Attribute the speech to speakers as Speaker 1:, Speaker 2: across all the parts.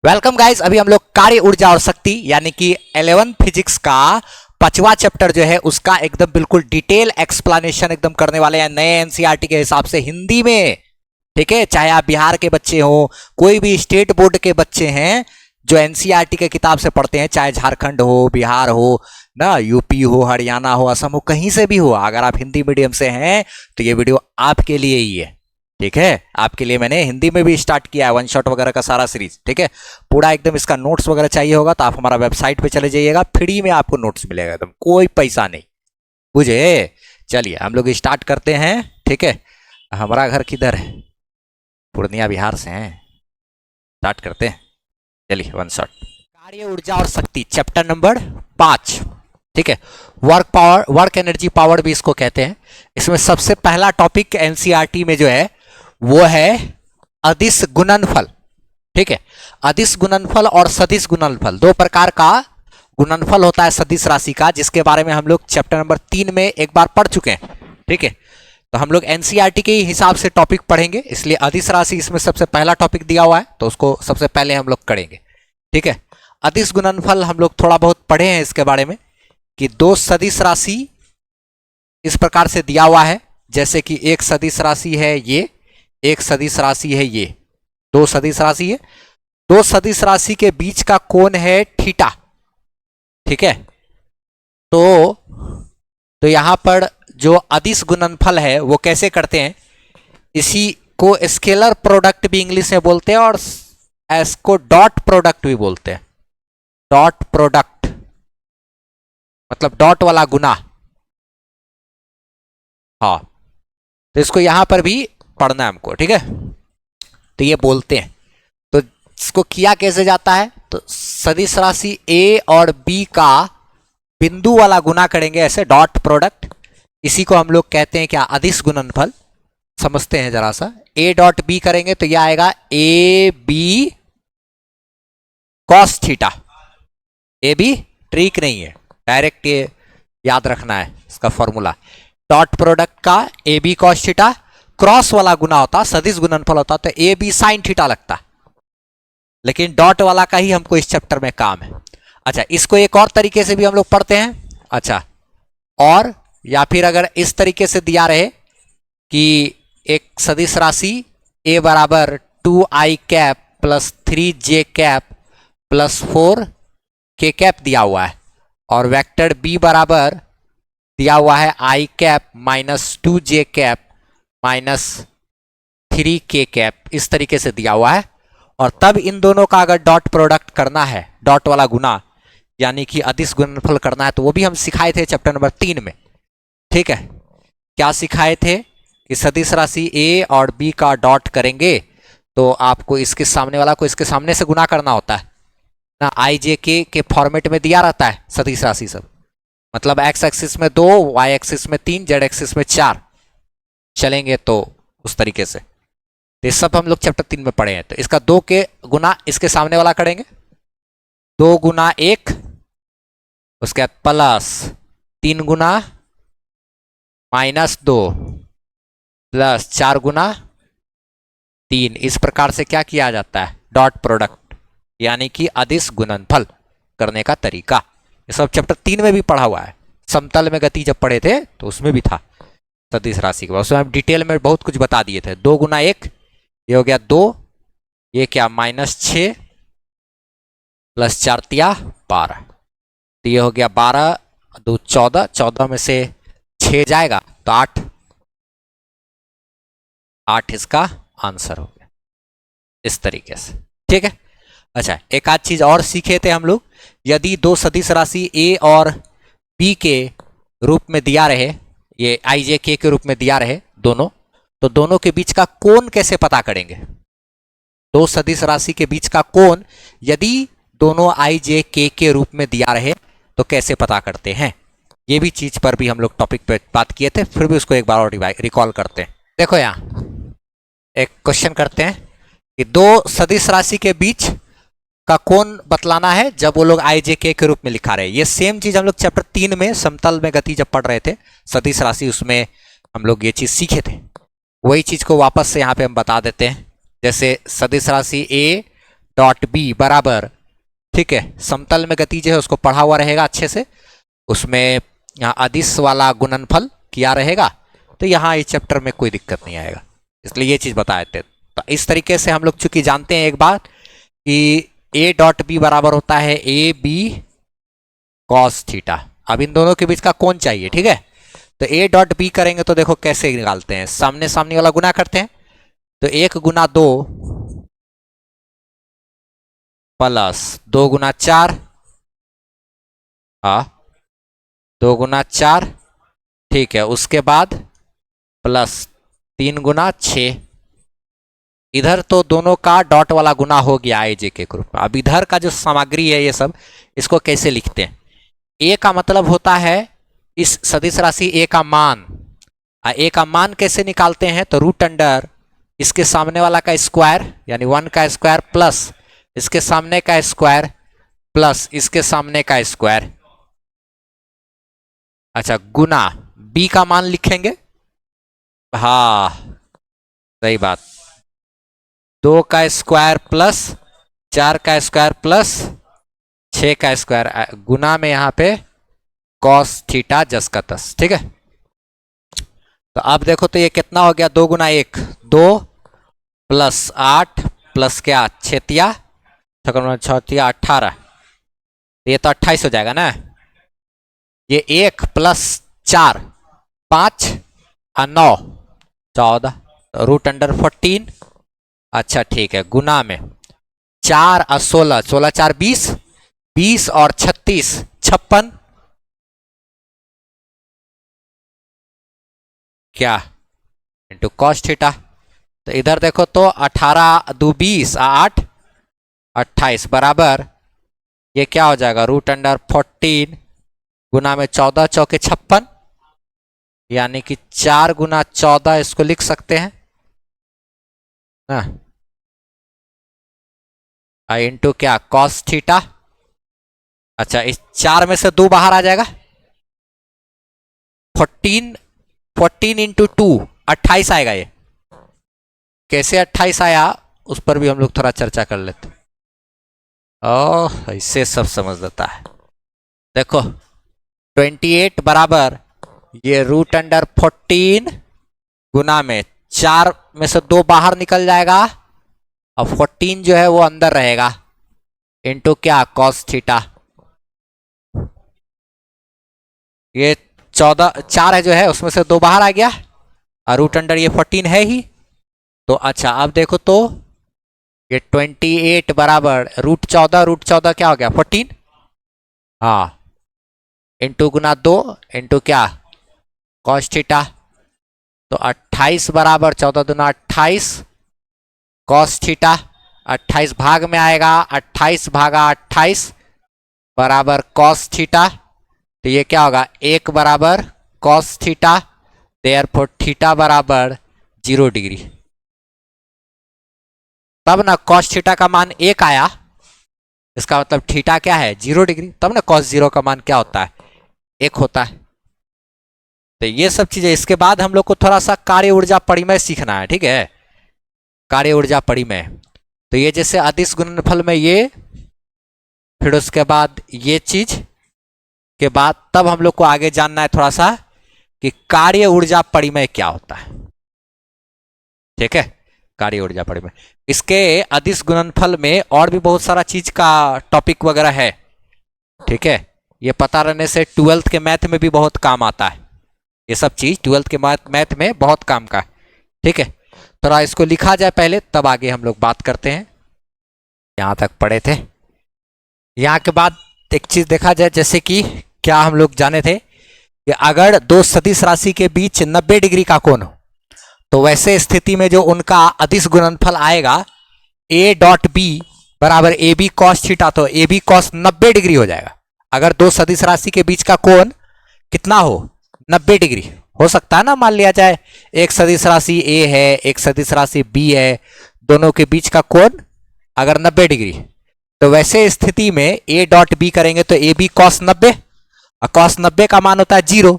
Speaker 1: Welcome guys. अभी हम लोग कार्य ऊर्जा और शक्ति यानी कि 11 फिजिक्स का 5वां चैप्टर जो है उसका एकदम बिल्कुल डिटेल एक्सप्लेनेशन एकदम करने वाले हैं नए एनसीईआरटी के हिसाब से हिंदी में। ठीक है, चाहे आप बिहार के बच्चे हो, कोई भी स्टेट बोर्ड के बच्चे हैं जो एनसीईआरटी के किताब से पढ़ते हैं, चाहे झारखंड हो, बिहार हो ना, यूपी हो, हरियाणा हो, असम हो, कहीं से भी हो, अगर आप हिंदी मीडियम से हैं तो ये वीडियो आपके लिए ही है। ठीक है, आपके लिए मैंने हिंदी में भी स्टार्ट किया है वन शॉट वगैरह का सारा सीरीज। ठीक है, पूरा एकदम इसका नोट्स वगैरह चाहिए होगा तो आप हमारा वेबसाइट पे चले जाइएगा, फ्री में आपको नोट्स मिलेगा, एकदम कोई पैसा नहीं, बुझे। चलिए हम लोग स्टार्ट करते हैं। ठीक है, हमारा घर किधर है? पूर्णिया बिहार से हैं। स्टार्ट करते हैं, चलिए वन शॉट। कार्य ऊर्जा और शक्ति चैप्टर नंबर 5। ठीक है, work power, work energy power भी इसको कहते हैं। इसमें सबसे पहला टॉपिक एनसीईआरटी में जो है वो है अदिश गुणनफल। ठीक है, अदिश गुणनफल और सदिश गुणनफल, दो प्रकार का गुणनफल होता है सदिश राशि का, जिसके बारे में हम लोग चैप्टर नंबर 3 में एक बार पढ़ चुके हैं। ठीक है, तो हम लोग एनसीईआरटी के हिसाब से टॉपिक पढ़ेंगे, इसलिए अदिश राशि इसमें सबसे पहला टॉपिक दिया हुआ है तो उसको सबसे पहले हम लोग करेंगे। ठीक है, अदिश गुणनफल हम लोग थोड़ा बहुत पढ़े हैं इसके बारे में कि दो सदिश राशि इस प्रकार से दिया हुआ है, जैसे कि एक सदिश राशि है ये, एक सदिश राशि है ये, दो सदिश राशि है, दो सदिश राशि के बीच का कोण है थीटा। ठीक है, तो यहां पर जो अदिश गुणनफल है वो कैसे करते हैं, इसी को स्केलर प्रोडक्ट भी इंग्लिश में बोलते हैं और इसको डॉट प्रोडक्ट भी बोलते हैं। डॉट प्रोडक्ट मतलब डॉट वाला गुना। हाँ, तो इसको यहां पर भी पढ़ना है हमको। ठीक है, तो ये बोलते हैं, तो इसको किया कैसे जाता है, तो सदिश राशि ए और बी का बिंदु वाला गुना करेंगे ऐसे, डॉट प्रोडक्ट। इसी को हम लोग कहते हैं क्या, अदिश गुणनफल। समझते हैं जरा सा, ए डॉट बी करेंगे तो यह आएगा A B cos theta. A B trick नहीं है, डायरेक्ट ये याद रखना है इसका फॉर्मूला। डॉट प्रोडक्ट का A B cos theta, cross वाला गुना होता, सदिश गुणनफल होता तो ए बी साइन थीटा लगता, लेकिन डॉट वाला का ही हमको इस चैप्टर में काम है। अच्छा, इसको एक और तरीके से भी हम लोग पढ़ते हैं। अच्छा, और या फिर अगर इस तरीके से दिया रहे कि एक सदिश राशि ए बराबर 2i cap plus 3j cap plus 4k cap दिया हुआ है, और वेक्टर बी बराबर दिया हुआ है i cap minus 2j cap minus 3k cap, इस तरीके से दिया हुआ है। और तब इन दोनों का अगर डॉट प्रोडक्ट करना है, डॉट वाला गुना यानी कि अदिश गुणनफल करना है, तो वो भी हम सिखाए थे चैप्टर नंबर 3 में। ठीक है, क्या सिखाए थे कि सदिश राशि ए और बी का डॉट करेंगे तो आपको इसके सामने वाला को इसके सामने से गुना करना होता है ना, आई जे के फॉर्मेट में दिया रहता है सदिश राशि सब, मतलब एक्स एक्सिस में 2, वाई एक्सिस में 3, जेड एक्सिस में 4 चलेंगे, तो उस तरीके से। तो ये सब हम लोग चैप्टर 3 में पढ़े हैं। तो इसका 2 के गुना इसके सामने वाला करेंगे, 2 गुना 1, उसके बाद प्लस 3 गुना माइनस 2 प्लस 4 गुना 3, इस प्रकार से क्या किया जाता है, डॉट प्रोडक्ट यानी कि अदिश गुणनफल करने का तरीका। ये सब चैप्टर 3 में भी पढ़ा हुआ है। समतल में गति जब पढ़े थे तो उसमें भी था सदिश राशि के, उसमें हम डिटेल में बहुत कुछ बता दिए थे। 2 गुना 1 ये हो गया 2, ये क्या माइनस 6 प्लस 4 तिया 12, तो ये हो गया 12 2 14, 14 में से 6 जाएगा तो 8, 8 इसका आंसर हो गया इस तरीके से। ठीक है, अच्छा एक आध चीज और सीखे थे हम लोग, यदि दो सदिश राशि ए और बी के रूप में दिया रहे, ये आई जे के रूप में दिया रहे दोनों, तो दोनों के बीच का कोण कैसे पता करेंगे। दो सदिश राशि के बीच का कोण यदि दोनों आई जे के रूप में दिया रहे तो कैसे पता करते हैं, ये भी चीज पर भी हम लोग टॉपिक पे बात किए थे, फिर भी उसको एक बार और रिकॉल करते हैं। देखो यहां एक क्वेश्चन करते हैं कि दो सदिश राशि के बीच का कोण बतलाना है जब वो लोग आई जे के रूप में लिखा रहे। ये सेम चीज हम लोग चैप्टर 3 में समतल में गति जब पढ़ रहे थे सदिश राशि, उसमें हम लोग ये चीज सीखे थे, वही चीज को वापस से यहाँ पे हम बता देते हैं। जैसे सदिश राशि ए डॉट बी बराबर, ठीक है, समतल में गति जो है उसको पढ़ा हुआ रहेगा अच्छे से, उसमें यहाँ अदिश वाला गुणनफल किया रहेगा, तो यहाँ इस चैप्टर में कोई दिक्कत नहीं आएगा, इसलिए ये चीज बताए थे। तो इस तरीके से हम लोग चूंकि जानते हैं एक बात कि ए डॉट बी बराबर होता है ए बी कॉस थीटा। अब इन दोनों के बीच का कोण चाहिए, ठीक है, तो ए डॉट बी करेंगे तो देखो कैसे निकालते हैं, सामने सामने वाला गुना करते हैं, तो 1 गुना 2 प्लस 2 गुना 4, हाँ 2 गुना 4, ठीक है, उसके बाद प्लस 3 गुना 6। इधर तो दोनों का डॉट वाला गुना हो गया आई जे के ग्रुप में। अब इधर का जो सामग्री है ये सब, इसको कैसे लिखते हैं? ए का मतलब होता है इस सदिश राशि ए का मान। ए का मान कैसे निकालते हैं? तो रूट अंडर इसके सामने वाला का स्क्वायर यानी 1 का स्क्वायर प्लस इसके सामने का स्क्वायर प्लस इसके सामने का स्क्वायर, अच्छा गुना बी का मान लिखेंगे, हाँ सही बात, 2 का स्क्वायर प्लस 4 का स्क्वायर प्लस 6 का स्क्वायर गुना में यहां पे कॉस थीटा जस का तस, ठीक है। तो अब देखो तो ये कितना हो गया, 2 गुना 1 2 प्लस 8 प्लस क्या 6 6 18, ये तो 28 हो जाएगा ना। ये 1 प्लस 4 5 और 9 14, रूट अंडर 14, अच्छा ठीक है, गुना में 4 और 16 16 4 20 20 और 36 56, क्या इंटू कॉस थीटा। तो इधर देखो तो 18 2 20 8 28 बराबर ये क्या हो जाएगा, रूट अंडर 14 गुना में 14 चौके 56, यानी कि 4 गुना 14 इसको लिख सकते हैं ना, इंटू क्या कॉस थीटा। अच्छा इस 4 में से 2 बाहर आ जाएगा, 14 इंटू 2 28 आएगा। ये कैसे 28 आया उस पर भी हम लोग थोड़ा चर्चा कर लेते। ओह इससे सब समझ लेता है। देखो 28 बराबर ये रूट अंडर 14 गुना में 4 में से 2 बाहर निकल जाएगा और 14 जो है वो अंदर रहेगा, इंटू क्या कॉस थीटा। ये 14 4 है जो है उसमें से 2 बाहर आ गया और रूट अंडर ये 14 है ही। तो अच्छा अब देखो तो ये 28 बराबर रूट 14 क्या हो गया 14, हाँ इंटू गुना 2 इंटू क्या कॉस थीटा। तो 28 बराबर 14 दूना 28 कॉस थीटा, 28 भाग में आएगा 28 भागा 28 बराबर कॉस थीटा। तो ये क्या होगा 1 बराबर कॉस थीटा, देयरफॉर थीटा बराबर 0 डिग्री। तब ना कॉस थीटा का मान 1 आया, इसका मतलब थीटा क्या है 0 डिग्री, तब ना कॉस 0 का मान क्या होता है 1 होता है। तो ये सब चीजें, इसके बाद हम लोग को थोड़ा सा कार्य ऊर्जा परिमेय सीखना है, ठीक है, कार्य ऊर्जा परिमेय। तो ये जैसे अदिश गुणनफल में ये, फिर उसके बाद ये चीज के बाद तब हम लोग को आगे जानना है थोड़ा सा कि कार्य ऊर्जा परिमेय क्या होता है, ठीक है, कार्य ऊर्जा परिमेय। इसके अदिश गुणनफल में और भी बहुत सारा चीज का टॉपिक वगैरह है, ठीक है, ये पता रहने से 12th के मैथ में भी बहुत काम आता है, ये सब चीज 12th के मैथ में बहुत काम का है, ठीक है। थोड़ा इसको लिखा जाए पहले तब आगे हम लोग बात करते हैं। यहां तक पढ़े थे, यहां के बाद एक चीज देखा जाए, जैसे कि क्या हम लोग जाने थे कि अगर 2 सदिश राशि के बीच 90 डिग्री का कोण हो तो वैसे स्थिति में जो उनका अदिश गुणनफल आएगा ए डॉट बी बराबर ए बी कॉस थीटा, तो ए बी कॉस 90 डिग्री हो जाएगा। अगर 2 सदिश राशि के बीच का कोण कितना हो 90 डिग्री हो सकता है ना, मान लिया जाए एक सदिश राशि ए है एक सदिश राशि बी है, दोनों के बीच का कोण अगर 90 डिग्री, तो वैसे स्थिति में ए डॉट बी करेंगे तो ए बी कॉस 90 और कॉस 90 का मान होता है 0,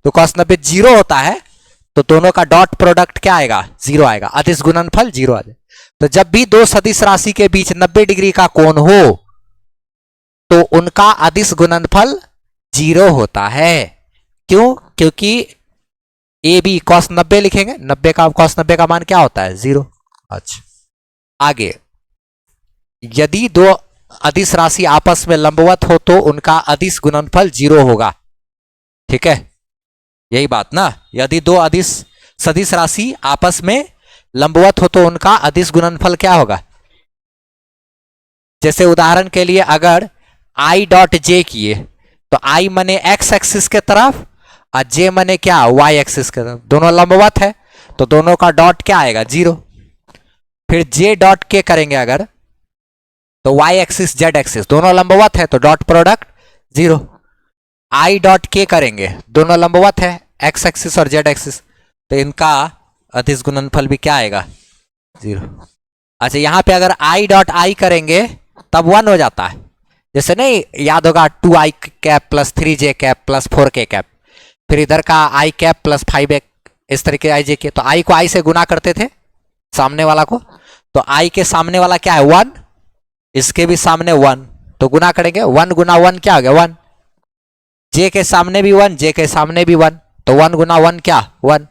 Speaker 1: तो कॉस 90 0 होता है, तो दोनों का डॉट प्रोडक्ट क्या आएगा 0 आएगा, अदिश गुणनफल 0 आ जाए। तो जब भी दो सदिश राशि के बीच 90 डिग्री का कोण हो तो उनका अदिश गुणनफल 0 होता है। क्यों? क्योंकि ए बी cos 90 लिखेंगे, 90 का cos 90 का मान क्या होता है? 0। अच्छा, आगे, यदि दो अदिश राशि आपस में लंबवत हो तो उनका अदिश गुणनफल 0 होगा। ठीक है, यही बात ना। यदि दो अदिश सदिश राशि आपस में लंबवत हो तो उनका अदिश गुणनफल क्या होगा? जैसे उदाहरण के लिए अगर आई डॉट जे किए तो आई मने एक्स एक्सिस के तरफ और जे मने क्या? वाई एक्सिस के तरफ। दोनों लंबवत है तो दोनों का डॉट क्या आएगा? 0। फिर जे डॉट के करेंगे अगर तो वाई एक्सिस जेड एक्सिस दोनों लंबवत है तो डॉट प्रोडक्ट 0। आई डॉट के करेंगे, दोनों लंबवत है एक्स एक्सिस और जेड एक्सिस, तो इनका अदिश गुणनफल भी क्या आएगा? 0। अच्छा, यहां पे अगर आई डॉट आई करेंगे तब 1 हो जाता है। जैसे नहीं याद होगा 2i cap plus 3j cap plus 4k cap, फिर इधर का i कैप प्लस 5 इस तरीके i j के, तो i को i से गुना करते थे सामने वाला को, तो i के सामने वाला क्या है? 1, इसके भी सामने 1, तो गुना करेंगे 1 गुना 1 क्या हो गया? 1। j के सामने भी 1, j के सामने भी 1, तो 1 गुना 1 क्या? 1।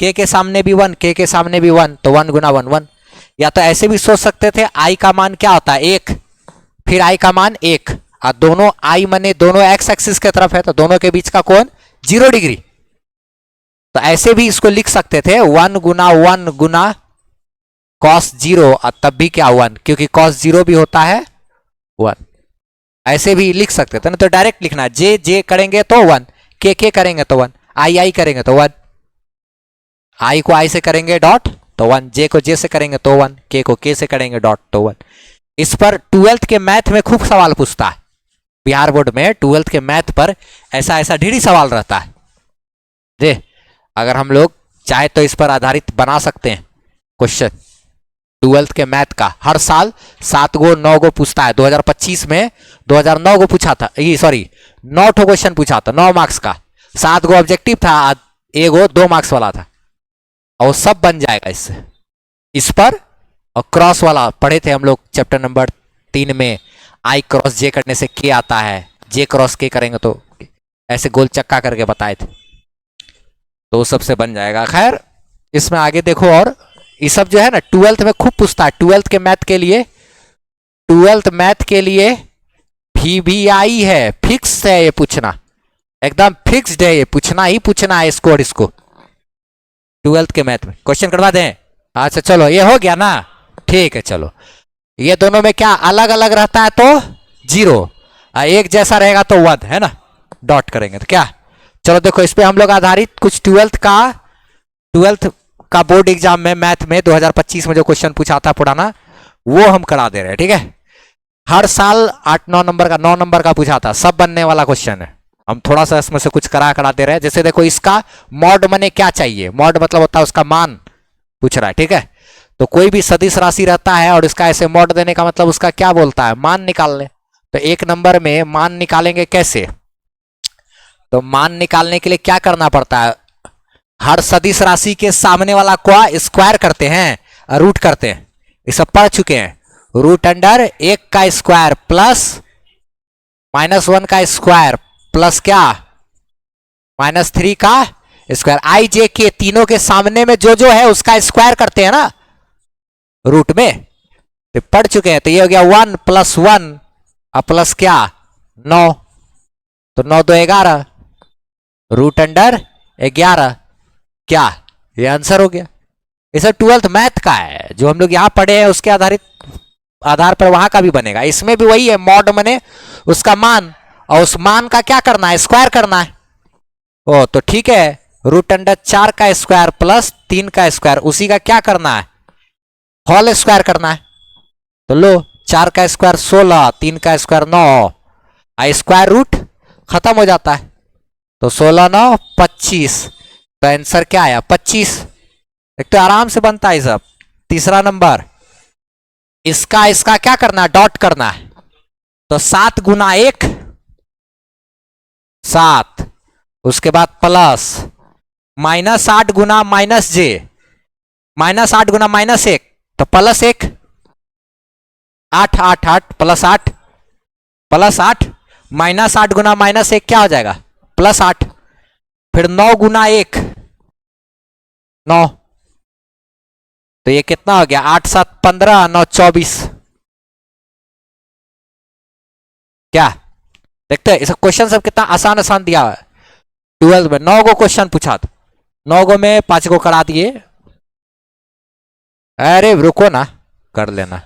Speaker 1: k के सामने भी 1, k के सामने भी 1, तो 1 गुना 1 1। या तो ऐसे भी सोच सकते थे i का मान क्या होता है? 1, फिर i का मान 1, और दोनों i मने दोनों x एक्सिस के तरफ है तो दोनों के बीच का कोण 0 डिग्री। तो ऐसे भी इसको लिख सकते थे 1 गुना 1 गुना cos 0, और तब भी क्या? 1, क्योंकि cos 0 भी होता है 1। ऐसे भी लिख सकते थे ना, तो डायरेक्ट लिखना जे जे करेंगे तो 1, के करेंगे तो 1, आई आई करेंगे तो 1, आई को आई से करेंगे डॉट तो 1, जे को जे से करेंगे तो 1, के को के से करेंगे डॉट तो 1। इस पर 12th के मैथ में खूब सवाल पूछता है। बिहार बोर्ड में 12th के मैथ पर ऐसा ऐसा ढेरी सवाल रहता है। जे अगर हम लोग चाहे तो इस पर आधारित बना सकते हैं क्वेश्चन। 12th के मैथ का हर साल 7 गो 9 गो पूछता है। 2025 में 2009 गो पूछा था, ये सॉरी 9 ठो क्वेश्चन पूछा था 9 मार्क्स का, 7 गो ऑब्जेक्टिव था, एगो 2 मार्क्स वाला था, और सब बन जाएगा इससे। इस पर और क्रॉस वाला पढ़े थे हम लोग चैप्टर नंबर 3 में, आई क्रॉस जे करने से के आता है, जे क्रॉस के करेंगे तो ऐसे गोल चक्का करके बताए थे, तो सबसे बन जाएगा। खैर इसमें आगे देखो, और ये सब जो है ना 12th में खूब पूछता है। 12th के मैथ के लिए, 12th मैथ के लिए VBI है, फिक्स है ये पूछना, एकदम फिक्स्ड है ये, पूछना ही पूछना है इसको और इसको 12th के मैथ में। क्वेश्चन करवा दें? अच्छा चलो, ये हो गया ना, ठीक है। चलो, ये दोनों में क्या अलग अलग रहता है तो 0, एक जैसा रहेगा तो 1 है ना, डॉट करेंगे तो क्या। चलो देखो, इस पे हम लोग आधारित कुछ 12th का बोर्ड एग्जाम में मैथ में 2025 में जो क्वेश्चन पूछा था पुराना, वो हम करा दे रहे हैं। ठीक है, हर साल 8-9 नंबर का 9 नंबर का पूछा था, सब बनने वाला क्वेश्चन है। हम थोड़ा सा इसमें से कुछ करा दे रहे हैं। जैसे देखो, इसका मॉड मने क्या चाहिए? मॉड मतलब होता है उसका मान पूछ रहा है। ठीक है, तो कोई भी सदिश राशि रहता है और इसका ऐसे मॉड देने का मतलब उसका क्या बोलता है? मान निकालने। तो 1 नंबर में मान निकालेंगे कैसे? तो मान निकालने के लिए क्या करना पड़ता है? हर सदिश राशि के सामने वाला को स्क्वायर करते हैं, रूट करते हैं, ये सब पढ़ चुके हैं। रूट अंडर 1 का स्क्वायर प्लस -1 का स्क्वायर प्लस क्या? -3 का स्क्वायर। आई जे के तीनों के सामने में जो है उसका स्क्वायर करते हैं ना रूट में, तो पढ़ चुके हैं। तो ये हो गया 1 + 1 और प्लस क्या? 9, तो 9 2 11, रूट अंडर 11, क्या ये आंसर हो गया। ये सब 12th मैथ का है, जो हम लोग यहां पढ़े हैं उसके आधार पर वहां का भी बनेगा। इसमें भी वही है, मॉड मने उसका मान, और उस मान का क्या करना है? स्क्वायर करना है। ओ तो ठीक है, रूट अंडर 4 का स्क्वायर प्लस 3 का स्क्वायर, उसी का क्या करना है? होल स्क्वायर करना है। तो लो, 4 का स्क्वायर 16, 3 का स्क्वायर 9, स्क्वायर रूट खत्म हो जाता है, तो 16 9 25, तो आंसर क्या आया? 25। एक तो आराम से बनता है सब। तीसरा नंबर, इसका क्या करना है? डॉट करना है। तो 7 गुना 1 7, उसके बाद प्लस -8 गुना -j, -8 गुना -1, तो प्लस 1, 8 8 8 प्लस 8 माइनस 8 गुना माइनस 1 क्या हो जाएगा? प्लस 8। फिर 9 गुना 1 9, तो ये कितना हो गया? 8 7 15, 9 24। क्या देखते हैं? इसका क्वेश्चन सब कितना आसान आसान दिया है। 12 में 9 को क्वेश्चन पूछा था, 9 को में 5 को करा दिए। अरे रुको ना, कर लेना,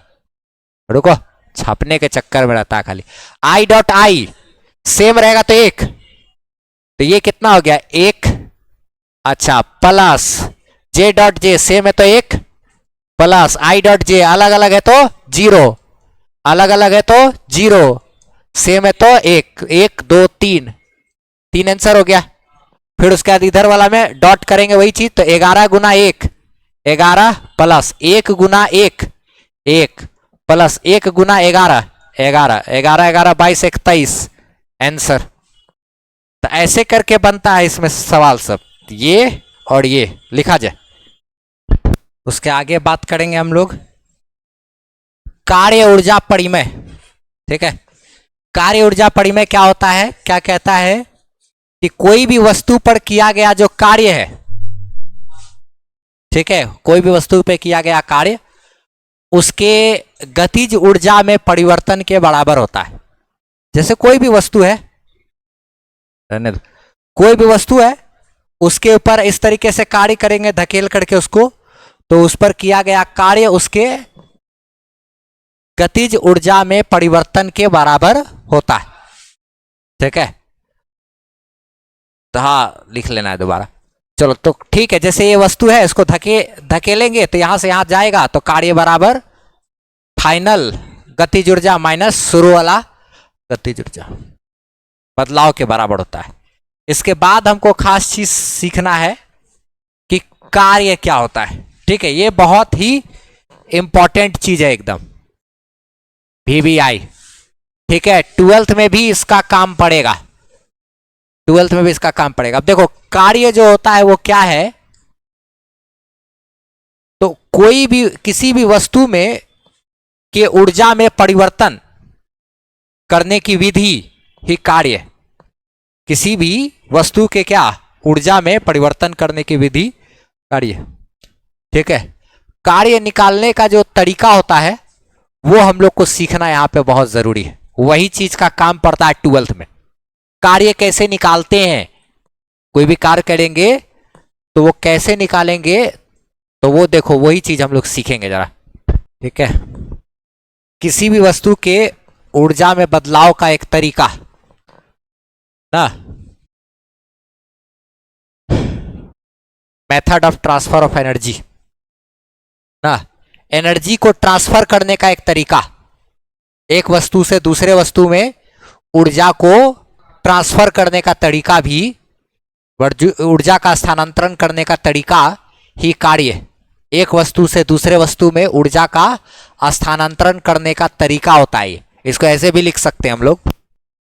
Speaker 1: रुको, छापने के चक्कर में रहता है खाली। आई डॉट आई सेम रहेगा तो 1, तो ये कितना हो गया? 1। अच्छा, plus J dot J same है तो 1, प्लस आई डॉट जे अलग अलग है तो 0, अलग अलग है तो 0, सेम है तो 1 1 2 3, 3 आंसर हो गया। फिर उसके बाद इधर वाला में डॉट करेंगे वही चीज, तो 11 गुना 1 11, प्लस 1 गुना 1 1, प्लस 1 गुना 11 11 11 11 22 21 आंसर। तो ऐसे करके बनता है इसमें सवाल सब, ये और ये लिखा जाए। उसके आगे बात करेंगे हम लोग कार्य ऊर्जा परिमेय। ठीक है, कार्य ऊर्जा परिमेय क्या होता है? क्या कहता है कि कोई भी वस्तु पर किया गया जो कार्य है, ठीक है, कोई भी वस्तु पे किया गया कार्य उसके गतिज ऊर्जा में परिवर्तन के बराबर होता है। जैसे कोई भी वस्तु है, कोई भी वस्तु है, उसके ऊपर इस तरीके से कार्य करेंगे धकेल करके उसको, तो उस पर किया गया कार्य उसके गतिज ऊर्जा में परिवर्तन के बराबर होता है। ठीक है, तो हाँ लिख लेना है दोबारा। चलो तो ठीक है, जैसे ये वस्तु है इसको धकेलेंगे तो यहां से यहां जाएगा, तो कार्य बराबर फाइनल गतिज ऊर्जा माइनस शुरू वाला गतिज ऊर्जा बदलाव के बराबर होता है। इसके बाद हमको खास चीज सीखना है कि कार्य क्या होता है। ठीक है, ये बहुत ही इंपॉर्टेंट चीज है एकदम, VBI। ठीक है, 12th में भी इसका काम पड़ेगा, 12th में भी इसका काम पड़ेगा। अब देखो कार्य जो होता है वो क्या है, तो कोई भी किसी भी वस्तु में के ऊर्जा में परिवर्तन करने की विधि ही कार्य। किसी भी वस्तु के क्या ऊर्जा में परिवर्तन करने की विधि कार्य। ठीक है, कार्य निकालने का जो तरीका होता है वो हम लोग को सीखना यहां पे बहुत जरूरी है। वही चीज का काम पड़ता है 12th में। कार्य कैसे निकालते हैं, कोई भी कार्य करेंगे तो वो कैसे निकालेंगे, तो वो देखो वही चीज हम लोग सीखेंगे जरा। ठीक है, किसी भी वस्तु के ऊर्जा में बदलाव का एक तरीका ना, method of transfer of energy ना, एनर्जी को ट्रांसफर करने का एक तरीका, एक वस्तु से दूसरे वस्तु में ऊर्जा को ट्रांसफर करने का तरीका भी, ऊर्जा का स्थानांतरण करने का तरीका ही कार्य। एक वस्तु से दूसरे वस्तु में ऊर्जा का स्थानांतरण करने का तरीका होता है। इसको ऐसे भी लिख सकते हैं हम लोग,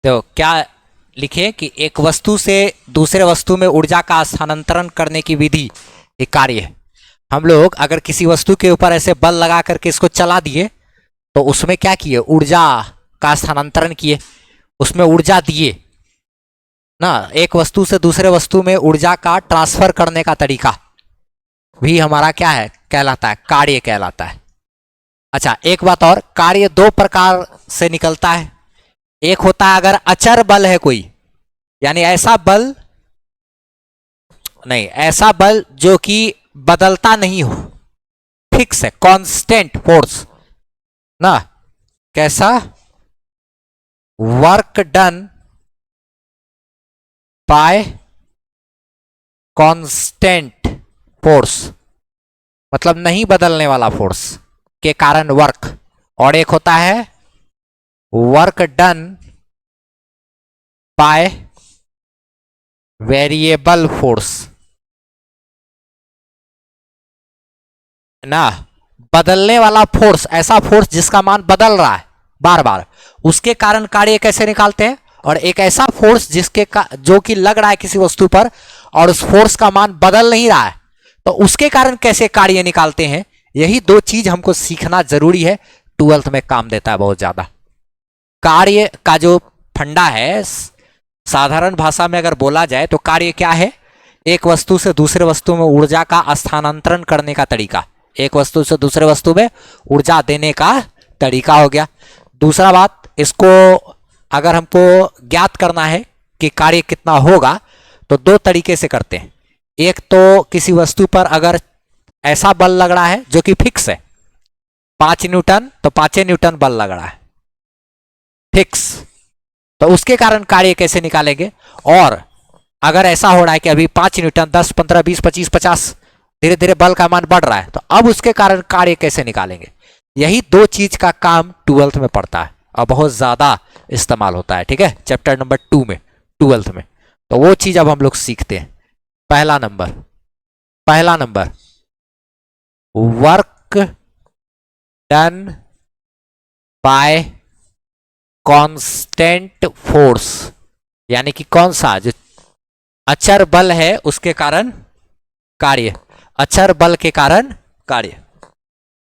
Speaker 1: तो क्या लिखे कि एक वस्तु से दूसरे वस्तु में ऊर्जा का स्थानांतरण करने की विधि एक कार्य है। हम लोग अगर किसी वस्तु के ऊपर ऐसे बल लगा करके इसको चला दिए तो उसमें क्या किए, ऊर्जा का स्थानांतरण किए, उसमें ऊर्जा दिए ना। एक वस्तु से दूसरे वस्तु में ऊर्जा का ट्रांसफर करने का तरीका भी हमारा क्या है, कहलाता है, कार्य कहलाता है। अच्छा एक बात और, कार्य दो प्रकार से निकलता है। एक होता है अगर अचर बल है कोई, यानी ऐसा बल नहीं, ऐसा बल जो कि बदलता नहीं हो, फिक्स है, कांस्टेंट फोर्स ना। कैसा, work done by constant force, मतलब नहीं बदलने वाला फोर्स के कारण वर्क। और एक होता है work done by variable force ना, बदलने वाला फोर्स, ऐसा फोर्स जिसका मान बदल रहा है बार बार, उसके कारण कार्य कैसे निकालते हैं। और एक ऐसा फोर्स जिसके जो कि लग रहा है किसी वस्तु पर और उस फोर्स का मान बदल नहीं रहा है, तो उसके कारण कैसे कार्य निकालते हैं, यही दो चीज हमको सीखना जरूरी है, 12th में काम देता है बहुत ज्यादा। कार्य का जो फंडा है, साधारण भाषा में अगर बोला जाए तो कार्य क्या है? एक वस्तु से दूसरे वस्तु में ऊर्जा का स्थानांतरण करने का तरीका, एक वस्तु से दूसरे वस्तु में ऊर्जा देने का तरीका हो गया। दूसरा बात, इसको अगर हमको ज्ञात करना है कि कार्य कितना होगा तो दो तरीके से करते हैं। एक तो किसी वस्तु पर अगर ऐसा बल लग रहा है जो कि फिक्स है, 5 न्यूटन, तो 5 न्यूटन बल लग रहा है फिक्स, तो उसके कारण कार्य कैसे निकालेंगे। और अगर ऐसा हो रहा है कि अभी 5 न्यूटन 10, 15, 20, 25, 50 धीरे धीरे बल का मान बढ़ रहा है, तो अब उसके कारण कार्य कैसे निकालेंगे। यही दो चीज का काम 12th में पड़ता है और बहुत ज्यादा इस्तेमाल होता है, ठीक है, चैप्टर नंबर 2 में, 12th में। तो वो चीज अब हम लोग सीखते हैं। पहला number work done by constant force, यानी कि कौन सा जो अचर बल है उसके कारण कार्य, अचर बल के कारण कार्य।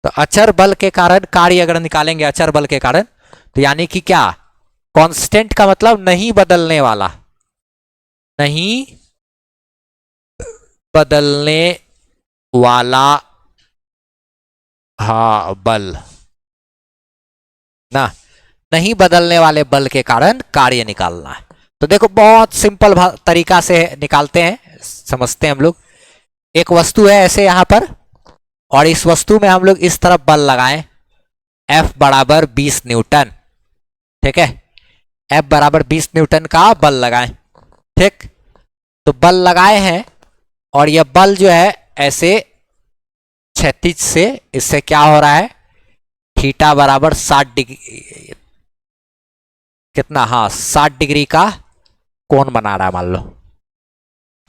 Speaker 1: तो अचर बल के कारण कार्य अगर निकालेंगे, अचर बल के कारण, तो यानी कि क्या, कांस्टेंट का मतलब नहीं बदलने वाला, नहीं बदलने वाला, हाँ बल ना, नहीं बदलने वाले बल के कारण कार्य निकालना है। तो देखो बहुत सिंपल तरीका से निकालते हैं, समझते हैं हम लोग। एक वस्तु है ऐसे यहां पर, और इस वस्तु में हम लोग इस तरफ बल लगाएं, F बराबर 20 न्यूटन, ठीक है, F बराबर 20 न्यूटन का बल लगाएं, ठीक। तो बल लगाए हैं और यह बल जो है ऐसे क्षैतिज से, इससे क्या हो रहा है, थीटा बराबर 60 डिग्री, कितना, हाँ 60 डिग्री का कोण बना रहा है मान लो,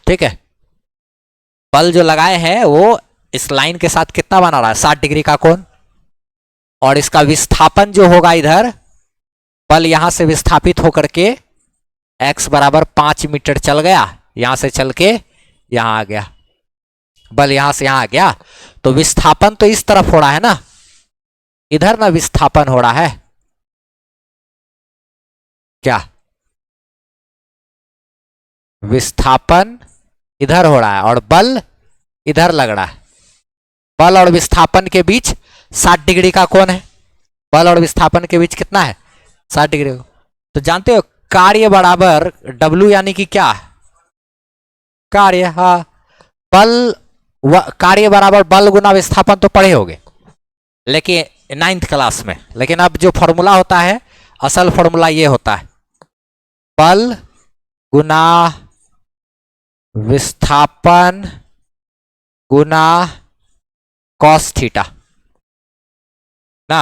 Speaker 1: ठीक है। बल जो लगाए हैं वो इस लाइन के साथ कितना बना रहा है, 60 डिग्री का कोण। और इसका विस्थापन जो होगा इधर, बल यहां से विस्थापित होकर के x बराबर 5 मीटर चल गया, यहां से चल के यहां आ गया, बल यहां से यहां आ गया। तो विस्थापन तो इस तरफ हो रहा है ना, इधर ना विस्थापन हो रहा है, क्या विस्थापन इधर हो रहा है और बल इधर लग रहा है। बल और विस्थापन के बीच 60 डिग्री का कोण है, बल और विस्थापन के बीच कितना है, 60 डिग्री। तो जानते हो कार्य बराबर W, यानी कि क्या, कार्य, हाँ बल कार्य बराबर बल गुना विस्थापन तो पढ़े होगे लेकिन 9th क्लास में, लेकिन अब जो फॉर्मूला होता है, असल फॉर्मूला ये होता है, बल गुना विस्थापन गुना कॉस थीटा ना,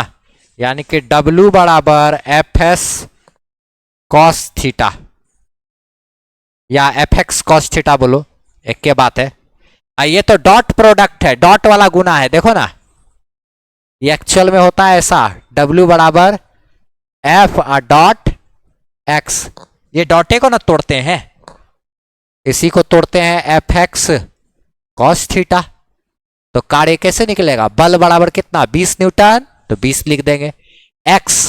Speaker 1: यानी कि W बराबर FS कॉस थीटा या FX कॉस थीटा, बोलो एक के बात है। ये तो डॉट प्रोडक्ट है, डॉट वाला गुना है, देखो ना ये एक्चुअल में होता है ऐसा, W बराबर F डॉट X, ये डॉटे को ना तोड़ते हैं, इसी को तोड़ते हैं FX कॉस थीटा। तो कार्य कैसे निकलेगा, बल बराबर कितना, 20 न्यूटन, तो 20 लिख देंगे। x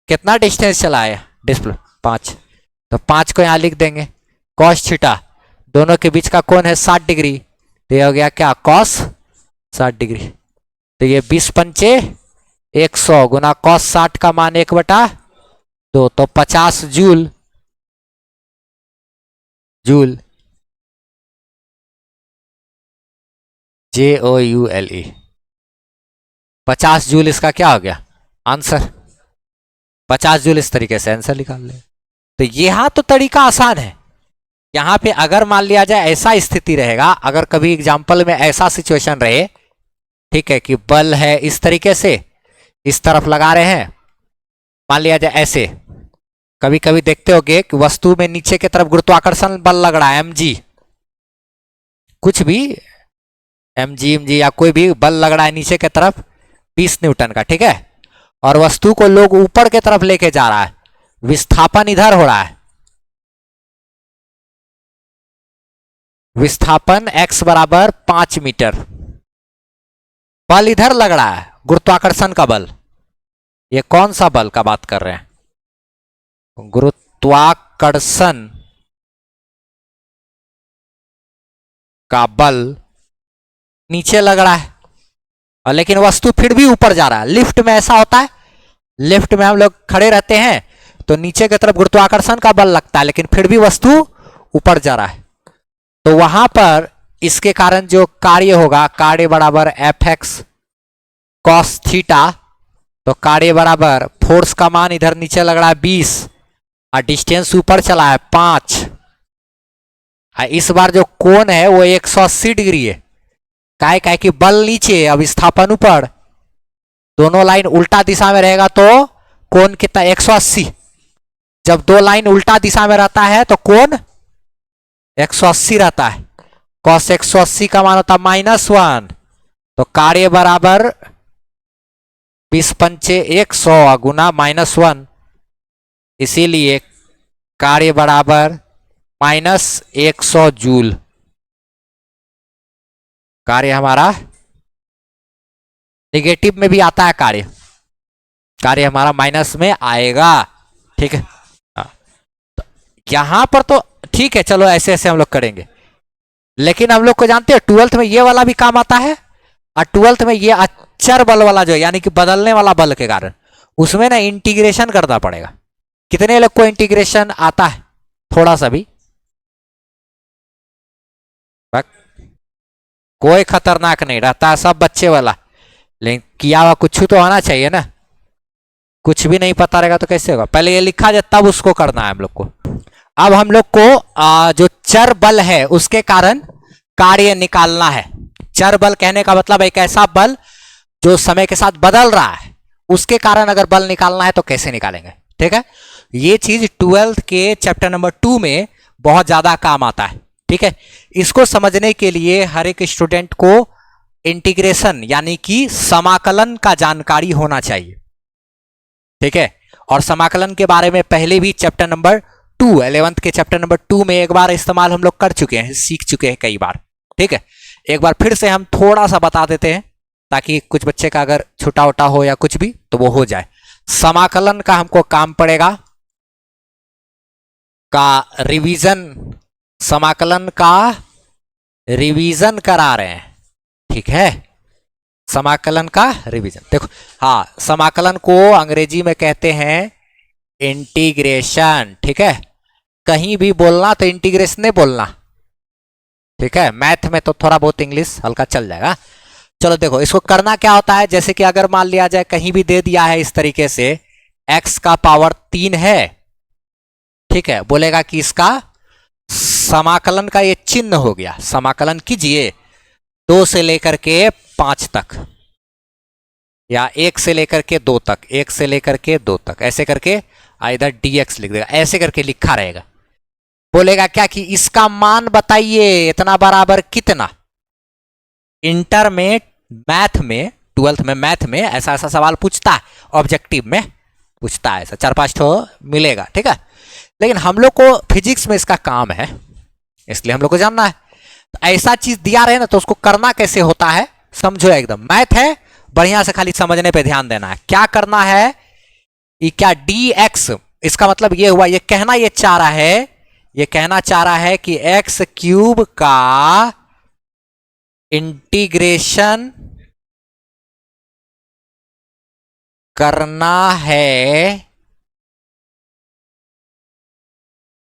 Speaker 1: कितना डिस्टेंस चला है, डिस्प्ले 5, तो 5 को यहां लिख देंगे। कॉस थीटा दोनों के बीच का कोण है 60 डिग्री, तो ये हो गया क्या, कॉस 60 डिग्री। तो ये 20 पंचे 100 गुना कॉस 60 का मान 1/2, तो 50 जूल, जूल JOULE, 50 जूल इसका क्या हो गया आंसर, 50 जूल इस तरीके से आंसर निकाल ले। तो यहां तो तरीका आसान है, यहां पे अगर मान लिया जाए ऐसा स्थिति रहेगा, अगर कभी एग्जाम्पल में ऐसा सिचुएशन रहे, ठीक है, कि बल है इस तरीके से, इस तरफ लगा रहे हैं, मान लिया जाए ऐसे, कभी कभी देखते होगे कि वस्तु में नीचे की तरफ गुरुत्वाकर्षण बल लग रहा है, mg, कुछ भी mg या कोई भी बल लग रहा है नीचे की तरफ 20 न्यूटन का, ठीक है, और वस्तु को लोग ऊपर की तरफ लेके जा रहा है, विस्थापन इधर हो रहा है, विस्थापन x बराबर 5 मीटर, बल इधर लग रहा है, गुरुत्वाकर्षण का बल। ये कौन सा बल का बात कर रहे हैं? गुरुत्वाकर्षण का बल नीचे लग रहा है, और लेकिन वस्तु फिर भी ऊपर जा रहा है। लिफ्ट में ऐसा होता है, लिफ्ट में हम लोग खड़े रहते हैं तो नीचे की तरफ गुरुत्वाकर्षण का बल लगता है, लेकिन फिर भी वस्तु ऊपर जा रहा है। तो वहां पर इसके कारण जो कार्य होगा, कार्य बराबर एफ एक्स कॉस थीटा। तो कार्य बराबर फोर्स का मान इधर नीचे लग रहा है 20 और डिस्टेंस ऊपर चला है 5। इस बार जो कोण है वो 180 डिग्री है। काय कि बल नीचे अब विस्थापन ऊपर, दोनों लाइन उल्टा दिशा में रहेगा तो कोण कितना 180। जब दो लाइन उल्टा दिशा में रहता है तो कोण 180 रहता है। cos 180 का मान होता -1। तो कार्य बराबर 20 पंचे 100 गुना -1, इसीलिए कार्य बराबर -100 जूल। कार्य हमारा नेगेटिव में भी आता है, कार्य हमारा माइनस में आएगा। ठीक है, तो यहां पर तो ठीक है, चलो ऐसे ऐसे हम लोग करेंगे। लेकिन हम लोग को जानते हैं 12th में ये वाला भी काम आता है, और 12th में ये अचर बल वाला जो है, यानी कि बदलने वाला बल के कारण उसमें ना इंटीग्रेशन करना पड़ेगा। कितने लोग को इंटीग्रेशन आता है? थोड़ा सा भी? कोई खतरनाक नहीं रहता, सब बच्चे वाला। लेकिन किया हुआ कुछ तो आना चाहिए ना, कुछ भी नहीं पता रहेगा तो कैसे होगा? पहले ये लिखा जाए तब उसको करना है हम लोग को। अब हम लोग को जो चर बल है उसके कारण कार्य निकालना है। चर बल कहने का मतलब एक ऐसा बल जो समय के साथ बदल रहा है, उसके कारण अगर बल निकालना है तो कैसे निकालेंगे। ठीक है, ये चीज 12th के चैप्टर नंबर 2 में बहुत ज्यादा काम आता है। ठीक है, इसको समझने के लिए हर एक स्टूडेंट को इंटीग्रेशन यानी कि समाकलन का जानकारी होना चाहिए। ठीक है, और समाकलन के बारे में पहले भी चैप्टर नंबर 2 11th के चैप्टर नंबर 2 में एक बार इस्तेमाल हम लोग कर चुके हैं, सीख चुके हैं कई बार। ठीक है, एक बार फिर से हम थोड़ा सा बता देते हैं ताकि कुछ बच्चे का अगर छुटा उटा हो या कुछ भी तो वो हो जाए। समाकलन का हमको काम पड़ेगा का रिवीजन, समाकलन का रिवीजन करा रहे हैं। ठीक है, समाकलन का रिवीजन। देखो, हाँ, समाकलन को अंग्रेजी में कहते हैं इंटीग्रेशन। ठीक है, कहीं भी बोलना तो इंटीग्रेशन नहीं बोलना। ठीक है, मैथ में तो थोड़ा बहुत इंग्लिश हल्का चल जाएगा। चलो देखो, इसको करना क्या होता है, जैसे कि अगर मान लिया जाए कहीं भी दे दिया है इस तरीके से x का पावर 3 है। ठीक है, बोलेगा कि इसका समाकलन का ये चिन्ह हो गया, समाकलन कीजिए 2 से लेकर के 5 तक, या 1 से लेकर के 2 तक, 1 से लेकर के 2 तक, ऐसे करके इधर dx लिख देगा, ऐसे करके लिखा रहेगा। बोलेगा क्या कि इसका मान बताइए, इतना बराबर कितना। इंटर में, मैथ में, 12th में मैथ में ऐसा ऐसा सवाल पूछता है, ऑब्जेक्टिव में पूछता है, ऐसा 4-5 ठो मिलेगा। ठीक है, लेकिन हम लोग को फिजिक्स में इसका काम है, इसलिए हम लोग को जानना है। तो ऐसा चीज दिया रहे ना तो उसको करना कैसे होता है समझो। एकदम मैथ है, बढ़िया से खाली समझने पे ध्यान देना है। क्या करना है, ये क्या dx, इसका मतलब ये हुआ, ये कहना ये चाह रहा है, ये कहना चाह रहा है कि x क्यूब का इंटीग्रेशन करना है।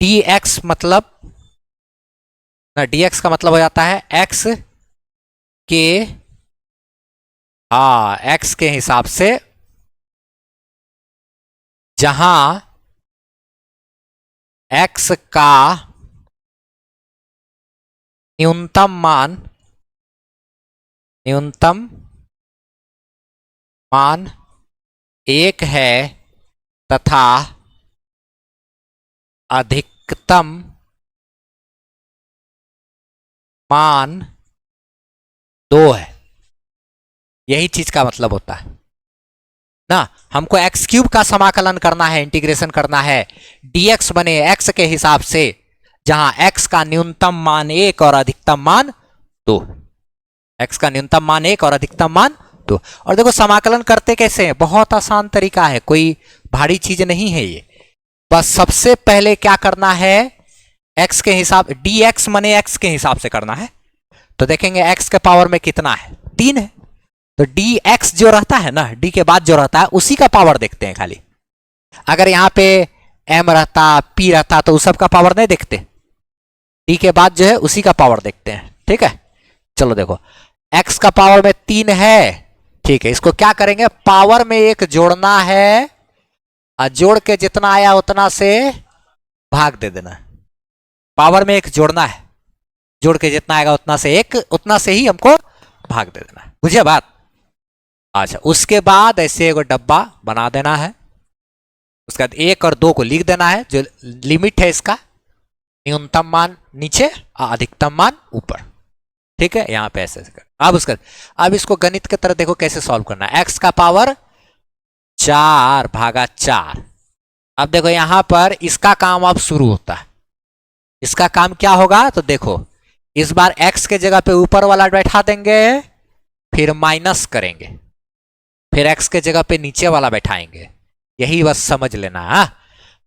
Speaker 1: dx मतलब ना, dx का मतलब हो जाता है x के, x के हिसाब से जहां x का न्यूनतम मान 1 है तथा अधिकतम मान 2 है। यही चीज का मतलब होता है ना। हमको x क्यूब का समाकलन करना है, इंटीग्रेशन करना है, dx बने x के हिसाब से जहां x का न्यूनतम मान 1 और अधिकतम मान 2, x का न्यूनतम मान 1 और अधिकतम मान तो और देखो समाकलन करते कैसे हैं, बहुत आसान तरीका है, कोई भारी चीज नहीं है ये। बस सबसे पहले क्या करना है, x के हिसाब dx मने x के हिसाब से करना है। तो देखेंगे x के पावर में कितना है, 3 है, तो dx जो रहता है ना, d के बाद जो रहता है उसी का पावर देखते हैं खाली। अगर यहां पे m रहता, p रहता तो उस सब का पावर नहीं देखते, d के बाद जो है उसी का पावर देखते हैं। ठीक है, चलो देखो x का पावर में 3 है, ठीक है, इसको क्या करेंगे, पावर में 1 जोड़ना है और जोड़ के जितना आया उतना से भाग दे देना। पावर में 1 जोड़ना है, जोड़ के जितना आएगा उतना से उतना से ही हमको भाग दे देना, बुझे बात। अच्छा, उसके बाद ऐसे एक डब्बा बना देना है, उसके बाद 1 और 2 को लिख देना है, जो लिमिट है इसका, न्यूनतम मान नीचे और अधिकतम मान ऊपर। ठीक है, यहां पे ऐसे कर। अब इसको गणित की तरह देखो कैसे सॉल्व करना है। x का पावर 4 भागा 4। अब देखो यहां पर इसका काम अब शुरू होता है। इसका काम क्या होगा, तो देखो इस बार x के जगह पे ऊपर वाला बैठा देंगे, फिर माइनस करेंगे, फिर x के जगह पे नीचे वाला बैठाएंगे, यही बस समझ लेना। हा?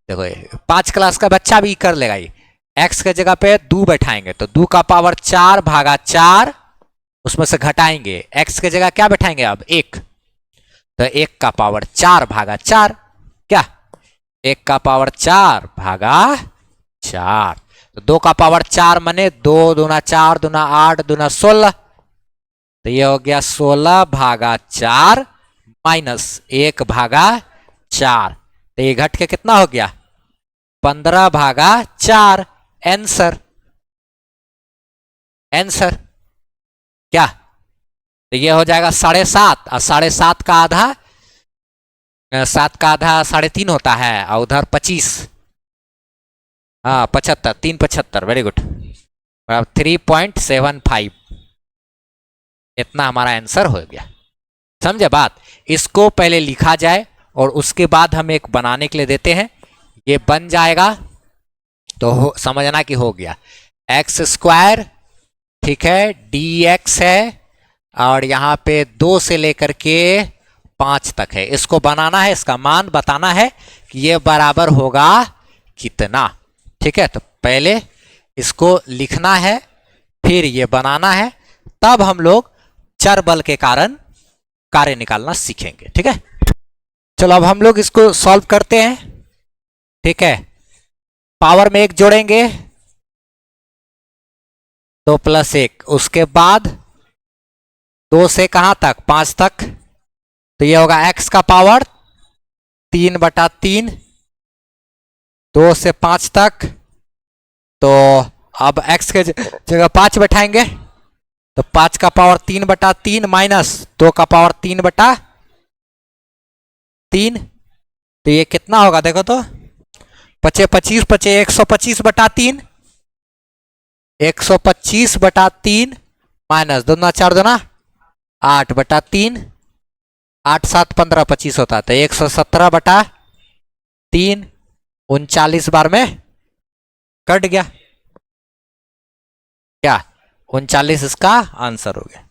Speaker 1: देखो 5 क्लास का बच्चा भी कर लेगा ये। x के जगह पे 2 बैठाएंगे तो 2 का पावर 4 भागा 4, उसमें से घटाएंगे, x के जगह क्या बैठाएंगे अब 1, तो 1 का पावर 4 भागा 4, क्या 1 का पावर 4 भागा 4, तो 2 का पावर 4 मने 2 दूना 4 दूना 8 दूना 16, तो ये हो गया 16 भागा 4 माइनस 1 भागा 4, तो ये घट के कितना हो गया 15 भागा 4। आंसर क्या, तो ये हो जाएगा 7.5, और 7.5 का आधा 7 का आधा 3.5 होता है, और उधर 25, हाँ 75, 3.75, वेरी गुड, 3.75, इतना हमारा आंसर हो गया। समझे बात। इसको पहले लिखा जाए और उसके बाद हम एक बनाने के लिए देते हैं, ये बन जाएगा तो समझना कि हो गया एक्स स्क्वायर, ठीक है, dx है, और यहां पे 2 से लेकर के 5 तक है। इसको बनाना है, इसका मान बताना है कि ये बराबर होगा कितना। ठीक है, तो पहले इसको लिखना है, फिर ये बनाना है, तब हम लोग चर बल के कारण कार्य निकालना सीखेंगे। ठीक है, चलो अब हम लोग इसको सॉल्व करते हैं। ठीक है, पावर में 1 जोड़ेंगे तो +1, उसके बाद 2 से कहां तक 5 तक, तो ये होगा x का पावर 3/3, 2 से 5 तक, तो अब x के जगह 5 बैठाएंगे, तो 5 का पावर 3/3 माइनस 2 का पावर 3/3, तो ये कितना होगा देखो तो 25 125/3, 125/3 माइनस 2 दूना 4 दूना 8/3, 8 7 15 25 होता है, तो 117/3, 39 बार में कट गया, क्या 39 इसका आंसर हो गया।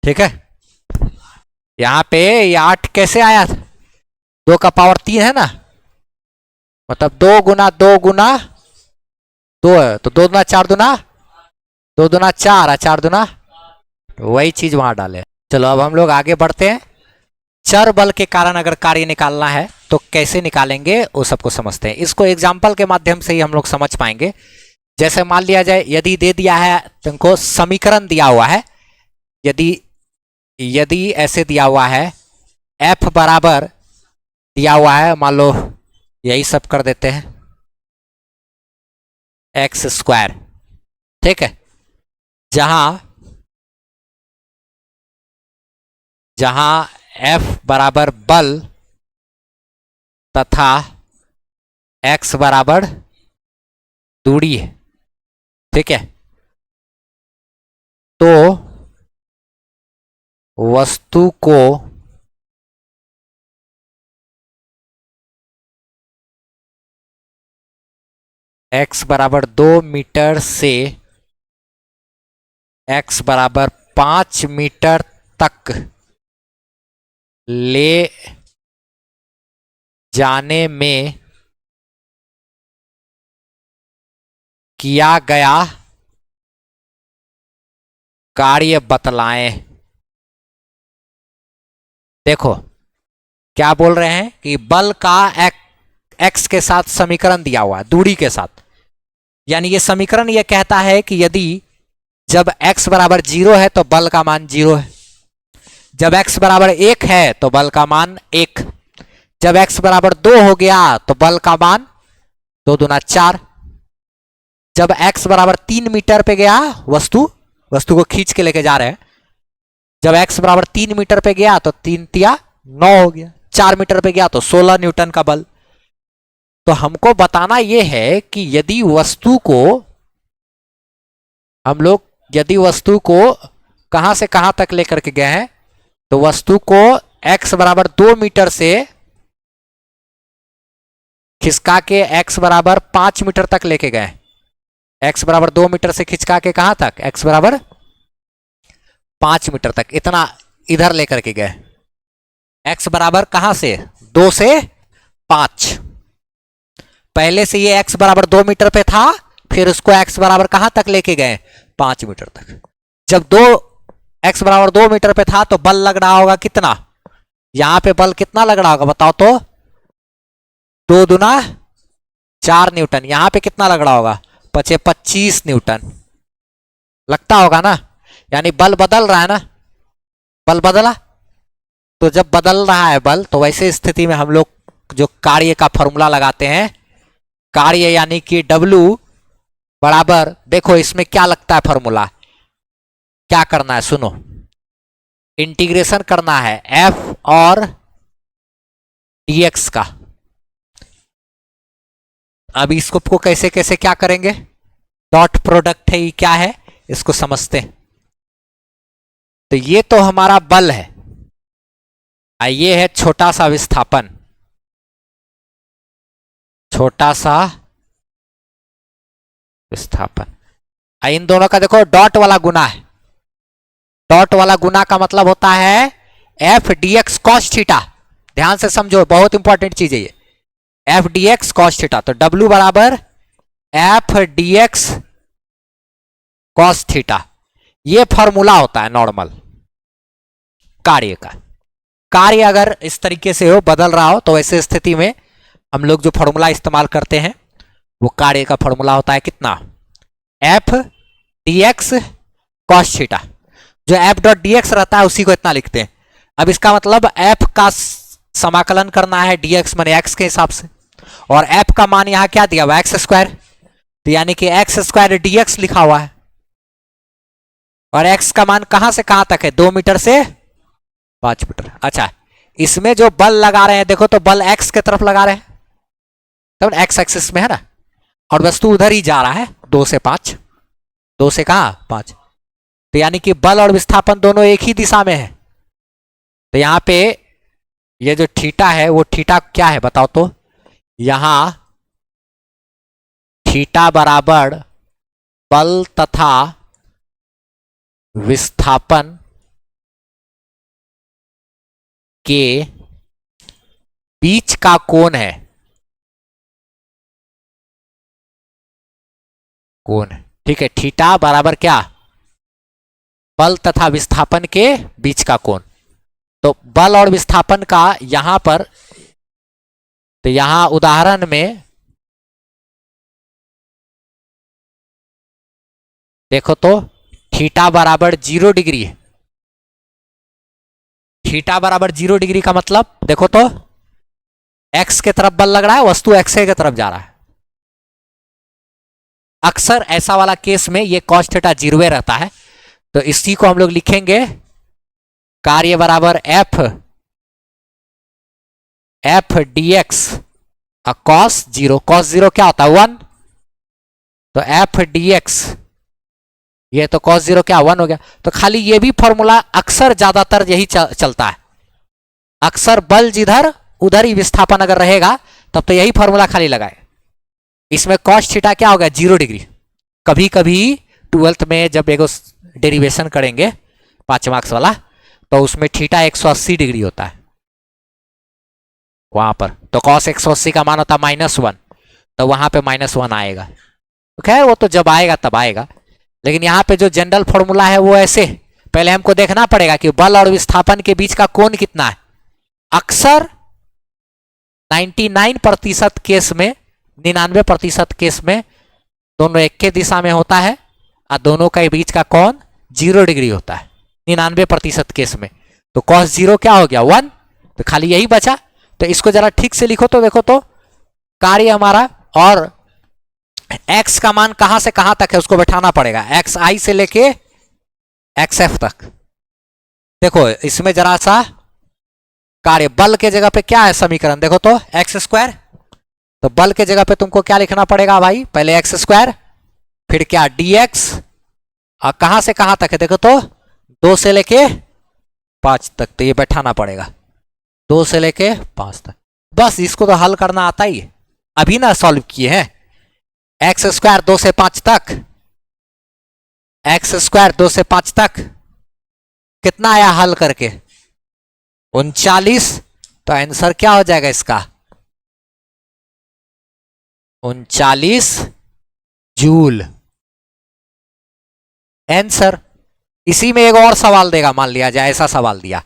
Speaker 1: ठीक है, यहां पे ये 8 कैसे आया, 2 का पावर 3 है ना, मतलब 2 गुना 2 गुना 2 है, तो 2 दूना 4 दूना 2 दूना 4 और 4 दूना, वही चीज वहां डाले। चलो अब हम लोग आगे बढ़ते हैं। चर बल के कारण अगर कार्य निकालना है तो कैसे निकालेंगे वो सबको समझते हैं। इसको एग्जाम्पल के माध्यम से ही हम लोग समझ पाएंगे। जैसे मान लिया जाए, यदि दे दिया है तुमको समीकरण दिया हुआ है, यदि ऐसे दिया हुआ है, f बराबर दिया हुआ है, मान लो यही सब कर देते हैं एक्स स्क्वायर, ठीक है, जहां f बराबर बल तथा x बराबर दूरी है, ठीक है, तो वस्तु को x बराबर 2 मीटर से x बराबर 5 मीटर तक ले जाने में किया गया कार्य बतलाएं। देखो क्या बोल रहे हैं कि बल का एक्स के साथ समीकरण दिया हुआ है, दूरी के साथ। यानी ये समीकरण ये कहता है कि यदि जब x बराबर 0 है तो बल का मान 0 है, जब x बराबर 1 है तो बल का मान 1, जब x बराबर 2 हो गया तो बल का मान 2 दूना 4, जब x बराबर 3 मीटर पे गया, वस्तु को खींच के लेके जा रहे हैं, जब x बराबर 3 मीटर पे गया तो 3 तिया 9 हो गया, 4 मीटर पे गया तो 16 न्यूटन का बल। तो हमको बताना यह है कि यदि वस्तु को कहां से कहां तक लेकर के गए हैं, तो वस्तु को x बराबर 2 मीटर से खिसका के x बराबर 5 मीटर तक लेके गए। x बराबर 2 मीटर से खिसका के कहां तक, x बराबर 5 मीटर तक, इतना इधर लेकर के गए। x बराबर कहां से, 2 से 5। पहले से ये x बराबर 2 मीटर पे था, फिर उसको x बराबर कहां तक लेके गए, 5 मीटर तक। जब x बराबर 2 मीटर पे था तो बल लग रहा होगा कितना, यहां पे बल कितना लग रहा होगा बताओ तो, 2 दूना 4 न्यूटन। यहां पे कितना लग रहा होगा, 25 न्यूटन लगता होगा ना। यानी बल बदल रहा है ना, बल बदला। तो जब बदल रहा है बल, तो वैसे स्थिति में हम लोग जो कार्य का फॉर्मूला लगाते हैं, कार्य यानी कि W बराबर, देखो इसमें क्या लगता है फॉर्मूला, क्या करना है सुनो, इंटीग्रेशन करना है f और dx का। अब इसको कैसे कैसे क्या करेंगे, डॉट प्रोडक्ट है, ये क्या है इसको समझते हैं। तो ये तो हमारा बल है, ये है छोटा सा विस्थापन, छोटा सा विस्थापन। इन दोनों का देखो डॉट वाला गुना है, डॉट वाला गुना का मतलब होता है F D x cos theta. ध्यान से समझो, बहुत इंपॉर्टेंट चीज है ये, F D x cos theta. तो डब्ल्यू बराबर F D x cos theta, ये फॉर्मूला होता है नॉर्मल कार्य का। कार्य अगर इस तरीके से हो, बदल रहा हो, तो ऐसे स्थिति में हम लोग जो फॉर्मूला इस्तेमाल करते हैं वो कार्य का फॉर्मूला होता है कितना, F D x cos theta. जो एफ डॉट डी एक्स रहता है उसी को इतना लिखते हैं। अब इसका मतलब एफ का समाकलन करना है dx माने x के हिसाब से, और f का मान यहां क्या दिया हुआ, एक्स स्क्वायर, तो यानी कि एक्स स्क्वायर dx लिखा हुआ है। और x का मान कहां से कहां तक है, 2 मीटर से 5 मीटर। अच्छा, इसमें जो बल लगा रहे हैं, देखो तो बल x के तरफ लगा रहे हैं, तब x एक्सिस में है ना, और वस्तु उधर ही जा रहा है 2 से 5, 2 से कहां 5, तो यानी कि बल और विस्थापन दोनों एक ही दिशा में है। तो यहां पे ये जो थीटा है वो थीटा क्या है बताओ तो, यहां थीटा बराबर बल तथा विस्थापन के बीच का कोण है, कोण, ठीक है। थीटा बराबर क्या, बल तथा विस्थापन के बीच का कोण। तो बल और विस्थापन का यहां पर, तो यहां उदाहरण में देखो तो थीटा बराबर 0 डिग्री है। थीटा बराबर 0 डिग्री का मतलब देखो तो x के तरफ बल लग रहा है, वस्तु x के तरफ जा रहा है। अक्सर ऐसा वाला केस में ये cos थीटा 0 रहता है, तो इसी को हम लोग लिखेंगे कार्य बराबर F D x cos 0। Cos 0 क्या होता है 1, तो एफ डी एक्स, ये तो cos 0 क्या 1 हो गया। तो खाली ये भी फॉर्मूला अक्सर ज्यादातर यही चलता है, अक्सर बल जिधर उधर ही विस्थापन अगर रहेगा तब तो यही फॉर्मूला खाली लगाए। इसमें cos थीटा क्या हो गया 0 डिग्री। कभी कभी 12th में जब एगो डेरिवेशन करेंगे 5 मार्क्स वाला, तो उसमें थीटा 180 डिग्री होता है, वहां पर, तो cos 180 का मान होता -1, तो वहां पे -1 आएगा। तो खैर वो तो जब आएगा तब आएगा, लेकिन यहाँ पे जो जनरल फॉर्मूला है वो ऐसे, पहले हमको देखना पड़ेगा कि बल और विस्थापन के बीच का कोण कितना है। अक्सर 99% केस में, 99% केस में दोनों एक के दिशा में होता है और दोनों के बीच का कोण 0 डिग्री होता है 99% केस में। तो cos 0 क्या हो गया 1, तो खाली यही बचा। तो इसको जरा ठीक से लिखो तो देखो तो कार्य हमारा, और x का मान कहां से कहां तक है उसको बैठाना पड़ेगा, xi से लेके xf तक। देखो इसमें जरा सा कार्य, बल के जगह पे क्या है समीकरण, देखो तो x², तो बल के जगह पे तुमको क्या लिखना पड़ेगा भाई, पहले x², फिर क्या dx, और कहां से कहां तक है देखो तो 2 से लेके 5 तक, तो ये बैठाना पड़ेगा 2 से लेके 5 तक। बस इसको तो हल करना आता ही है, अभी ना सॉल्व किए हैं। x² 2 से 5 तक, x² 2 से 5 तक कितना आया हल करके 39, तो आंसर क्या हो जाएगा इसका 39 जूल आंसर। इसी में एक और सवाल देगा, मान लिया जाए ऐसा सवाल दिया,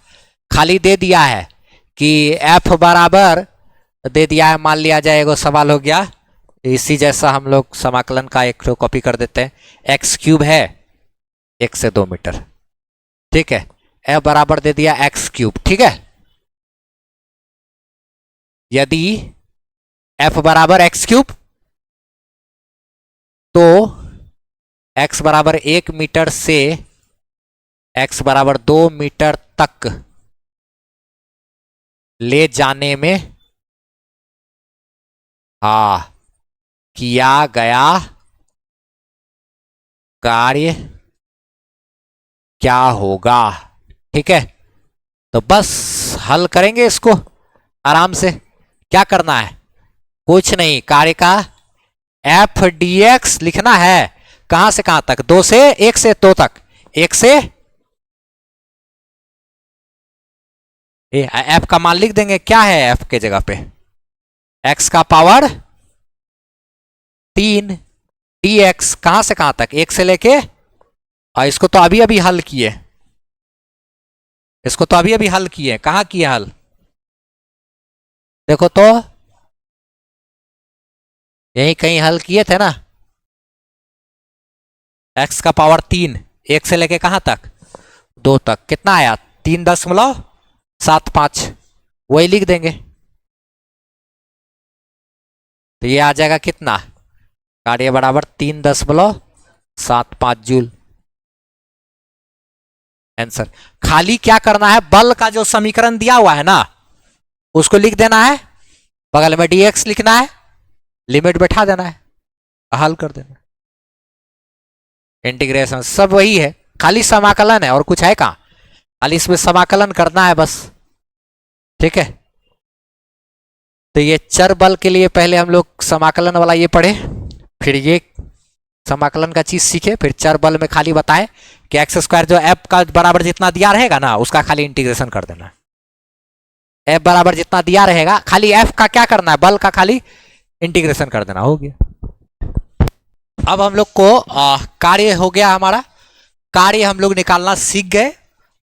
Speaker 1: खाली दे दिया है कि F बराबर दे दिया है, मान लिया जाए एगो सवाल हो गया इसी जैसा, हम लोग समाकलन का एक कॉपी कर देते हैं, x³ है 1 से 2 मीटर, ठीक है, F बराबर दे दिया x³, ठीक है। यदि F बराबर x³ तो x बराबर 1 मीटर से x बराबर 2 मीटर तक ले जाने में किया गया कार्य क्या होगा, ठीक है। तो बस हल करेंगे इसको आराम से। क्या करना है, कुछ नहीं, कार्य का एफ dx लिखना है, कहां से कहां तक, 2 से 1 से 2 तक, 1 से एफ का मान लिख देंगे, क्या है एफ के जगह पे x का पावर 3 dx, कहां से कहां तक 1 से लेके, और इसको तो अभी अभी हल किए, इसको तो अभी अभी हल किए, कहां किए हल, देखो तो यही कहीं हल किए थे ना, x का पावर 3, 1 से लेके कहां तक 2 तक, कितना आया 3.75, वही लिख देंगे। तो ये आ जाएगा कितना, कार्य बराबर 3.75 जूल आंसर। खाली क्या करना है, बल का जो समीकरण दिया हुआ है ना उसको लिख देना है, बगल में dx लिखना है, लिमिट बैठा देना है, हल कर देना, इंटीग्रेशन सब वही है, खाली समाकलन है और कुछ है कहां, खाली इसमें समाकलन करना है बस, ठीक है। तो ये चर बल के लिए पहले हम लोग समाकलन वाला ये पढ़े, फिर ये समाकलन का चीज सीखे, फिर चर बल में खाली बताएं कि x² जो f का बराबर जितना दिया रहेगा ना उसका खाली इंटीग्रेशन कर देना, f बराबर जितना दिया रहेगा खाली f का क्या करना है, बल का खाली इंटीग्रेशन कर देना, हो गया। अब हम लोग को कार्य हो गया, हमारा कार्य हम लोग निकालना सीख गए,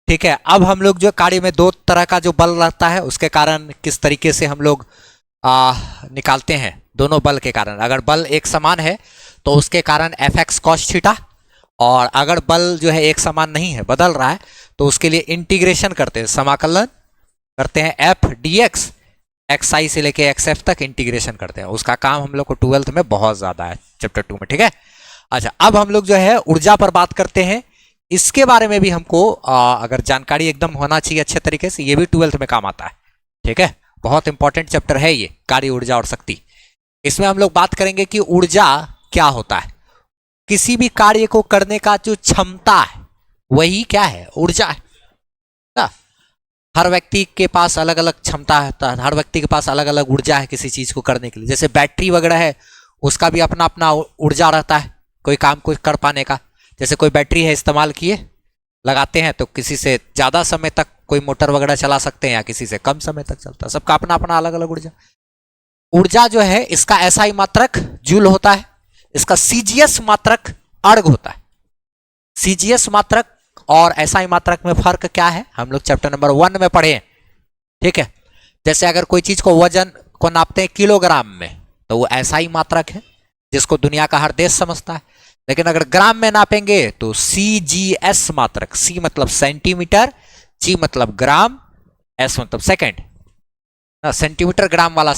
Speaker 1: ठीक है। अब हम लोग जो कार्य में 2 तरह का जो बल रहता है उसके कारण किस तरीके से हम लोग निकालते हैं, दोनों बल के कारण, अगर बल एक समान है तो उसके कारण fx cos थीटा, और अगर बल जो है एक समान नहीं है बदल रहा है तो उसके लिए इंटीग्रेशन करते हैं, समाकलन करते हैं, f dx xi से लेके xf तक इंटीग्रेशन करते हैं, उसका काम हम लोग को 12th में बहुत ज्यादा है, चैप्टर 2 में, ठीक है। अच्छा, अब हम लोग जो है ऊर्जा पर बात करते हैं, इसके बारे में भी हमको अगर जानकारी एकदम होना चाहिए अच्छे तरीके से, ये भी 12th में काम आता है, ठीक है। बहुत इंपॉर्टेंट चैप्टर है ये, कार्य, ऊर्जा और शक्ति। इसमें हम लोग बात करेंगे कि ऊर्जा क्या होता है, किसी भी कार्य को करने का जो क्षमता है वही क्या है, ऊर्जा है ना। हर व्यक्ति के पास अलग अलग क्षमता है, हर व्यक्ति के पास अलग अलग ऊर्जा है किसी चीज को करने के लिए, जैसे बैटरी वगैरह है उसका भी अपना अपना ऊर्जा रहता है कोई काम को कर पाने का, जैसे कोई बैटरी है इस्तेमाल किए लगाते हैं तो किसी से ज़्यादा समय तक कोई मोटर वगैरह चला सकते हैं या किसी से कम समय तक चलता है, सबका अपना अपना अलग अलग ऊर्जा। ऊर्जा जो है इसका एसआई मात्रक जूल होता है, इसका सीजीएस मात्रक अर्ग होता है। सीजीएस मात्रक और एसआई मात्रक में फर्क क्या है हम लोग चैप्टर नंबर 1 में पढ़े, ठीक है। जैसे अगर कोई चीज को वजन को नापते हैं किलोग्राम में तो वो एसआई मात्रक है जिसको दुनिया का हर देश समझता है, लेकिन अगर ग्राम में नापेंगे तो सीजीएस मात्रक, सी मतलब सेंटीमीटर, जी मतलब ग्राम, एस मतलब सेकेंड, सेंटीमीटर ग्राम वाला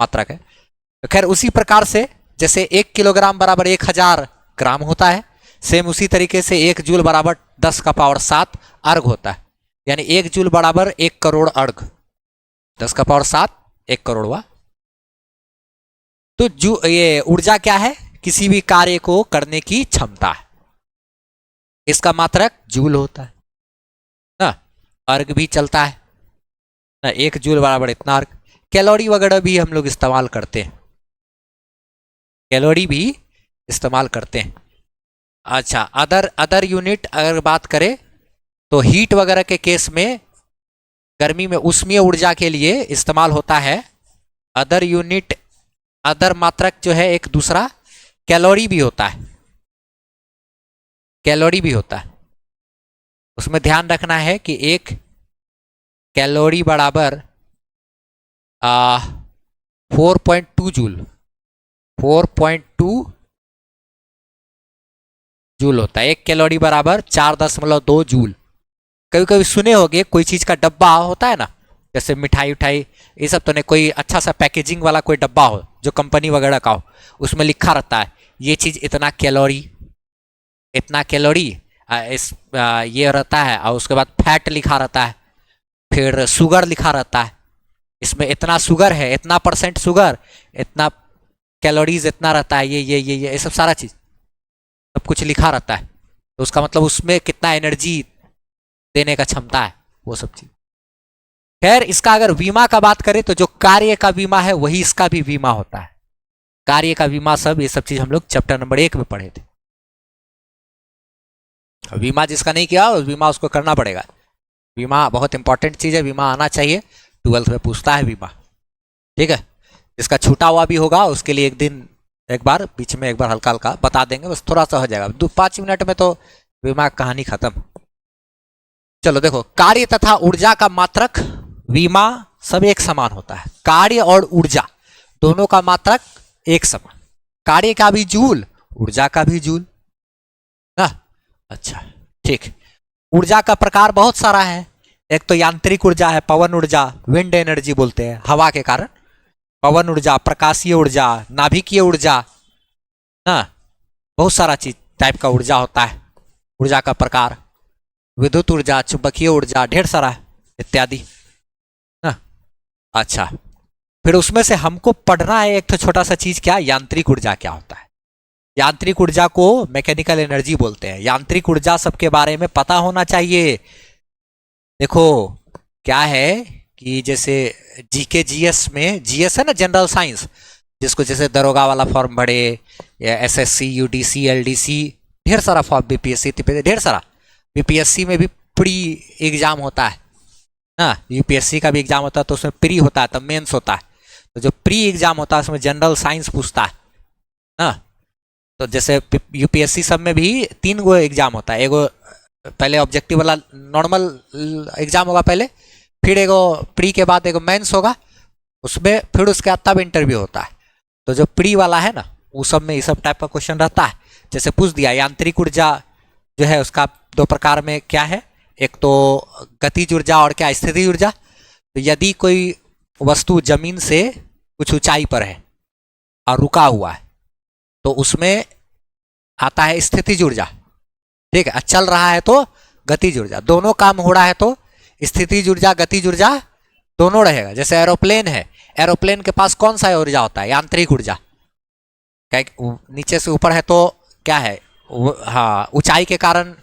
Speaker 1: मात्रक है। तो खैर उसी प्रकार से जैसे 1 किलोग्राम बराबर 1000 ग्राम होता है, सेम उसी तरीके से 1 जूल बराबर 10 का पावर 7 अर्ग होता है, यानी 1 जूल बराबर 1 करोड़ अर्ग, 10 का पावर 7 1 करोड़ हुआ। तो ये ऊर्जा क्या है, किसी भी कार्य को करने की क्षमता है, इसका मात्रक जूल होता है ना। अर्ग भी चलता है ना, 1 जूल बराबर इतना अर्ग। कैलोरी वगैरह भी हम लोग इस्तेमाल करते हैं, कैलोरी भी इस्तेमाल करते हैं। अच्छा, अदर यूनिट अगर बात करें तो हीट वगैरह के केस में गर्मी में उष्मीय ऊर्जा के लिए इस्तेमाल होता है अदर यूनिट, अदर मात्रक जो है एक दूसरा कैलोरी भी होता है, कैलोरी भी होता है। उसमें ध्यान रखना है कि 1 कैलोरी बराबर 4.2 जूल, 4.2 जूल होता है। 1 कैलोरी बराबर 4.2 जूल। कभी कभी सुने होंगे कोई चीज का डब्बा होता है ना, जैसे मिठाई उठाई ये सब, तो नहीं कोई अच्छा सा पैकेजिंग वाला कोई डब्बा हो जो कंपनी वगैरह का हो, उसमें लिखा रहता है ये चीज इतना कैलोरी, इतना कैलोरी ये रहता है, और उसके बाद फैट लिखा रहता है, फिर शुगर लिखा रहता है, इसमें इतना शुगर है, इतना % शुगर, इतना कैलोरीज इतना रहता है, ये सब सारा चीज सब कुछ लिखा रहता है। तो उसका मतलब उसमें कितना एनर्जी देने का क्षमता है, वो सब चीज। खैर इसका अगर बीमा का बात करें तो जो कार्य का बीमा है वही इसका भी बीमा होता है। कार्य का बीमा सब, ये सब चीज हम लोग चैप्टर नंबर 1 में पढ़े थे। बीमा जिसका नहीं किया उस बीमा उसको करना पड़ेगा। बीमा बहुत इंपॉर्टेंट चीज है, बीमा आना चाहिए, 12th में पूछता है बीमा, ठीक है। जिसका छूटा हुआ भी होगा उसके लिए एक बार बीच में एक बार हल्का हल्का बता देंगे, बस थोड़ा सा हो जाएगा, 5 मिनट में तो बीमा कहानी खत्म। चलो देखो, कार्य तथा ऊर्जा का मात्रक बीमा सब एक समान होता है। कार्य और ऊर्जा दोनों का मात्रक एक समान, कार्य का भी जूल, ऊर्जा का भी जूल ना। अच्छा ठीक, ऊर्जा का प्रकार बहुत सारा है। एक तो यांत्रिक ऊर्जा है, पवन ऊर्जा, विंड एनर्जी बोलते हैं, हवा के कारण, पवन ऊर्जा, प्रकाशीय ऊर्जा, नाभिकीय ऊर्जा ना, बहुत सारा चीज टाइप का ऊर्जा होता है। ऊर्जा का प्रकार, विद्युत ऊर्जा, चुंबकीय ऊर्जा, ढेर सारा इत्यादि ना। अच्छा, फिर उसमें से हमको पढ़ना है एक तो छोटा सा चीज, क्या यांत्रिक ऊर्जा क्या होता है। यांत्रिक ऊर्जा को मैकेनिकल एनर्जी बोलते हैं। यांत्रिक ऊर्जा सबके बारे में पता होना चाहिए। देखो क्या है कि जैसे जीके जीएस में, जीएस है ना जनरल साइंस, जिसको जैसे दरोगा वाला फॉर्म भरे, या एसएससी, यूडीसी, एलडीसी, ढेर सारा फॉर्म, बीपीएससी, ढेर सारा। बीपीएससी में भी प्री एग्जाम होता है ना, यूपीएससी का भी एग्जाम होता है, तो उसमें प्री होता है तब मेंस होता है। तो जो प्री एग्जाम होता है उसमें जनरल साइंस पूछता है ना। तो जैसे यूपीएससी सब में भी 3 गो एग्जाम होता है। एगो पहले ऑब्जेक्टिव वाला नॉर्मल एग्जाम होगा पहले, फिर एगो प्री के बाद एगो मेंस होगा, उसमें फिर उसके बाद तब इंटरव्यू होता है। तो जो प्री वाला है ना, वो सब में ये सब टाइप का क्वेश्चन रहता है। जैसे पूछ दिया यांत्रिक ऊर्जा जो है उसका 2 प्रकार में क्या है, एक तो गतिज ऊर्जा और क्या स्थितिज ऊर्जा। तो यदि कोई वस्तु जमीन से कुछ ऊंचाई पर है और रुका हुआ है तो उसमें आता है स्थितिज ऊर्जा, ठीक है। चल रहा है तो गतिज ऊर्जा। दोनों काम हो रहा है तो स्थितिज ऊर्जा, गतिज ऊर्जा दोनों रहेगा। जैसे एरोप्लेन है, एरोप्लेन के पास कौन सा ऊर्जा होता है, यांत्रिक ऊर्जा। नीचे से ऊपर है तो क्या है, हाँ, ऊंचाई के कारण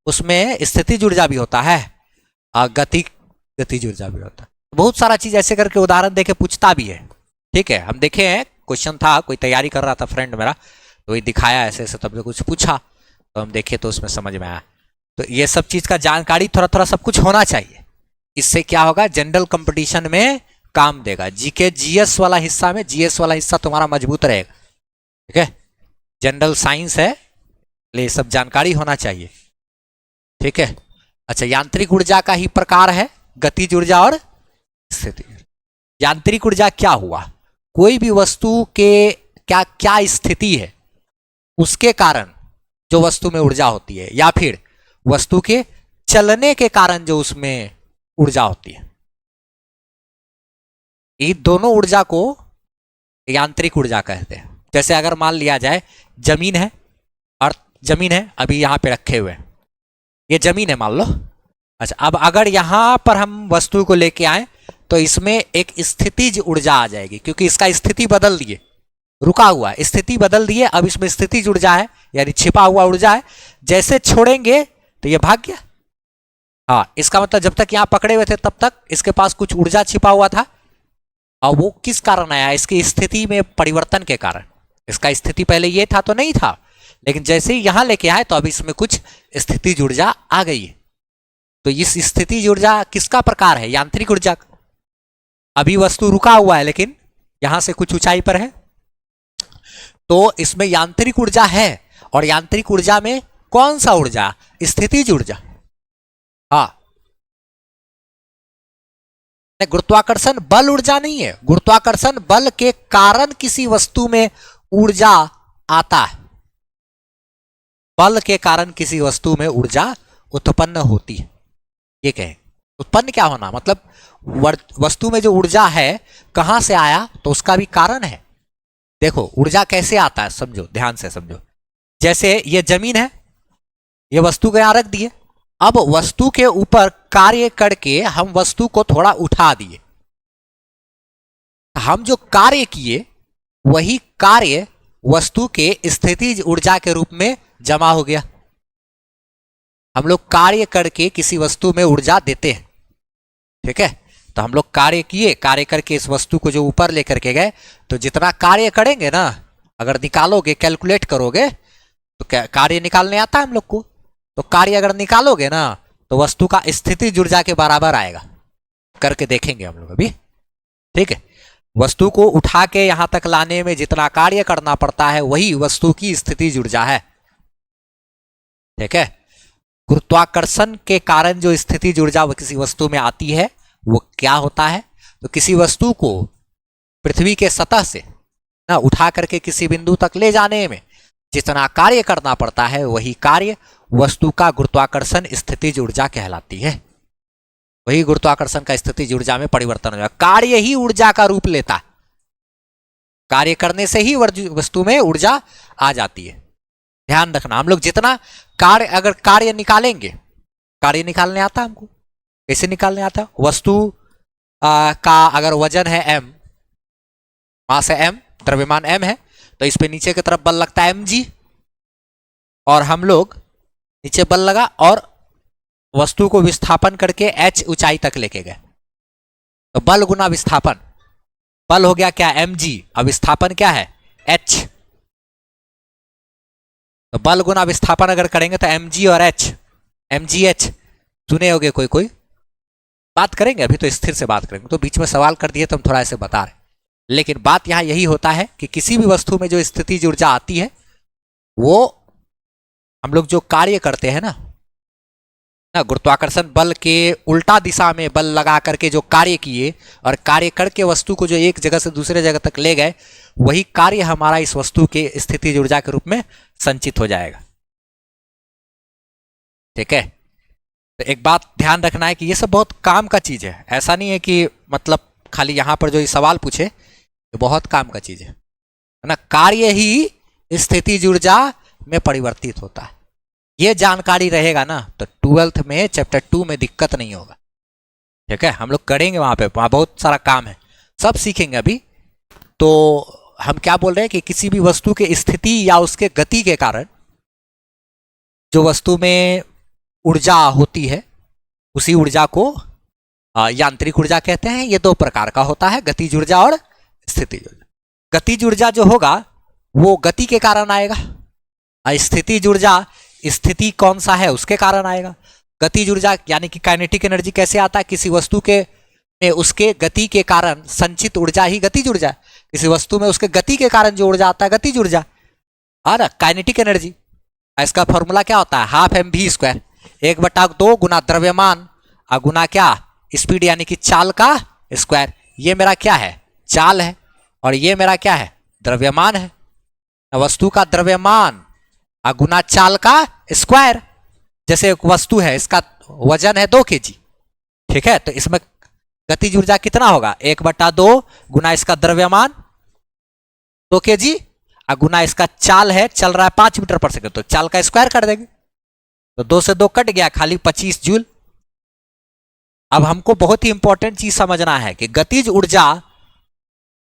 Speaker 1: उसमें स्थितिज ऊर्जा भी होता है और गतिज ऊर्जा भी होता है। बहुत सारा चीज ऐसे करके उदाहरण देके पूछता भी है, ठीक है। हम देखे हैं, क्वेश्चन था, कोई तैयारी कर रहा था फ्रेंड मेरा, तो ये दिखाया ऐसे ऐसे, तब कुछ पूछा तो हम देखे तो उसमें समझ में आया। तो ये सब चीज का जानकारी थोड़ा थोड़ा सब कुछ होना चाहिए, इससे क्या होगा, जनरल कंपटीशन में काम देगा। जीके जीएस वाला हिस्सा में, जीएस वाला हिस्सा तुम्हारा मजबूत रहेगा। ठीक है, जनरल साइंस है, ये सब जानकारी होना चाहिए। ठीक है, अच्छा, यांत्रिक ऊर्जा का ही प्रकार है गतिज ऊर्जा और स्थिति। यांत्रिक ऊर्जा क्या हुआ, कोई भी वस्तु के क्या क्या स्थिति है उसके कारण जो वस्तु में ऊर्जा होती है, या फिर वस्तु के चलने के कारण जो उसमें ऊर्जा होती है। ये दोनों ऊर्जा को यांत्रिक ऊर्जा कहते हैं। जैसे अगर मान लिया जाए जमीन है, और जमीन है अभी यहां पे रखे हुए हैं, ये जमीन है मान लो। अच्छा, अब अगर यहां पर हम वस्तु को लेके आए तो इसमें एक स्थितिज ऊर्जा आ जाएगी, क्योंकि इसका स्थिति बदल दिए, रुका हुआ है, स्थिति बदल दिए, अब इसमें स्थितिज ऊर्जा है, यानी छिपा हुआ ऊर्जा है। जैसे छोड़ेंगे तो ये भाग गया। हाँ, इसका मतलब जब तक यहां पकड़े हुए थे तब तक इसके पास कुछ ऊर्जा छिपा हुआ था, और वो किस कारण आया, इसकी स्थिति में परिवर्तन के कारण। इसका स्थिति पहले ये था तो नहीं था, लेकिन जैसे ही यहां लेके आए तो अब इसमें कुछ स्थितिज ऊर्जा आ गई है। तो इस स्थितिज ऊर्जा किसका प्रकार है, यांत्रिक ऊर्जा का। अभी वस्तु रुका हुआ है लेकिन यहां से कुछ ऊंचाई पर है, तो इसमें यांत्रिक ऊर्जा है। और यांत्रिक ऊर्जा में कौन सा ऊर्जा, स्थितिज ऊर्जा। हाँ, गुरुत्वाकर्षण बल ऊर्जा नहीं है, गुरुत्वाकर्षण बल के कारण किसी वस्तु में ऊर्जा आता है, बल के कारण किसी वस्तु में ऊर्जा उत्पन्न होती है। ये कहें उत्पन्न क्या होना, मतलब वस्तु में जो ऊर्जा है कहां से आया, तो उसका भी कारण है। देखो ऊर्जा कैसे आता है, समझो, ध्यान से समझो। जैसे ये जमीन है, ये वस्तु को यहां रख दिए, अब वस्तु के ऊपर कार्य करके हम वस्तु को थोड़ा उठा दिए। हम जो कार्य किए वही कार्य वस्तु के स्थितिज ऊर्जा के रूप में जमा हो गया। हम लोग कार्य करके किसी वस्तु में ऊर्जा देते हैं। ठीक है, तो हम लोग कार्य किए, कार्य करके इस वस्तु को जो ऊपर लेकर के गए, तो जितना कार्य करेंगे ना, अगर निकालोगे, कैलकुलेट करोगे, तो कार्य निकालने आता है हम लोग को, तो कार्य अगर निकालोगे ना तो वस्तु का स्थितिज ऊर्जा के बराबर आएगा। करके देखेंगे हम लोग अभी। ठीक है, वस्तु को उठा के यहां तक लाने में जितना कार्य करना पड़ता है वही वस्तु की स्थितिज ऊर्जा है। ठीक है, गुरुत्वाकर्षण के कारण जो स्थितिज ऊर्जा किसी वस्तु में आती है वो क्या होता है, तो किसी वस्तु को पृथ्वी के सतह से ना उठा करके किसी बिंदु तक ले जाने में जितना कार्य करना पड़ता है वही कार्य वस्तु का गुरुत्वाकर्षण स्थितिज ऊर्जा कहलाती है। वही गुरुत्वाकर्षण का स्थितिज ऊर्जा में परिवर्तन हो जाएगा। कार्य ही ऊर्जा का रूप लेता है, कार्य करने से ही वस्तु में ऊर्जा आ जाती है। ध्यान रखना, हम लोग जितना कार्य, अगर कार्य निकालेंगे, कार्य निकालने आता हमको, कैसे निकालने आता, वस्तु का अगर वजन है m, मास है m, द्रव्यमान m है, तो इस पे नीचे की तरफ बल लगता है mg, और हम लोग नीचे बल लगा और वस्तु को विस्थापन करके h ऊंचाई तक लेके गए, तो बल गुना विस्थापन, बल हो गया क्या, mg, अब विस्थापन क्या है, h, तो बल गुना विस्थापन अगर करेंगे तो mg और h, mg h सुने होगे, कोई बात करेंगे, अभी तो स्थिर से बात करेंगे, तो बीच में सवाल कर दिए तो हम थोड़ा ऐसे बता रहे। लेकिन बात यहां यही होता है कि किसी भी वस्तु में जो स्थितिज ऊर्जा आती है वो हम लोग जो कार्य करते हैं ना, गुरुत्वाकर्षण बल के उल्टा दिशा में बल लगा करके जो कार्य किए और कार्य करके वस्तु को जो एक जगह से दूसरे जगह तक ले गए, वही कार्य हमारा इस वस्तु के स्थितिज ऊर्जा के रूप में संचित हो जाएगा। ठीक है, तो एक बात ध्यान रखना है कि ये सब बहुत काम का चीज है, ऐसा नहीं है कि मतलब खाली यहां पर जो ये सवाल पूछे, ये बहुत काम का चीज है ना। कार्य ही स्थितिज ऊर्जा में परिवर्तित होता है, ये जानकारी रहेगा ना तो 12th में चैप्टर 2 में दिक्कत नहीं होगा। ठीक है, हम लोग करेंगे वहां बहुत सारा काम है, सब सीखेंगे अभी। तो हम क्या बोल रहे हैं कि किसी भी वस्तु के स्थिति या उसके गति के कारण जो वस्तु में ऊर्जा होती है उसी ऊर्जा को यांत्रिक ऊर्जा कहते हैं। ये दो प्रकार का होता है, गतिज ऊर्जा और स्थितिज ऊर्जा। गतिज ऊर्जा जो होगा वो गति के कारण आएगा, और स्थितिज ऊर्जा स्थिति कौन सा है उसके कारण आएगा। गतिज ऊर्जा यानी कि काइनेटिक एनर्जी कैसे आता है? किसी वस्तु के में उसके गति के कारण संचित ऊर्जा ही गतिज ऊर्जा है। किसी वस्तु में उसके गति के कारण जो ऊर्जा आता है गतिज ऊर्जा, और काइनेटिक एनर्जी। इसका फॉर्मूला क्या होता है? हाफ एम वी स्क्वायर, 1/2 गुना द्रव्यमान गुना क्या? स्पीड यानी कि चाल का स्क्वायर। ये मेरा क्या है? चाल है, और ये मेरा क्या है? द्रव्यमान है। वस्तु का द्रव्यमान गुना चाल का स्क्वायर। जैसे एक वस्तु है, इसका वजन है 2 kg, ठीक है, तो इसमें गतिज ऊर्जा कितना होगा? 1/2 गुना इसका द्रव्यमान 2 kg गुना इसका चाल है, चल रहा है 5 मीटर पर सेकंड, तो चाल का स्क्वायर कर देंगे, तो 2 से 2 कट गया, खाली 25 जूल। अब हमको बहुत ही इंपॉर्टेंट चीज समझना है कि गतिज ऊर्जा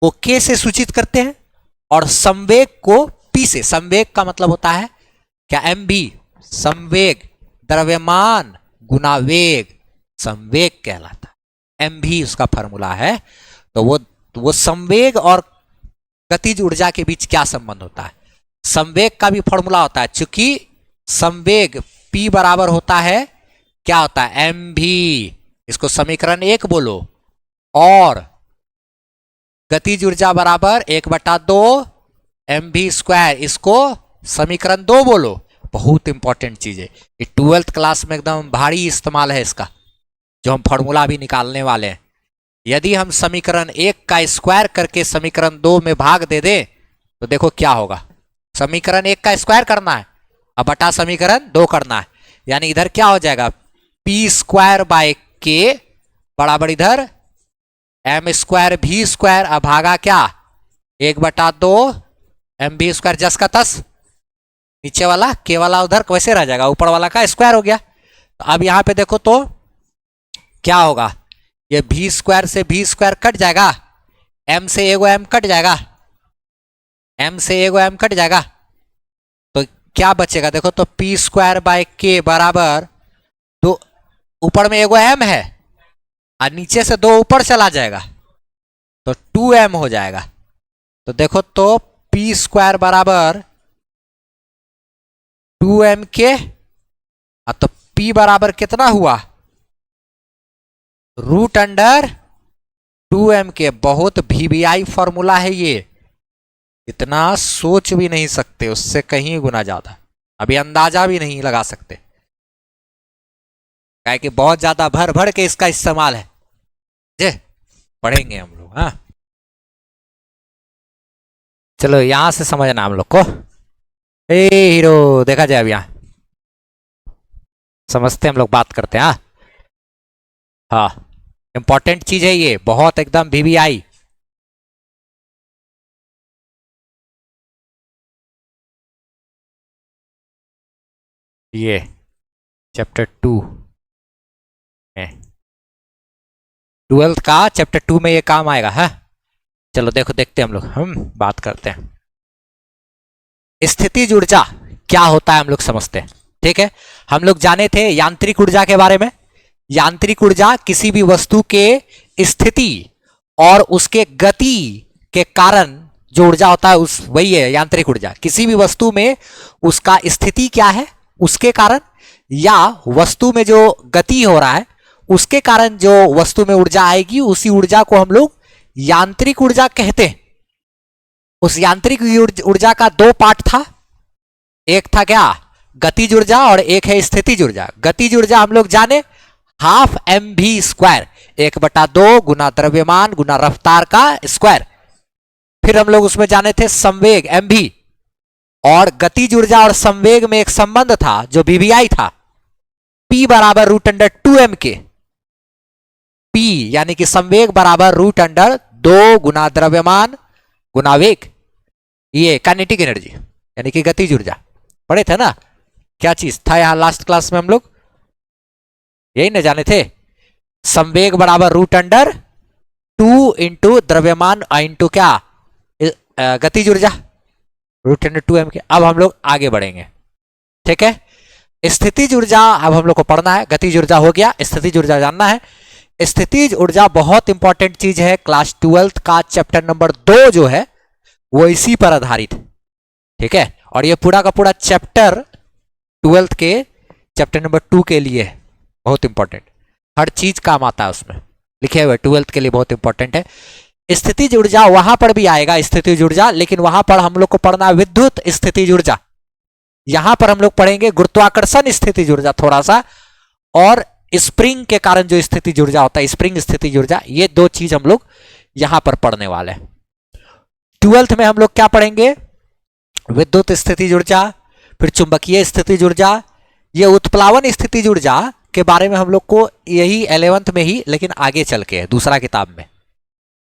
Speaker 1: को K से सूचित करते हैं और संवेग को P से। संवेग का मतलब होता है क्या? mv, संवेग, द्रव्यमान गुना वेग, संवेग कहलाता है। mv उसका फॉर्मूला है। तो वो संवेग और गतिज ऊर्जा के बीच क्या संबंध होता है? संवेग का भी फॉर्मूला होता है, चूंकि संवेग P बराबर होता है क्या होता है? mv, इसको समीकरण 1 बोलो, और गतिज ऊर्जा बराबर 1/2 mv स्क्वायर, इसको समीकरण 2 बोलो। बहुत इंपॉर्टेंट चीज है ये, 12th क्लास में एकदम भारी इस्तेमाल है इसका, जो हम फॉर्मूला भी निकालने वाले हैं। यदि हम समीकरण 1 का स्क्वायर करके समीकरण 2 में भाग दे दे तो देखो क्या होगा। समीकरण 1 का स्क्वायर करना है, अब बटा समीकरण 2 करना है, यानी इधर क्या हो जाएगा? p² k बराबर इधर m² v², अब भागा क्या? 1/2 mv स्क्वायर, जस का तस, नीचे वाला k वाला उधर वैसे रह जाएगा, ऊपर वाला का स्क्वायर हो गया। तो अब यहां पे देखो तो क्या होगा? ये v² से v² कट जाएगा, m से एगो m कट जाएगा, m से एगो m कट जाएगा, तो क्या बचेगा? देखो तो p² k बराबर 2, ऊपर में एगो m है और नीचे से 2 ऊपर चला जाएगा तो 2m हो जाएगा। तो देखो तो p² बराबर 2m के, तो p बराबर कितना हुआ? √2m के। बहुत VBI फॉर्मूला है ये, इतना सोच भी नहीं सकते, उससे कहीं गुना ज्यादा, अभी अंदाजा भी नहीं लगा सकते, क्या कि बहुत ज्यादा भर भर के इसका इस्तेमाल है। जे पढ़ेंगे हम लोग। हाँ चलो यहां से समझना हम लोग को। ए हीरो देखा जाए, अब यहां समझते हम लोग, बात करते हैं। हाँ इंपॉर्टेंट चीज है ये, बहुत एकदम VBI। ये चैप्टर 2 है, 12th का चैप्टर 2 में ये काम आएगा। है चलो देखो, देखते हैं हम लोग, हम बात करते हैं। स्थितिज ऊर्जा क्या होता है हम लोग समझते हैं, ठीक है। हम लोग जाने थे यांत्रिक ऊर्जा के बारे में। यांत्रिक ऊर्जा किसी भी वस्तु के स्थिति और उसके गति के कारण जो ऊर्जा होता है उस वही है यांत्रिक ऊर्जा। किसी भी वस्तु में उसका स्थिति क्या है उसके कारण, या वस्तु में जो गति हो रहा है उसके कारण जो वस्तु में ऊर्जा आएगी, उसी ऊर्जा को हम लोग यांत्रिक ऊर्जा कहते हैं। उस यांत्रिक ऊर्जा का 2 पार्ट था, एक था क्या? गतिज ऊर्जा, और एक है स्थितिज ऊर्जा। गतिज ऊर्जा हम लोग जाने हाफ mv², 1/2 गुना द्रव्यमान गुना रफ्तार का स्क्वायर। फिर हम लोग उसमें जाने थे संवेग mv, और गतिज ऊर्जा और संवेग में एक संबंध था जो VBI था, p बराबर √2m के। p यानी कि संवेग बराबर √2 गुना द्रव्यमान गुना वेग, ये काइनेटिक एनर्जी यानी कि गतिज ऊर्जा। पढ़े थे ना, क्या चीज था यहां लास्ट क्लास में हम लोग, यही ना जाने थे। संवेग बराबर √2 इंटू द्रव्यमान इंटू क्या? गतिज ऊर्जा √2m के। अब हम लोग आगे बढ़ेंगे, ठीक है। स्थितिज ऊर्जा अब हम लोग को पढ़ना है। गतिज ऊर्जा हो गया, स्थितिज ऊर्जा जानना है। स्थितिज ऊर्जा बहुत इंपॉर्टेंट चीज है। क्लास 12th का चैप्टर नंबर 2 जो है वो इसी पर आधारित है, ठीक है। और ये पूरा का पूरा चैप्टर 12th के चैप्टर नंबर 2 के लिए है, बहुत इंपॉर्टेंट, हर चीज काम आता है उसमें, लिखे हुए 12th के लिए बहुत इंपॉर्टेंट है। स्थितिज ऊर्जा वहां पर भी आएगा स्थितिज ऊर्जा, लेकिन वहां पर हम लोग को पढ़ना है विद्युत स्थितिज ऊर्जा। यहां पर हम लोग पढ़ेंगे गुरुत्वाकर्षण स्थितिज ऊर्जा थोड़ा सा, और स्प्रिंग के कारण जो स्थितिज ऊर्जा होता है, स्प्रिंग स्थितिज ऊर्जा, ये दो चीज हम लोग यहां पर पढ़ने वाले हैं। 12th में हम लोग क्या पढ़ेंगे, विद्युत स्थितिज ऊर्जा, फिर चुंबकीय स्थितिज ऊर्जा, ये उत्प्लावन स्थितिज ऊर्जा के बारे में हम लोग को यही 11th में ही, लेकिन आगे चल के है दूसरा किताब में,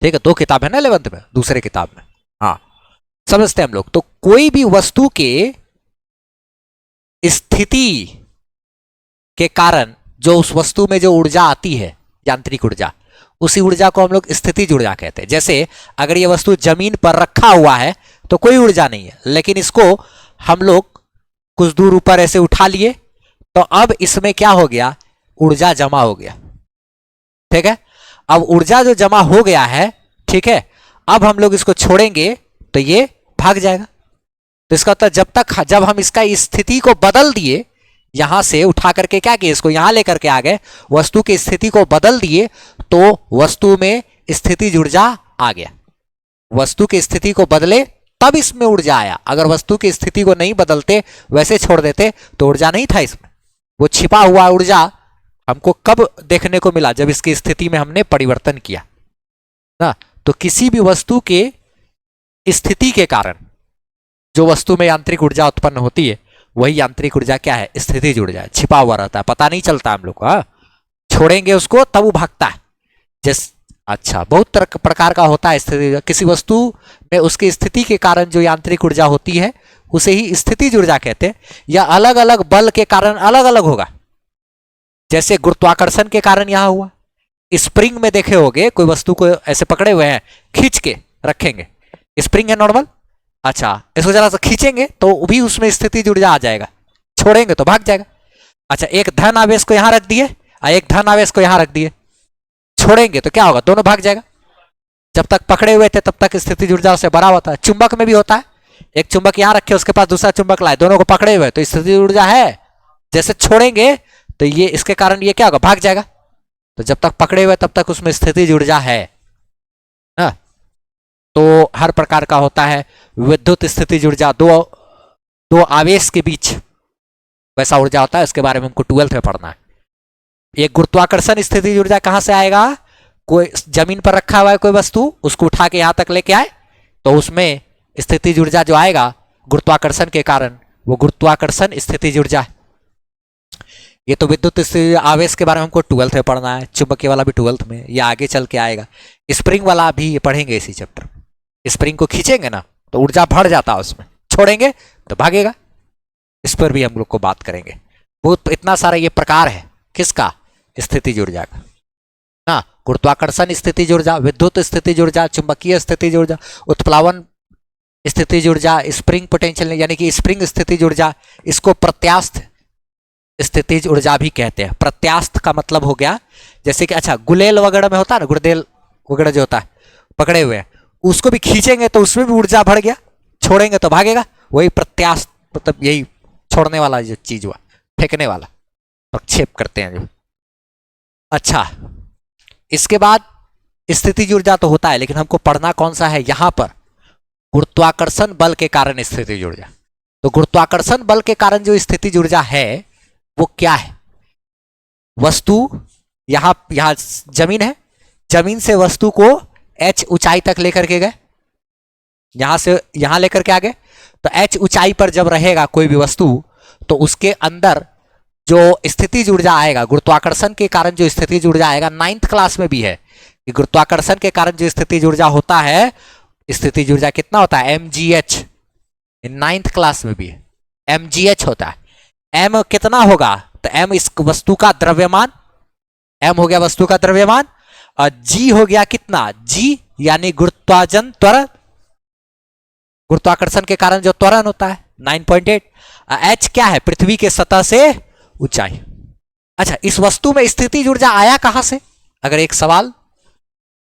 Speaker 1: ठीक है, 2 किताब है ना 11th में, दूसरे किताब में, हाँ समझते हैं हम लोग। तो कोई भी वस्तु के स्थिति के कारण जो उस वस्तु में जो ऊर्जा आती है, यांत्रिक ऊर्जा, उसी ऊर्जा को हम लोग स्थितिज ऊर्जा कहते हैं। जैसे अगर ये वस्तु जमीन पर रखा हुआ है तो कोई ऊर्जा नहीं है, लेकिन इसको हम लोग कुछ दूर ऊपर ऐसे उठा लिए, तो अब इसमें क्या हो गया, ऊर्जा जमा हो गया, ठीक है। अब ऊर्जा जो जमा हो गया है, ठीक है, अब हम लोग इसको छोड़ेंगे तो ये भाग जाएगा। तो इसका मतलब जब हम इसका स्थिति को बदल दिए, यहां से उठा करके क्या किए, इसको यहां लेकर के आ गए, वस्तु की स्थिति को बदल दिए, तो वस्तु में स्थितिज ऊर्जा आ गया। वस्तु की स्थिति को बदले तब इसमें ऊर्जा आया। अगर वस्तु की स्थिति को नहीं बदलते, वैसे छोड़ देते, तो ऊर्जा नहीं था इसमें। वो छिपा हुआ ऊर्जा हमको कब देखने को मिला, जब इसकी स्थिति में हमने परिवर्तन किया ना। तो किसी भी वस्तु के स्थिति के कारण जो वस्तु में यांत्रिक ऊर्जा उत्पन्न होती है, वही यांत्रिक ऊर्जा क्या है, स्थितिज ऊर्जा है, छिपा हुआ रहता है, पता नहीं चलता हम लोग को। छोड़ेंगे उसको तब वो भागता है। जैसे अच्छा, बहुत प्रकार का होता है स्थिति, किसी वस्तु में उसकी स्थिति के कारण जो यांत्रिक ऊर्जा होती है उसे ही स्थितिज ऊर्जा कहते हैं। या अलग अलग बल के कारण अलग अलग होगा। जैसे गुरुत्वाकर्षण के कारण यहां हुआ, स्प्रिंग में देखे होगे, कोई वस्तु को ऐसे पकड़े हुए हैं, खींच के रखेंगे, स्प्रिंग है नॉर्मल, अच्छा इसको जरा सा खींचेंगे तो भी उसमें स्थितिज ऊर्जा आ जाएगा, छोड़ेंगे तो भाग जाएगा। अच्छा, एक धन आवेश को यहां रख दिए और एक धन आवेश को यहां रख दिए, छोड़ेंगे तो क्या होगा, दोनों भाग जाएगा। जब तक पकड़े हुए थे तब तक स्थितिज ऊर्जा से बड़ा होता है। चुंबक में भी होता है, एक चुंबक यहां रखे, उसके पास दूसरा चुंबक लाए, दोनों को पकड़े हुए तो स्थितिज ऊर्जा है। जैसे छोड़ेंगे तो ये इसके कारण ये क्या होगा, भाग जाएगा। तो जब तक पकड़े हुए तब तक उसमें स्थितिज ऊर्जा है ना। तो हर प्रकार का होता है। विद्युत स्थितिज ऊर्जा, दो आवेश के बीच वैसा ऊर्जा होता है, उसके बारे में हमको 12th में पढ़ना है। एक गुरुत्वाकर्षण स्थितिज ऊर्जा कहां से आएगा, कोई जमीन पर रखा हुआ है कोई वस्तु, उसको उठा के यहां तक लेके आए, तो उसमें स्थितिज ऊर्जा जो आएगा गुरुत्वाकर्षण के कारण, वो गुरुत्वाकर्षण स्थितिज ऊर्जा है। ये तो विद्युत आवेश के बारे में हमको 12th में पढ़ना है, चुंबकीय वाला भी 12th में, ये आगे चल के आएगा। स्प्रिंग वाला भी पढ़ेंगे इसी चैप्टर। स्प्रिंग को खींचेंगे ना तो ऊर्जा बढ़ जाता है उसमें, छोड़ेंगे तो भागेगा। इस पर भी हम लोग को बात करेंगे। बहुत इतना सारा ये प्रकार है किसका, स्थितिज ऊर्जा का ना। गुरुत्वाकर्षण स्थितिज ऊर्जा, विद्युत स्थितिज ऊर्जा, चुंबकीय स्थितिज ऊर्जा, उत्प्लावन स्थितिज ऊर्जा, स्प्रिंग पोटेंशियल यानी कि स्प्रिंग स्थितिज ऊर्जा, इसको प्रत्यास्थ स्थितिज ऊर्जा भी कहते हैं। प्रत्यास्थ का मतलब हो गया जैसे कि अच्छा गुलेल वगैरह में होता है ना, गुड़देल वगैरह जो होता है पकड़े हुए हैं, उसको भी खींचेंगे तो उसमें भी ऊर्जा बढ़ गया, छोड़ेंगे तो भागेगा। वही प्रत्यास्थ मतलब यही छोड़ने वाला जो चीज हुआ, फेंकने वाला, प्रक्षेप करते हैं जो। अच्छा, इसके बाद स्थितिज ऊर्जा तो होता है, लेकिन हमको पढ़ना कौन सा है यहां पर, गुरुत्वाकर्षण बल के कारण स्थितिज ऊर्जा। तो गुरुत्वाकर्षण बल के कारण जो स्थितिज ऊर्जा है वो क्या है, वस्तु यहां जमीन है, जमीन से वस्तु को h ऊंचाई तक लेकर के गए, यहां से यहां लेकर के आ गए, तो h ऊंचाई पर जब रहेगा कोई भी वस्तु, तो उसके अंदर जो स्थितिज ऊर्जा आएगा, गुरुत्वाकर्षण के कारण जो स्थितिज ऊर्जा आएगा, 9th क्लास में भी है कि गुरुत्वाकर्षण के कारण जो स्थितिज ऊर्जा होता है, स्थितिज ऊर्जा कितना होता है, mgh, 9th क्लास में भी है mgh होता है। m कितना होगा, तो m इस वस्तु का द्रव्यमान, m हो गया वस्तु का द्रव्यमान, और g हो गया कितना, g यानी गुरुत्वाजन त्वरण, गुरुत्वाकर्षण के कारण जो त्वरण होता है 9.8, h क्या है, पृथ्वी के सतह से ऊंचाई। अच्छा, इस वस्तु में स्थितिज ऊर्जा आया कहां से, अगर एक सवाल,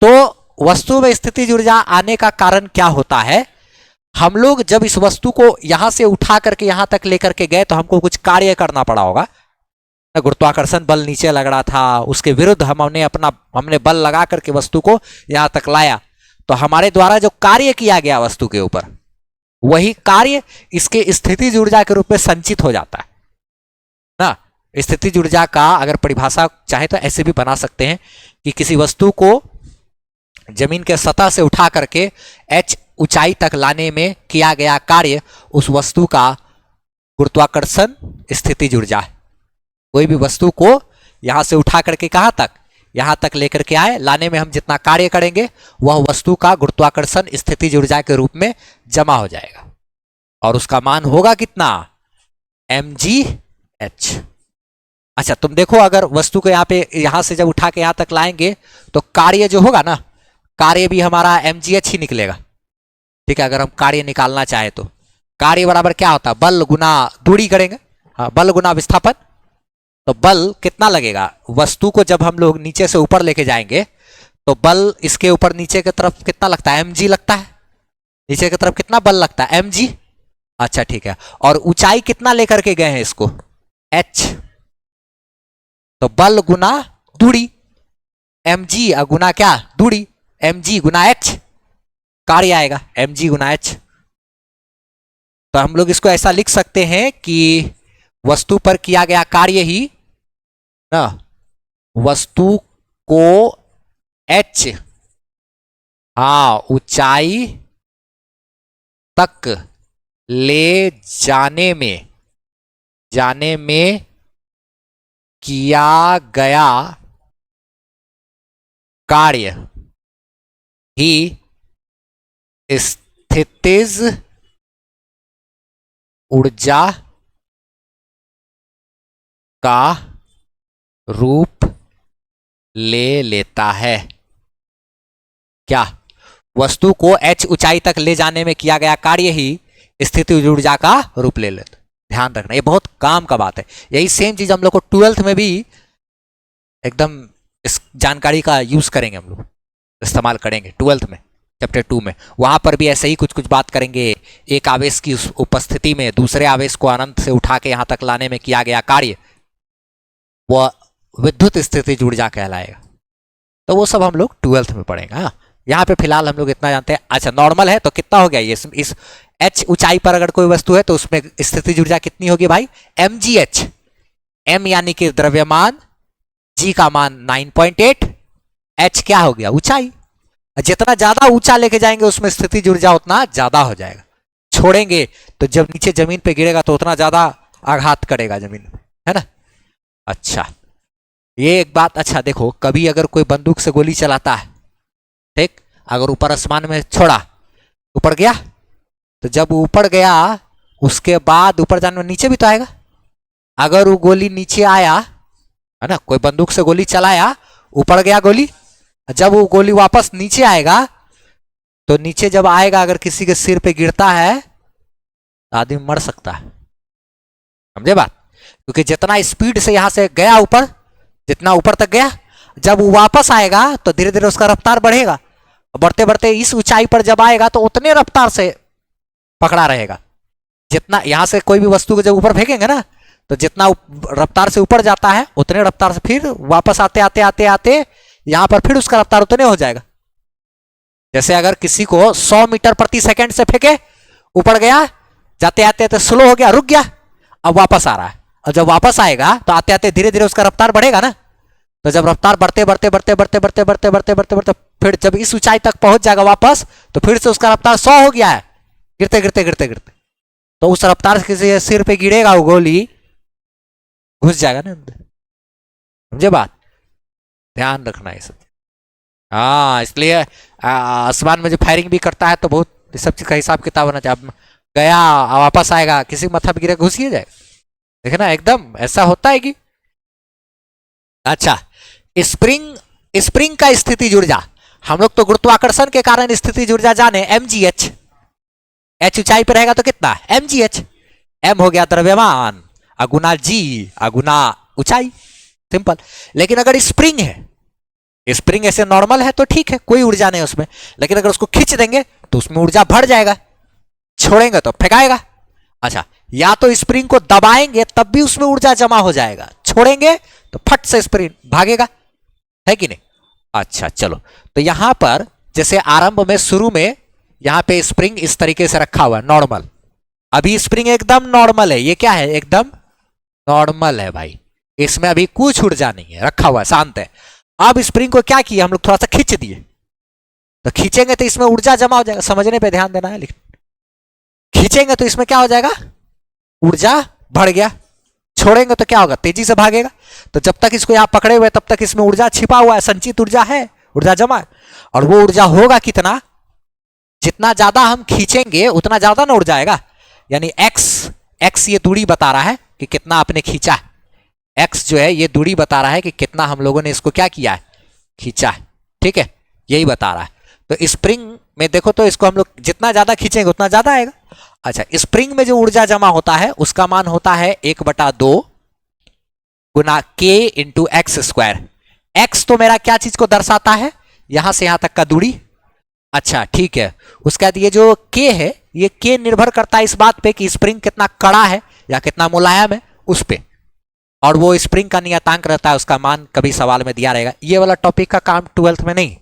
Speaker 1: तो वस्तु में स्थितिज ऊर्जा आने का कारण क्या होता है, हम लोग जब इस वस्तु को यहां से उठा करके यहां तक लेकर के गए तो हमको कुछ कार्य करना पड़ा होगा, गुरुत्वाकर्षण बल नीचे लग रहा था, उसके विरुद्ध हमने बल लगा करके वस्तु को यहां तक लाया, तो हमारे द्वारा जो कार्य किया गया वस्तु के ऊपर, वही कार्य इसके स्थितिज ऊर्जा के रूप में संचित हो जाता है ना। स्थितिज ऊर्जा का अगर परिभाषा चाहे तो ऐसे भी बना सकते हैं कि किसी वस्तु को जमीन के सतह से उठा करके h ऊंचाई तक लाने में किया गया कार्य उस वस्तु का गुरुत्वाकर्षण स्थितिज ऊर्जा है। कोई भी वस्तु को यहां से उठा करके कहां तक, यहां तक लेकर के आए, लाने में हम जितना कार्य करेंगे वह वस्तु का गुरुत्वाकर्षण स्थितिज ऊर्जा के रूप में जमा हो जाएगा, और उसका मान होगा कितना, mgh। अच्छा तुम देखो, अगर वस्तु को यहां से जब उठा के यहां तक लाएंगे तो कार्य जो होगा ना, कार्य भी हमारा mgh ही निकलेगा। ठीक है, अगर हम कार्य निकालना चाहे तो कार्य बराबर क्या होता है, बल गुना दूरी करेंगे, हाँ, बल गुना विस्थापन। तो बल कितना लगेगा, वस्तु को जब हम लोग नीचे से ऊपर लेके जाएंगे तो बल इसके ऊपर नीचे की तरफ कितना लगता है, mg लगता है। नीचे की तरफ कितना बल लगता है, mg। अच्छा ठीक है, और ऊंचाई कितना लेकर के गए हैं इसको, h। तो बल गुना दूरी, mg गुना क्या, दूरी, mg गुना h, कार्य आएगा mg गुना h। तो हम लोग इसको ऐसा लिख सकते हैं कि वस्तु पर किया गया कार्य ही ना, वस्तु को h, हाँ, ऊंचाई तक ले जाने में किया गया कार्य ही स्थितिज ऊर्जा का रूप ले लेता है। क्या, वस्तु को h ऊंचाई तक ले जाने में किया गया कार्य ही स्थितिज ऊर्जा का रूप ले लेता है। ध्यान रखना, ये बहुत काम का बात है। यही सेम चीज हम लोग को 12th में भी एकदम इस जानकारी का यूज करेंगे, हम लोग इस्तेमाल करेंगे 12th में, चैप्टर 2 में। वहां पर भी ऐसे ही कुछ कुछ बात करेंगे। एक आवेश की उपस्थिति में दूसरे आवेश को अनंत से उठा के यहां तक लाने में किया गया कार्य, वह विद्युत स्थितिज ऊर्जा कहलाएगा। तो वो सब हम लोग 12th में पढ़ेंगे। हाँ, यहाँ पे फिलहाल हम लोग इतना जानते हैं। अच्छा, नॉर्मल है तो कितना हो गया ये, इस h ऊंचाई पर अगर कोई वस्तु है तो उसमें स्थितिज ऊर्जा कितनी होगी भाई, mgh। m यानी कि द्रव्यमान, g का मान 9.8, h क्या हो गया, ऊंचाई। जितना ज्यादा ऊंचा लेके जाएंगे उसमें स्थितिज ऊर्जा उतना ज्यादा हो जाएगा। छोड़ेंगे तो जब नीचे जमीन पे गिरेगा तो उतना ज्यादा आघात करेगा जमीन में, है ना। अच्छा, ये एक बात। अच्छा देखो, कभी अगर कोई बंदूक से गोली चलाता है, ठीक, अगर ऊपर आसमान में छोड़ा, ऊपर गया, तो जब ऊपर गया उसके बाद ऊपर जाने में नीचे भी तो आएगा। अगर वो गोली नीचे आया, है ना, कोई बंदूक से गोली चलाया, ऊपर गया गोली, जब वो गोली वापस नीचे आएगा तो नीचे जब आएगा अगर किसी के सिर पे गिरता है तो आदमी मर सकता है। समझे बात, क्योंकि जितना स्पीड से यहां से गया ऊपर, जितना ऊपर तक गया, जब वो वापस आएगा तो धीरे धीरे उसका रफ्तार बढ़ेगा। बढ़ते बढ़ते इस ऊंचाई पर जब आएगा तो उतने रफ्तार से पकड़ा रहेगा। जितना यहां से कोई भी वस्तु को जब ऊपर फेंकेंगे ना, तो जितना रफ्तार से ऊपर जाता है उतने रफ्तार से फिर वापस आते आते आते आते यहां पर फिर उसका रफ्तार उतने हो जाएगा। जैसे अगर किसी को 100 मीटर प्रति सेकंड से फेंके, ऊपर गया, जाते आते आते स्लो हो गया, रुक गया, अब वापस आ रहा है, और जब वापस आएगा तो आते आते धीरे धीरे उसका रफ्तार बढ़ेगा ना। तो जब रफ्तार बढ़ते बढ़ते बढ़ते बढ़ते बढ़ते बढ़ते बढ़ते बढ़ते बढ़ते फिर जब इस ऊंचाई तक पहुंच जाएगा वापस, तो फिर से उसका रफ्तार 100 हो गया है, गिरते गिरते गिरते गिरते, तो उस रफ्तार से किसी सिर पे गिरेगा, वो गोली घुस जाएगा ना अंदर। समझे बात, ध्यान रखना है सब। हाँ, इसलिए आसमान में जो फायरिंग भी करता है तो बहुत सब चीज का हिसाब किताब होना चाहिए। गया वापस आएगा, किसी माथा पे गिरा घुस ही जाएगा, देखे ना, एकदम ऐसा होता है कि। अच्छा, स्प्रिंग का स्थितिज ऊर्जा, हम लोग तो गुरुत्वाकर्षण के कारण स्थितिज ऊर्जा जाने, mgh। h ऊंचाई पर रहेगा तो कितना, mgh। m हो गया द्रव्यमान, अगुना g अगुना ऊंचाई, सिंपल। लेकिन अगर स्प्रिंग है, स्प्रिंग ऐसे नॉर्मल है तो ठीक है, कोई ऊर्जा नहीं उसमें, लेकिन अगर उसको खींच देंगे तो उसमें ऊर्जा बढ़ जाएगा, छोड़ेंगे तो फेंकाएगा। अच्छा, या तो स्प्रिंग को दबाएंगे तब भी उसमें ऊर्जा जमा हो जाएगा, छोड़ेंगे तो फट से स्प्रिंग भागेगा, है कि नहीं। अच्छा चलो, तो यहां पर जैसे आरंभ में शुरू में यहां पे स्प्रिंग इस तरीके से रखा हुआ है नॉर्मल, अभी स्प्रिंग एकदम नॉर्मल है, ये क्या है एकदम नॉर्मल है भाई, इसमें अभी कुछ ऊर्जा नहीं है, रखा हुआ है शांत है। अब स्प्रिंग को क्या किया हम लोग, थोड़ा सा खींच दिए, तो खींचेंगे तो इसमें ऊर्जा जमा हो जाएगा, समझने पे ध्यान देना है, लेकिन खींचेंगे तो इसमें क्या हो जाएगा, ऊर्जा बढ़ गया, छोड़ेंगे तो क्या होगा, तेजी से भागेगा। तो जब तक इसको यहां पकड़े हुए तब तक इसमें ऊर्जा छिपा हुआ है, संचित ऊर्जा है, ऊर्जा जमा है, और वो ऊर्जा होगा कितना, जितना ज्यादा हम खींचेंगे उतना ज्यादा ना ऊर्जा आएगा, यानी एक्स ये दूरी बता रहा है कि कितना आपने खींचा है, एक्स जो है ये दूरी बता रहा है कि कितना हम लोगों ने इसको क्या किया है, खींचा है, ठीक है, यही बता रहा है। तो स्प्रिंग में देखो तो इसको हम लोग जितना ज्यादा खींचेंगे उतना ज्यादा आएगा। अच्छा, स्प्रिंग में जो ऊर्जा जमा होता है उसका मान होता है 1/2 गुना के इंटू एक्स स्क्वायर। एक्स तो मेरा क्या चीज को दर्शाता है, यहां से यहां तक का दूरी। अच्छा ठीक है, उसके बाद ये जो के है, ये के निर्भर करता है इस बात पे कि स्प्रिंग कितना कड़ा है या कितना मुलायम है उस पे, और वो स्प्रिंग का नियतांक रहता है, उसका मान कभी सवाल में दिया रहेगा। ये वाला टॉपिक का काम 12th में नहीं,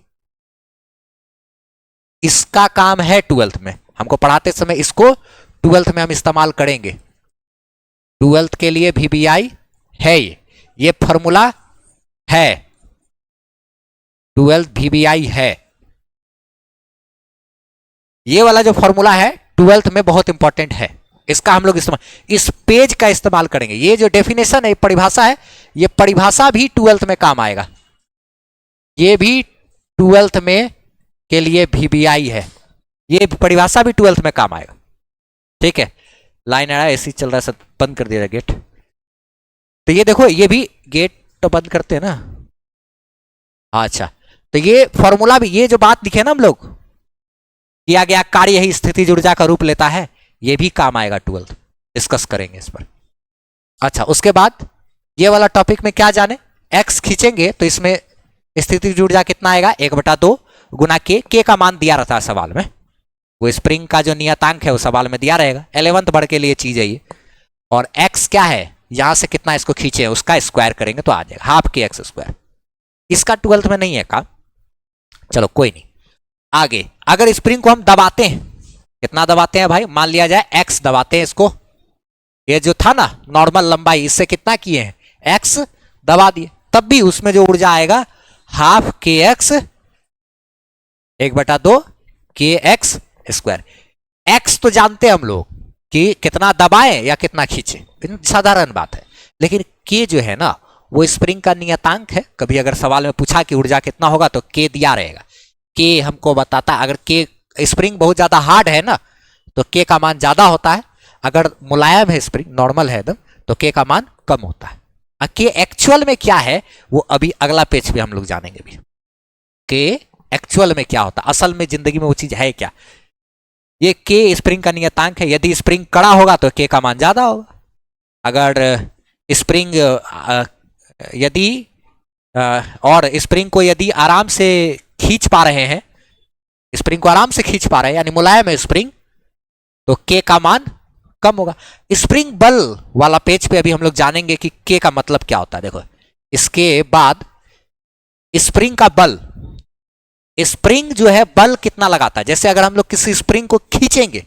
Speaker 1: इसका काम है 12th में, हमको पढ़ाते समय इसको 12th में हम इस्तेमाल करेंगे, 12th के लिए VBI है, ये फॉर्मूला है, 12th VBI है, ये वाला जो फॉर्मूला है 12th में बहुत इंपॉर्टेंट है, इसका हम लोग इस्तेमाल इस पेज का इस्तेमाल करेंगे। ये जो डेफिनेशन है, परिभाषा है, ये परिभाषा भी 12th में काम आएगा, ये भी 12th में के लिए VBI है, ये परिभाषा भी 12th में काम आएगा, ठीक है। लाइन आ रहा है, एसी चल रहा है, सब बंद कर दिया गेट। तो ये देखो, ये भी गेट तो बंद करते हैं ना। अच्छा, तो ये फॉर्मूला भी, ये जो बात लिखे ना हम लोग, किया गया कार्य ही स्थितिज ऊर्जा का रूप लेता है, ये भी काम आएगा 12th, डिस्कस करेंगे इस पर। अच्छा, उसके बाद ये वाला टॉपिक में क्या जाने, एक्स खींचेंगे तो इसमें स्थितिज ऊर्जा कितना आएगा, 1/2 गुना के का मान दिया रहता है सवाल में, वो स्प्रिंग का जो नियतांक है वो सवाल में दिया रहेगा, 11th वर्ग के लिए चीज है ये। और एक्स क्या है, यहां से कितना इसको खींचे उसका स्क्वायर करेंगे तो आ जाएगा हाफ के एक्स स्क्वायर। इसका 12th में नहीं है काम, चलो कोई नहीं। आगे अगर स्प्रिंग को हम दबाते हैं, कितना दबाते हैं भाई, मान लिया जाए एक्स दबाते हैं इसको, ये जो था ना नॉर्मल लंबाई, इससे कितना किए हैं, एक्स दबा दिए, तब भी उसमें जो ऊर्जा आएगा हाफ के एक्स 1/2 के एक्स स्क्वायर। एक्स तो जानते हैं हम लोग कि कितना दबाएं या कितना खींचे, साधारण बात है, लेकिन के जो है ना वो स्प्रिंग का नियतांक है। कभी अगर सवाल में पूछा कि ऊर्जा कितना होगा तो के दिया रहेगा, के हमको बताता, अगर के स्प्रिंग बहुत ज्यादा हार्ड है ना तो के का मान ज्यादा होता है, अगर मुलायम है स्प्रिंग नॉर्मल है एकदम तो के का मान कम होता है। के एक्चुअल में क्या है वो अभी अगला पेज पे हम लोग जानेंगे भी, के एक्चुअल में क्या होता है, असल में जिंदगी में वो चीज है क्या। ये के स्प्रिंग का नियतांक है, यदि स्प्रिंग कड़ा होगा तो के का मान ज्यादा होगा, अगर स्प्रिंग यदि और स्प्रिंग को यदि आराम से खींच पा रहे हैं, स्प्रिंग को आराम से खींच पा रहे हैं यानी मुलायम है स्प्रिंग, तो के का मान कम होगा। स्प्रिंग बल वाला पेज पे अभी हम लोग जानेंगे कि के का मतलब क्या होता है। देखो इसके बाद स्प्रिंग का बल, स्प्रिंग जो है बल कितना लगाता है, जैसे अगर हम लोग किसी स्प्रिंग को खींचेंगे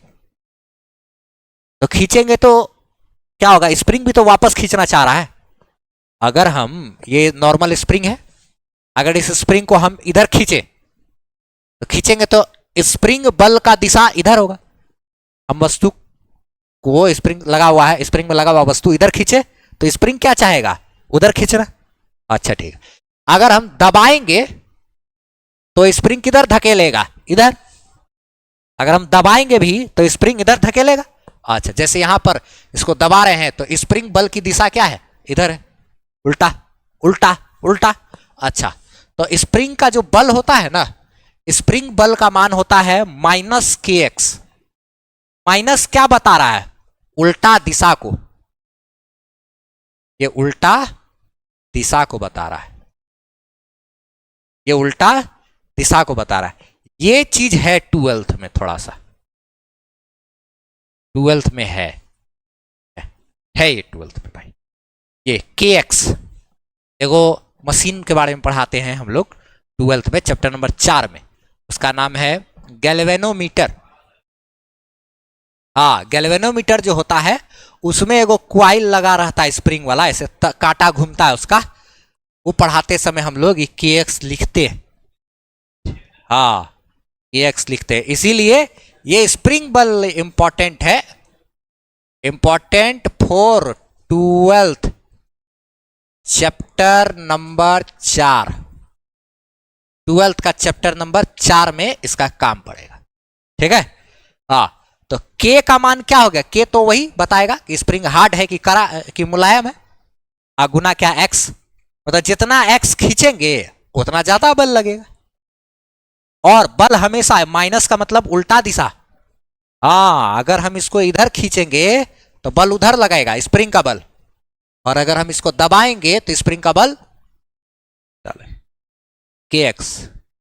Speaker 1: तो क्या होगा, स्प्रिंग भी तो वापस खींचना चाह रहा है। अगर हम, ये नॉर्मल स्प्रिंग है, अगर इस स्प्रिंग को हम इधर खींचेंगे तो स्प्रिंग बल का दिशा इधर होगा। हम वस्तु को, स्प्रिंग लगा हुआ है, स्प्रिंग में लगा हुआ वस्तु इधर खींचे तो स्प्रिंग क्या चाहेगा, उधर खींचना। अच्छा ठीक है, अगर हम दबाएंगे तो स्प्रिंग किधर धकेलेगा, इधर। अगर हम दबाएंगे भी तो स्प्रिंग इधर धकेलेगा। अच्छा, जैसे यहां पर इसको दबा रहे हैं तो स्प्रिंग बल की दिशा क्या है, इधर है, उल्टा उल्टा उल्टा। अच्छा, तो स्प्रिंग का जो बल होता है ना, स्प्रिंग बल का मान होता है माइनस के एक्स। माइनस क्या बता रहा है, उल्टा दिशा को, ये उल्टा दिशा को बता रहा है, ये उल्टा दिशा को बता रहा है। ये चीज है 12th में, थोड़ा सा 12th में है ये 12th में भाई। ये के एक्स, एगो मशीन के बारे में पढ़ाते हैं हम लोग 12th में चैप्टर नंबर 4 में, उसका नाम है गैल्वेनोमीटर। हाँ, गैल्वेनोमीटर जो होता है उसमें एगो क्वाइल लगा रहता है स्प्रिंग वाला, ऐसे कांटा घूमता है उसका, वो पढ़ाते समय हम लोग के एक्स लिखते हैं। हाँ, के एक्स लिखते हैं, इसीलिए ये स्प्रिंग बल इंपॉर्टेंट है, important for 12th chapter number 4। 12th का चैप्टर नंबर 4 में इसका काम पड़ेगा, ठीक है। हाँ, तो के का मान क्या हो गया, के तो वही बताएगा कि स्प्रिंग हार्ड है कि कड़ा कि मुलायम है, गुना क्या एक्स, मतलब जितना एक्स खींचेंगे उतना ज्यादा बल लगेगा, और बल हमेशा है, माइनस का मतलब उल्टा दिशा। हाँ, अगर हम इसको इधर खींचेंगे तो बल उधर लगेगा, स्प्रिंग का बल, और अगर हम इसको दबाएंगे तो स्प्रिंग का बल के एक्स,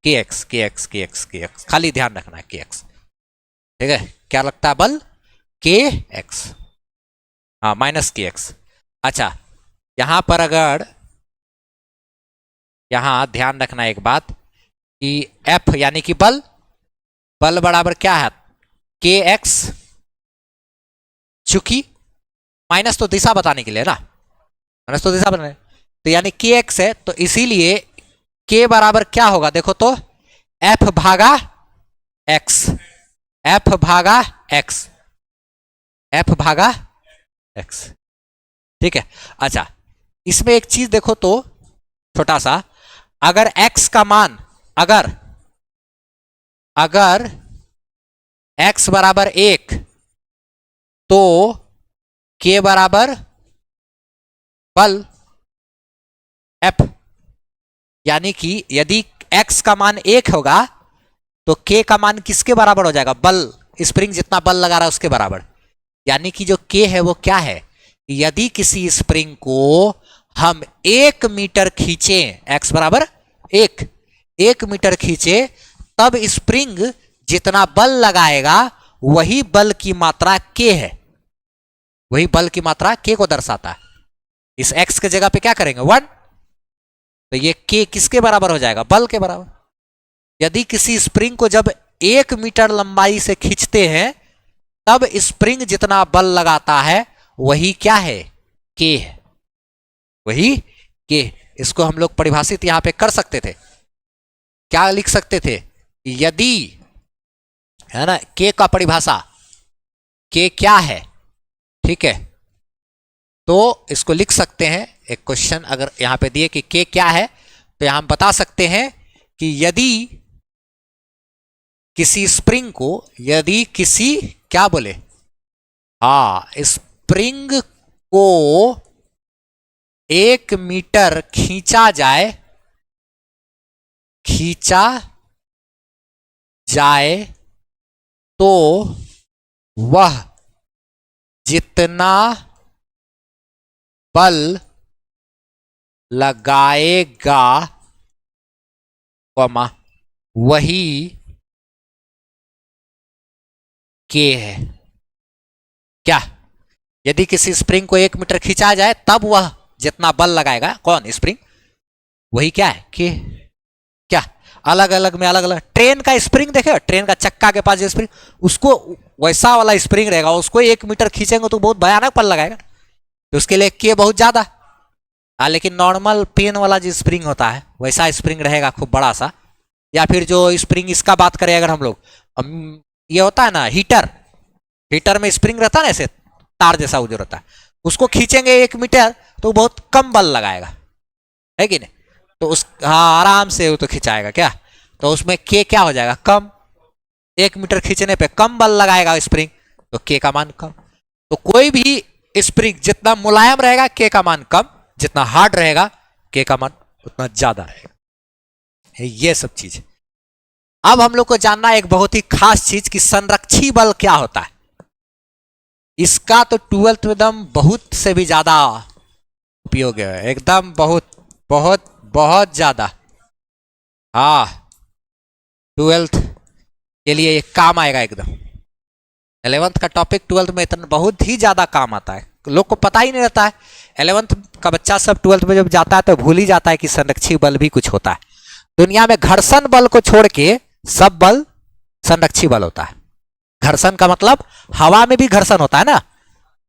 Speaker 1: के एक्स, के एक्स, के एक्स, के एक्स, खाली ध्यान रखना है के एक्स, ठीक है। क्या लगता है बल, के एक्स, हाँ माइनस के एक्स। अच्छा, यहां पर अगर, यहां ध्यान रखना एक बात कि एफ यानी कि बल, बल बराबर क्या है, के एक्स, चूंकि माइनस तो दिशा बताने के लिए ना, माइनस तो दिशा बताने, तो यानी के एक्स है, तो इसीलिए के बराबर क्या होगा, देखो तो एफ भागा एक्स, एफ भागा एक्स, एफ भागा एक्स, ठीक है। अच्छा, इसमें एक चीज देखो तो छोटा सा, अगर x का मान, अगर अगर x बराबर 1 तो k बराबर बल F, यानी कि यदि x का मान 1 होगा तो k का मान किसके बराबर हो जाएगा, बल, स्प्रिंग जितना बल लगा रहा है उसके बराबर। यानी कि जो k है वो क्या है, यदि किसी स्प्रिंग को हम 1 मीटर खींचे, x बराबर 1 मीटर खींचे, तब स्प्रिंग जितना बल लगाएगा वही बल की मात्रा k है, वही बल की मात्रा k को दर्शाता है। इस x के जगह पे क्या करेंगे 1, तो ये k किसके बराबर हो जाएगा, बल के बराबर। यदि किसी स्प्रिंग को जब 1 मीटर लंबाई से खींचते हैं तब स्प्रिंग जितना बल लगाता है वही क्या है, k है, वही k। इसको हम लोग परिभाषित यहां पे कर सकते थे, क्या लिख सकते थे, यदि, है ना, k का परिभाषा, k क्या है, ठीक है, तो इसको लिख सकते हैं, एक क्वेश्चन अगर यहां पे दिए कि k क्या है, तो यहां हम बता सकते हैं कि यदि किसी स्प्रिंग को, यदि किसी, क्या बोले, हाँ, स्प्रिंग को 1 मीटर खींचा जाए, खींचा जाए तो वह जितना बल लगाएगा, वही k है। क्या, यदि किसी स्प्रिंग को 1 मीटर खींचा जाए तब वह जितना बल लगाएगा, कौन, स्प्रिंग, वही क्या है, k। क्या, अलग अलग में अलग अलग, ट्रेन का स्प्रिंग देखे, ट्रेन का चक्का के पास जो स्प्रिंग, उसको वैसा वाला स्प्रिंग रहेगा, उसको 1 मीटर खींचेंगे तो बहुत भयानक बल लगाएगा, तो उसके लिए k बहुत ज्यादा। हाँ, लेकिन नॉर्मल पेन वाला जो स्प्रिंग होता है वैसा स्प्रिंग रहेगा खूब बड़ा सा, या फिर जो स्प्रिंग, इसका बात करें अगर हम लोग, ये होता है ना हीटर, हीटर में स्प्रिंग रहता है ना ऐसे तार जैसा जो रहता है, उसको खींचेंगे 1 मीटर तो बहुत कम बल लगाएगा, है कि नहीं, तो उस, हाँ, आराम से वो तो खिंचाएगा, क्या, तो उसमें k क्या हो जाएगा, कम, 1 मीटर खींचने पे कम बल लगाएगा स्प्रिंग, तो k का मान कम। तो कोई भी स्प्रिंग जितना मुलायम रहेगा k का मान कम, जितना हार्ड रहेगा k का मान उतना ज्यादा रहेगा, ये सब चीज। अब हम लोग को जानना एक बहुत ही खास चीज कि संरक्षी बल क्या होता है। इसका तो 12th में एकदम बहुत से भी ज्यादा उपयोग है, एकदम बहुत बहुत बहुत ज्यादा। हाँ, 12th के लिए ये काम आएगा एकदम। 11th का टॉपिक 12th में इतना बहुत ही ज्यादा काम आता है। लोग को पता ही नहीं रहता है। 11th का बच्चा सब 12th में जब जाता है तो भूल ही जाता है कि संरक्षी बल भी कुछ होता है। दुनिया में घर्षण बल को छोड़ के सब बल संरक्षी बल होता है। घर्षण का मतलब हवा में भी घर्षण होता है ना,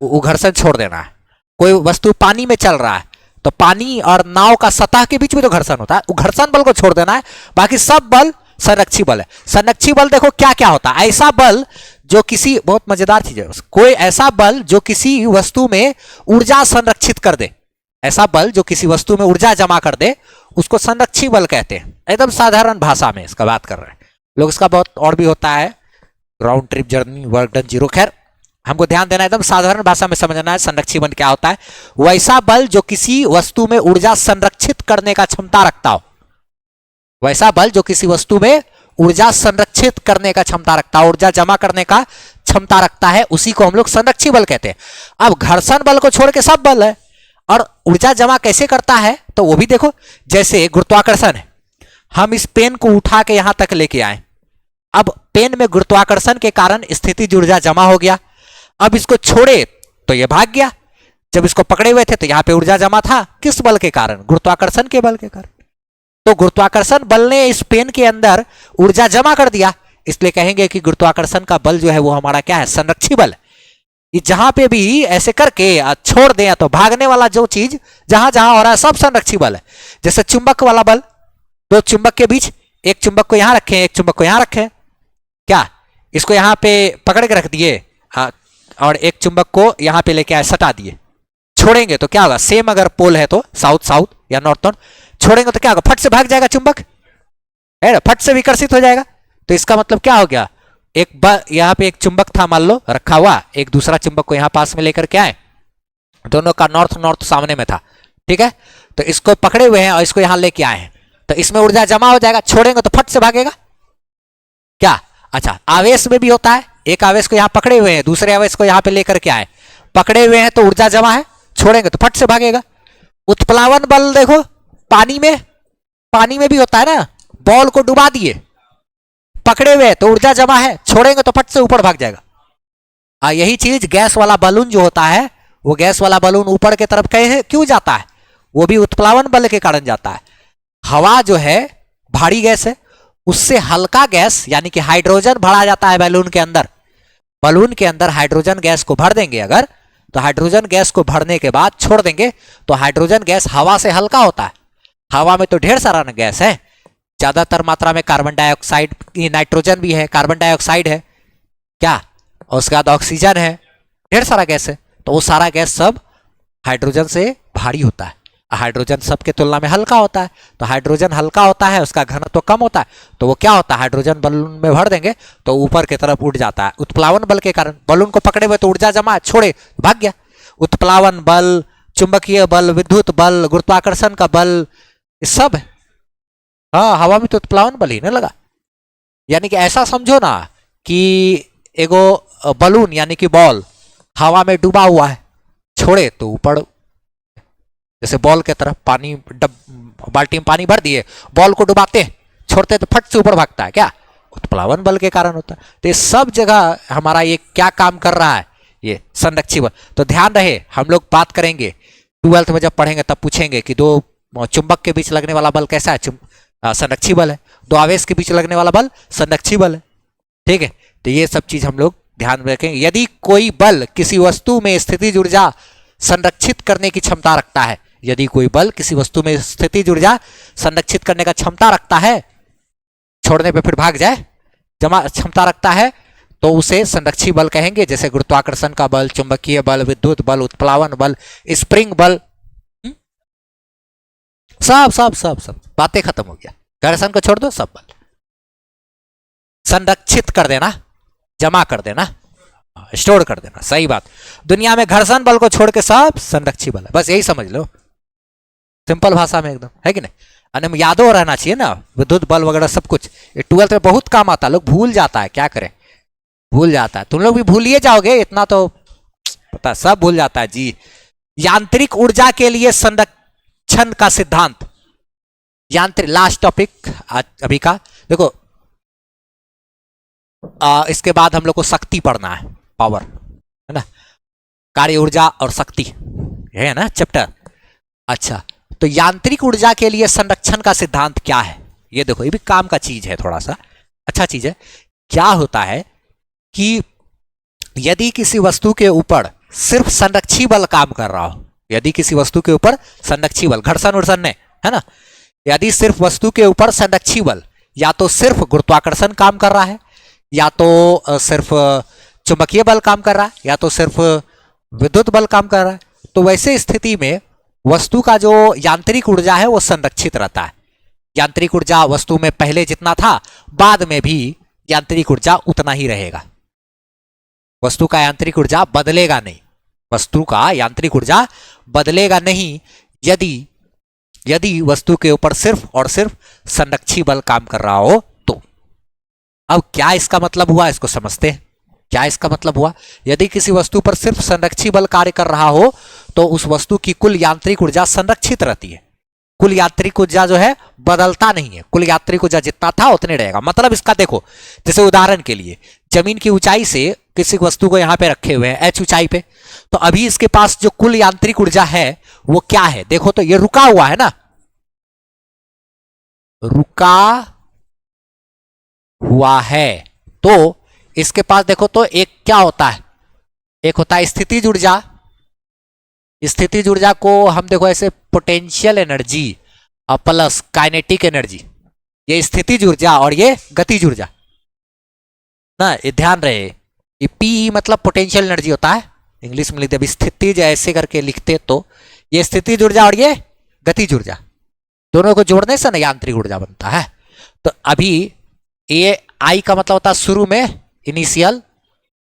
Speaker 1: वो घर्षण छोड़ देना है। कोई वस्तु पानी में चल रहा है तो पानी और नाव का सतह के बीच में जो घर्षण होता है वो घर्षण बल को छोड़ देना है, बाकी सब बल संरक्षी बल है। संरक्षी बल देखो क्या क्या होता है, ऐसा बल जो किसी, बहुत मजेदार चीज है, कोई ऐसा बल जो किसी वस्तु में ऊर्जा संरक्षित कर दे, ऐसा बल जो किसी वस्तु में ऊर्जा जमा कर दे उसको संरक्षी बल कहते हैं। एकदम साधारण भाषा में इसका बात कर रहे हैं लोग। इसका बहुत और भी होता है, round trip journey, work done zero, खैर हमको ध्यान देना, एकदम साधारण भाषा में समझना है संरक्षी बल क्या होता है। वैसा बल जो किसी वस्तु में ऊर्जा संरक्षित करने का क्षमता रखता हो, वैसा बल जो किसी वस्तु में ऊर्जा संरक्षित करने का क्षमता रखता है, ऊर्जा जमा करने का क्षमता रखता है, उसी को हम लोग संरक्षी बल कहते हैं। अब घर्षण बल को छोड़ के सब बल है। और ऊर्जा जमा कैसे करता है तो वो भी देखो, जैसे गुरुत्वाकर्षण है, हम इस पेन को उठा के यहां तक लेके आए, अब पेन में गुरुत्वाकर्षण के कारण स्थितिज ऊर्जा जमा हो गया, अब इसको छोड़े तो ये भाग गया, जब इसको पकड़े हुए थे तो यहां पे ऊर्जा जमा था, किस बल के कारण? गुरुत्वाकर्षण के बल के कारण। तो गुरुत्वाकर्षण बल ने इस पेन के अंदर ऊर्जा जमा कर दिया, इसलिए कहेंगे कि गुरुत्वाकर्षण का बल जो है वो हमारा क्या है? संरक्षी बल। ये जहां पे भी ऐसे करके छोड़ दें तो भागने वाला जो चीज जहां जहां हो रहा है सब संरक्षी बल है। जैसे चुंबक वाला बल, दो चुंबक के बीच, एक चुंबक को यहां रखें, एक चुंबक को यहां रखें, क्या इसको यहां पे पकड़ के रख दिए और एक चुंबक को यहां पे लेके आए सटा दिए, छोड़ेंगे तो क्या होगा? सेम अगर पोल है तो साउथ साउथ या नॉर्थ नॉर्थ, छोड़ेंगे तो क्या होगा? फट से भाग जाएगा चुंबक, है ना, फट से विकर्षित हो जाएगा। तो इसका मतलब क्या हो गया? यहां पे एक चुंबक था मान लो रखा हुआ, एक दूसरा चुंबक को यहां पास में लेकर के आए, दोनों का नॉर्थ नॉर्थ सामने में था, ठीक है, तो इसको पकड़े हुए हैं और इसको यहां लेके आए हैं, तो इसमें ऊर्जा जमा हो जाएगा, छोड़ेंगे तो फट से भागेगा क्या? अच्छा, आवेश में भी होता है, एक आवेश को यहां पकड़े हुए हैं, दूसरे आवेश को यहां पे लेकर के आए, पकड़े हुए हैं तो ऊर्जा जमा है, छोड़ेंगे तो फट से भागेगा। उत्प्लावन बल देखो, पानी में भी होता है ना, बॉल को डुबा दिए, पकड़े हुए तो ऊर्जा जमा है, छोड़ेंगे तो फट से ऊपर भाग जाएगा। यही चीज गैस वाला बलून जो होता है, वो गैस वाला बलून ऊपर की तरफ क्यों जाता है? वो भी उत्प्लावन बल के कारण जाता है। हवा जो है भारी गैस है, उससे हल्का गैस यानी कि हाइड्रोजन भरा जाता है बैलून के अंदर। बलून के अंदर हाइड्रोजन गैस को भर देंगे अगर, तो हाइड्रोजन गैस को भरने के बाद छोड़ देंगे तो हाइड्रोजन गैस हवा से हल्का होता है। हवा में तो ढेर सारा गैस है, ज्यादातर मात्रा में कार्बन डाइऑक्साइड, नाइट्रोजन भी है, कार्बन डाइऑक्साइड है क्या, और उसके बाद ऑक्सीजन है, ढेर सारा गैस है। तो वो सारा गैस सब हाइड्रोजन से भारी होता है, हाइड्रोजन सबके तुलना में हल्का होता है। तो हाइड्रोजन हल्का होता है, उसका घनत्व तो कम होता है, तो वो क्या होता है? हाइड्रोजन बलून में भर देंगे तो ऊपर की तरफ उड़ जाता है। उत्प्लावन बल के कारण बलून को पकड़े हुए तो ऊर्जा जमा, छोड़े भाग गया। उत्प्लावन बल, चुंबकीय बल, विद्युत बल, गुरुत्वाकर्षण का बल, ये सब है। हाँ, हवा में तो उत्प्लावन बल ही ना लगा। यानी कि ऐसा समझो ना कि एगो बलून यानी कि बॉल हवा में डूबा हुआ है, छोड़े तो ऊपर, जैसे बॉल के तरफ पानी बाल्टी में पानी भर दिए, बॉल को डुबाते छोड़ते तो फट से ऊपर भागता है, क्या? उत्प्लावन बल के कारण होता है। तो ये सब जगह हमारा ये क्या काम कर रहा है? ये संरक्षी बल। तो ध्यान रहे, हम लोग बात करेंगे 12th में जब पढ़ेंगे तब पूछेंगे कि दो चुंबक के बीच लगने वाला बल कैसा है? संरक्षी बल है। दो आवेश के बीच लगने वाला बल संरक्षी बल है, ठीक है। तो ये सब चीज हम लोग ध्यान में रखेंगे। यदि कोई बल किसी वस्तु में स्थितिज ऊर्जा संरक्षित करने की क्षमता रखता है, यदि कोई बल किसी वस्तु में स्थितिज ऊर्जा संरक्षित करने का क्षमता रखता है, छोड़ने पे फिर भाग जाए, जमा क्षमता रखता है, तो उसे संरक्षी बल कहेंगे। जैसे गुरुत्वाकर्षण का बल, चुंबकीय बल, विद्युत बल, उत्प्लावन बल, स्प्रिंग बल, सब सब सब सब बातें खत्म हो गया। घर्षण को छोड़ दो, सब बल संरक्षित कर देना, जमा कर देना, स्टोर कर देना, सही बात। दुनिया में घर्षण बल को छोड़ के सब संरक्षी बल है, बस यही समझ लो, सिंपल भाषा में एकदम, है कि नहीं? अने यादों रहना चाहिए ना, विद्युत बल वगैरह सब कुछ। ये 12th में बहुत काम आता है, लोग भूल जाता है, क्या करें, भूल जाता है। तुम लोग भी भूलिए जाओगे, इतना तो पता, सब भूल जाता है जी। यांत्रिक ऊर्जा के लिए संरक्षण का सिद्धांत, यांत्रिक, लास्ट टॉपिक अभी का। देखो इसके बाद हम लोग को शक्ति पढ़ना है, पावर, है ना। कार्य ऊर्जा और शक्ति है ना चैप्टर। अच्छा, तो यांत्रिक ऊर्जा के लिए संरक्षण का सिद्धांत क्या है? ये देखो, ये भी काम का चीज है, थोड़ा सा अच्छा चीज है। क्या होता है कि यदि किसी वस्तु के ऊपर सिर्फ संरक्षी बल काम कर रहा हो, यदि किसी वस्तु के ऊपर संरक्षी बल, घर्षण उर्षण नहीं, है ना, यदि सिर्फ वस्तु के ऊपर संरक्षी बल, या तो सिर्फ गुरुत्वाकर्षण काम कर रहा है, या तो सिर्फ चुंबकीय बल काम कर रहा है, या तो सिर्फ विद्युत बल काम कर रहा है, तो वैसे स्थिति में वस्तु का जो यांत्रिक ऊर्जा है वो संरक्षित रहता है। यांत्रिक ऊर्जा वस्तु में पहले जितना था बाद में भी यांत्रिक ऊर्जा उतना ही रहेगा। वस्तु का यांत्रिक ऊर्जा बदलेगा नहीं, वस्तु का यांत्रिक ऊर्जा बदलेगा नहीं यदि वस्तु के ऊपर सिर्फ और सिर्फ संरक्षी बल काम कर रहा हो तो। अब क्या इसका मतलब हुआ, इसको समझते हैं। क्या इसका मतलब हुआ? यदि किसी वस्तु पर सिर्फ संरक्षी बल कार्य कर रहा हो तो उस वस्तु की कुल यांत्रिक ऊर्जा संरक्षित रहती है। कुल यांत्रिक ऊर्जा जो है बदलता नहीं है, कुल यांत्रिक ऊर्जा जितना था उतने रहेगा। मतलब इसका देखो, जैसे उदाहरण के लिए जमीन की ऊंचाई से किसी वस्तु को यहां पे रखे हुए हैं h ऊंचाई पे, तो अभी इसके पास जो कुल यांत्रिक ऊर्जा है वो क्या है? देखो तो ये रुका हुआ है ना, रुका हुआ है, तो इसके पास देखो तो एक क्या होता है, एक होता है स्थितिज ऊर्जा। स्थितिज ऊर्जा को हम देखो ऐसे पोटेंशियल एनर्जी और प्लस काइनेटिक एनर्जी, ये स्थितिज ऊर्जा और ये गतिज ऊर्जा ना, ये ध्यान रहे। ये पी मतलब पोटेंशियल एनर्जी होता है, इंग्लिश में लिखते हैं स्थितिज ऐसे करके लिखते, तो ये स्थितिज ऊर्जा और ये गतिज ऊर्जा दोनों को जोड़ने से ना यांत्रिक ऊर्जा बनता है। तो अभी ये आई का मतलब होता है शुरू में, इनिशियल,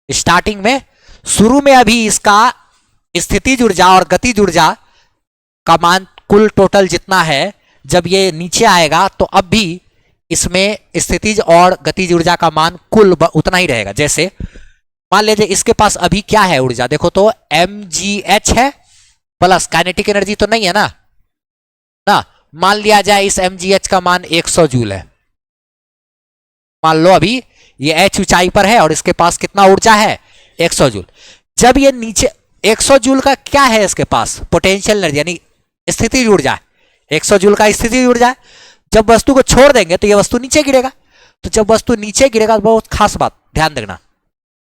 Speaker 1: स्टार्टिंग में, शुरू में अभी इसका स्थितिज ऊर्जा और गतिज ऊर्जा का मान कुल टोटल जितना है, जब ये नीचे आएगा तो अब भी इसमें स्थितिज और गतिज ऊर्जा का मान कुल उतना ही रहेगा। जैसे मान लीजिए इसके पास अभी क्या है ऊर्जा, देखो तो mgh है प्लस काइनेटिक एनर्जी तो नहीं है ना, मान लिया जाए इस mgh का मान 100 जूल है। मान लो अभी ये h ऊंचाई पर है और इसके पास कितना ऊर्जा है, 100 जूल। जब ये नीचे 100 जूल का क्या है इसके पास, पोटेंशियल एनर्जी यानी स्थितिज ऊर्जा है, 100 जूल का स्थितिज ऊर्जा है। जब वस्तु को छोड़ देंगे तो ये वस्तु नीचे गिरेगा, तो जब वस्तु नीचे गिरेगा, बहुत खास बात ध्यान देना,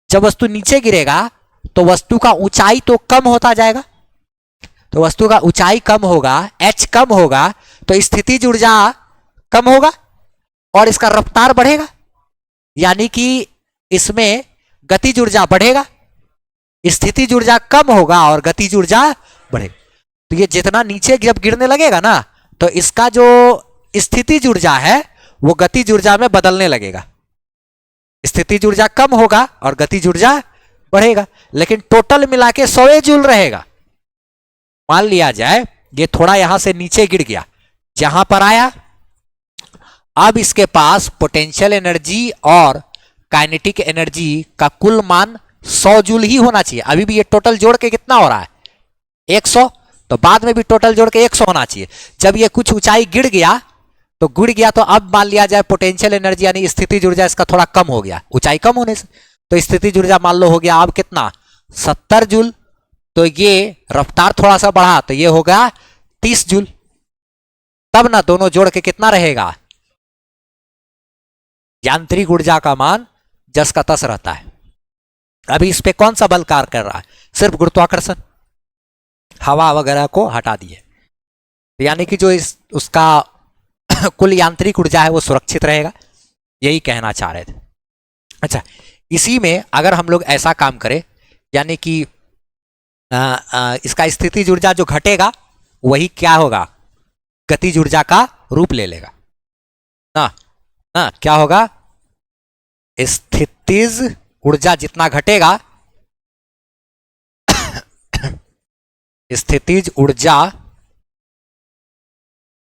Speaker 1: जब वस्तु नीचे गिरेगा तो वस्तु का ऊंचाई तो कम होता जाएगा, तो वस्तु का ऊंचाई कम होगा, h कम होगा, तो स्थितिज ऊर्जा कम होगा और इसका रफ्तार बढ़ेगा, यानी कि इसमें गतिज ऊर्जा बढ़ेगा। स्थितिज ऊर्जा कम होगा और गतिज ऊर्जा बढ़ेगा। तो ये जितना नीचे जब गिरने लगेगा ना, तो इसका जो स्थितिज ऊर्जा है वो गतिज ऊर्जा में बदलने लगेगा। स्थितिज ऊर्जा कम होगा और गतिज ऊर्जा बढ़ेगा, लेकिन टोटल मिला के 100 जूल रहेगा। मान लिया जाए ये थोड़ा यहां से नीचे गिर गया, जहां पर आया, अब इसके पास पोटेंशियल एनर्जी और काइनेटिक एनर्जी का कुल मान 100 जूल ही होना चाहिए। अभी भी ये टोटल जोड़ के कितना हो रहा है, 100, तो बाद में भी टोटल जोड़ के 100 होना चाहिए। जब ये कुछ ऊंचाई गिर गया तो अब मान लिया जाए पोटेंशियल एनर्जी यानी स्थितिज ऊर्जा इसका थोड़ा कम हो गया, ऊंचाई कम होने से, तो स्थितिज ऊर्जा मान लो हो गया अब कितना, 70 जूल। तो ये रफ्तार थोड़ा सा बढ़ा तो ये होगा 30 जूल। तब ना दोनों जोड़ के कितना रहेगा, यांत्रिक ऊर्जा का मान जस का तस रहता है। अभी इस पे कौन सा बल कार्य कर रहा है, सिर्फ गुरुत्वाकर्षण, हवा वगैरह को हटा दिए, यानी कि जो उसका कुल यांत्रिक ऊर्जा है वो सुरक्षित रहेगा, यही कहना चाह रहे थे। अच्छा, इसी में अगर हम लोग ऐसा काम करें, यानी कि इसका स्थितिज ऊर्जा जो घटेगा वही क्या होगा, गतिज ऊर्जा का रूप ले लेगा ना, क्या होगा, स्थितिज ऊर्जा जितना घटेगा स्थितिज ऊर्जा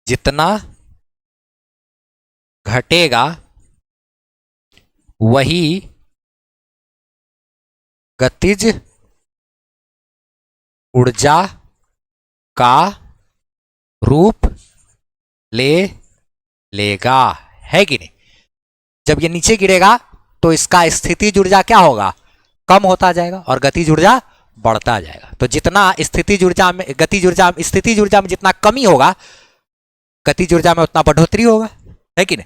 Speaker 1: जितना घटेगा वही गतिज ऊर्जा का रूप ले लेगा, है कि नहीं। जब ये नीचे गिरेगा तो इसका स्थितिज ऊर्जा क्या होगा, कम होता जाएगा और गतिज ऊर्जा बढ़ता जाएगा। तो जितना स्थितिज ऊर्जा में, गतिज ऊर्जा में, स्थितिज ऊर्जा में जितना कमी होगा, गतिज ऊर्जा में उतना बढ़ोतरी होगा, है कि नहीं।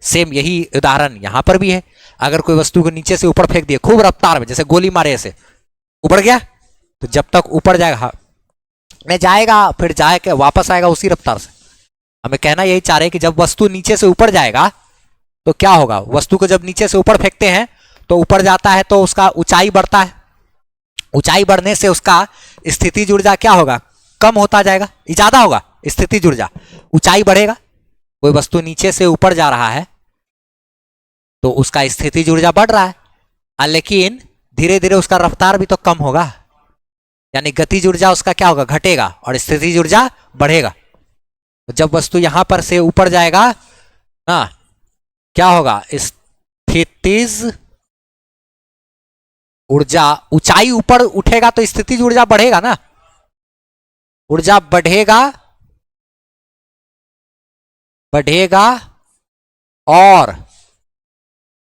Speaker 1: सेम यही उदाहरण यहां पर भी है। अगर कोई वस्तु को नीचे से ऊपर फेंक दिए खूब रफ्तार में, जैसे गोली मारे ऐसे, ऊपर गया, तो जब तक ऊपर जाएगा में जाएगा, फिर जाके वापस आएगा उसी रफ्तार से। हमें कहना यही चाह रहे हैं कि जब वस्तु नीचे से ऊपर जाएगा तो क्या होगा, वस्तु को जब नीचे से ऊपर फेंकते हैं तो ऊपर जाता है तो उसका ऊंचाई बढ़ता है, ऊंचाई बढ़ने से उसका स्थितिज ऊर्जा क्या होगा, कम होता जाएगा, ज्यादा होगा स्थितिज ऊर्जा, ऊंचाई बढ़ेगा। कोई वस्तु नीचे से ऊपर जा रहा है तो उसका स्थितिज ऊर्जा बढ़ रहा है, लेकिन धीरे धीरे उसका रफ्तार भी तो कम होगा, यानी गतिज ऊर्जा उसका क्या होगा, घटेगा, और स्थितिज ऊर्जा बढ़ेगा। तो जब वस्तु यहां पर से ऊपर जाएगा ना, क्या होगा, स्थितिज ऊर्जा, ऊंचाई ऊपर उठेगा तो स्थितिज ऊर्जा बढ़ेगा ना, ऊर्जा बढ़ेगा, बढ़ेगा और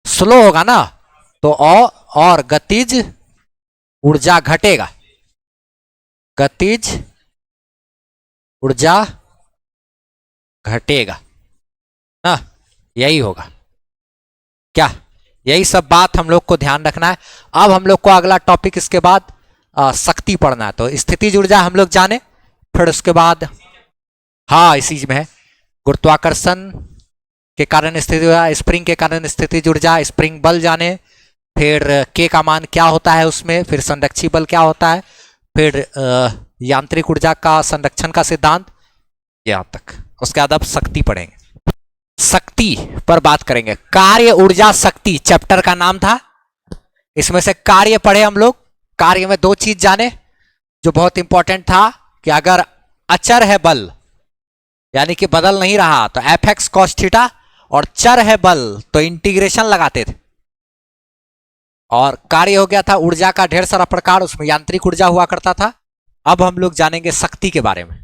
Speaker 1: स्लो होगा ना, तो और गतिज ऊर्जा घटेगा, गतिज ऊर्जा घटेगा ना, यही होगा क्या, यही सब बात हम लोग को ध्यान रखना है। अब हम लोग को अगला टॉपिक इसके बाद शक्ति पढ़ना है। तो स्थितिज ऊर्जा हम लोग जाने, फिर उसके बाद हाँ इसी में है गुरुत्वाकर्षण के कारण स्थिति ऊर्जा, स्प्रिंग के कारण स्थितिज ऊर्जा, स्प्रिंग बल जाने, फिर के का मान क्या होता है उसमें, फिर संरक्षी बल क्या होता है, फिर यांत्रिक ऊर्जा का संरक्षण का सिद्धांत, यहां तक। उसके बाद अब शक्ति पढ़ेंगे, शक्ति पर बात करेंगे। कार्य ऊर्जा शक्ति चैप्टर का नाम था, इसमें से कार्य पढ़े हम लोग। कार्य में दो चीज जाने जो बहुत इंपॉर्टेंट था, कि अगर अचर है बल यानी कि बदल नहीं रहा तो एफ एक्स कॉस थीटा, और चर है बल तो इंटीग्रेशन लगाते थे। और कार्य हो गया था ऊर्जा का ढेर सारा प्रकार, उसमें यांत्रिक ऊर्जा हुआ करता था। अब हम लोग जानेंगे शक्ति के बारे में।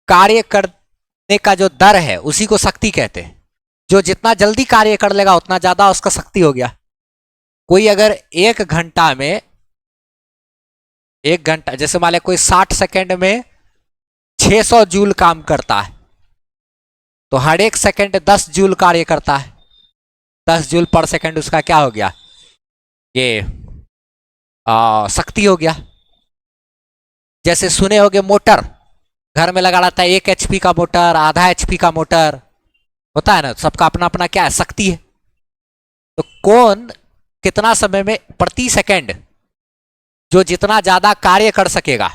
Speaker 1: कार्य करने का जो दर है उसी को शक्ति कहते हैं। जो जितना जल्दी कार्य कर लेगा उतना ज्यादा उसका शक्ति हो गया। कोई अगर एक घंटा में, एक घंटा जैसे मान ले कोई 60 सेकेंड में 600 जूल काम करता है, तो हर एक सेकेंड 10 जूल कार्य करता है, 10 जूल पर सेकेंड उसका क्या हो गया, ये शक्ति हो गया। जैसे सुने होगे मोटर घर में लगा रहता है, 1 HP का मोटर, आधा HP का मोटर होता है ना, सबका अपना अपना क्या है, शक्ति है। तो कौन कितना समय में प्रति सेकंड जो जितना ज्यादा कार्य कर सकेगा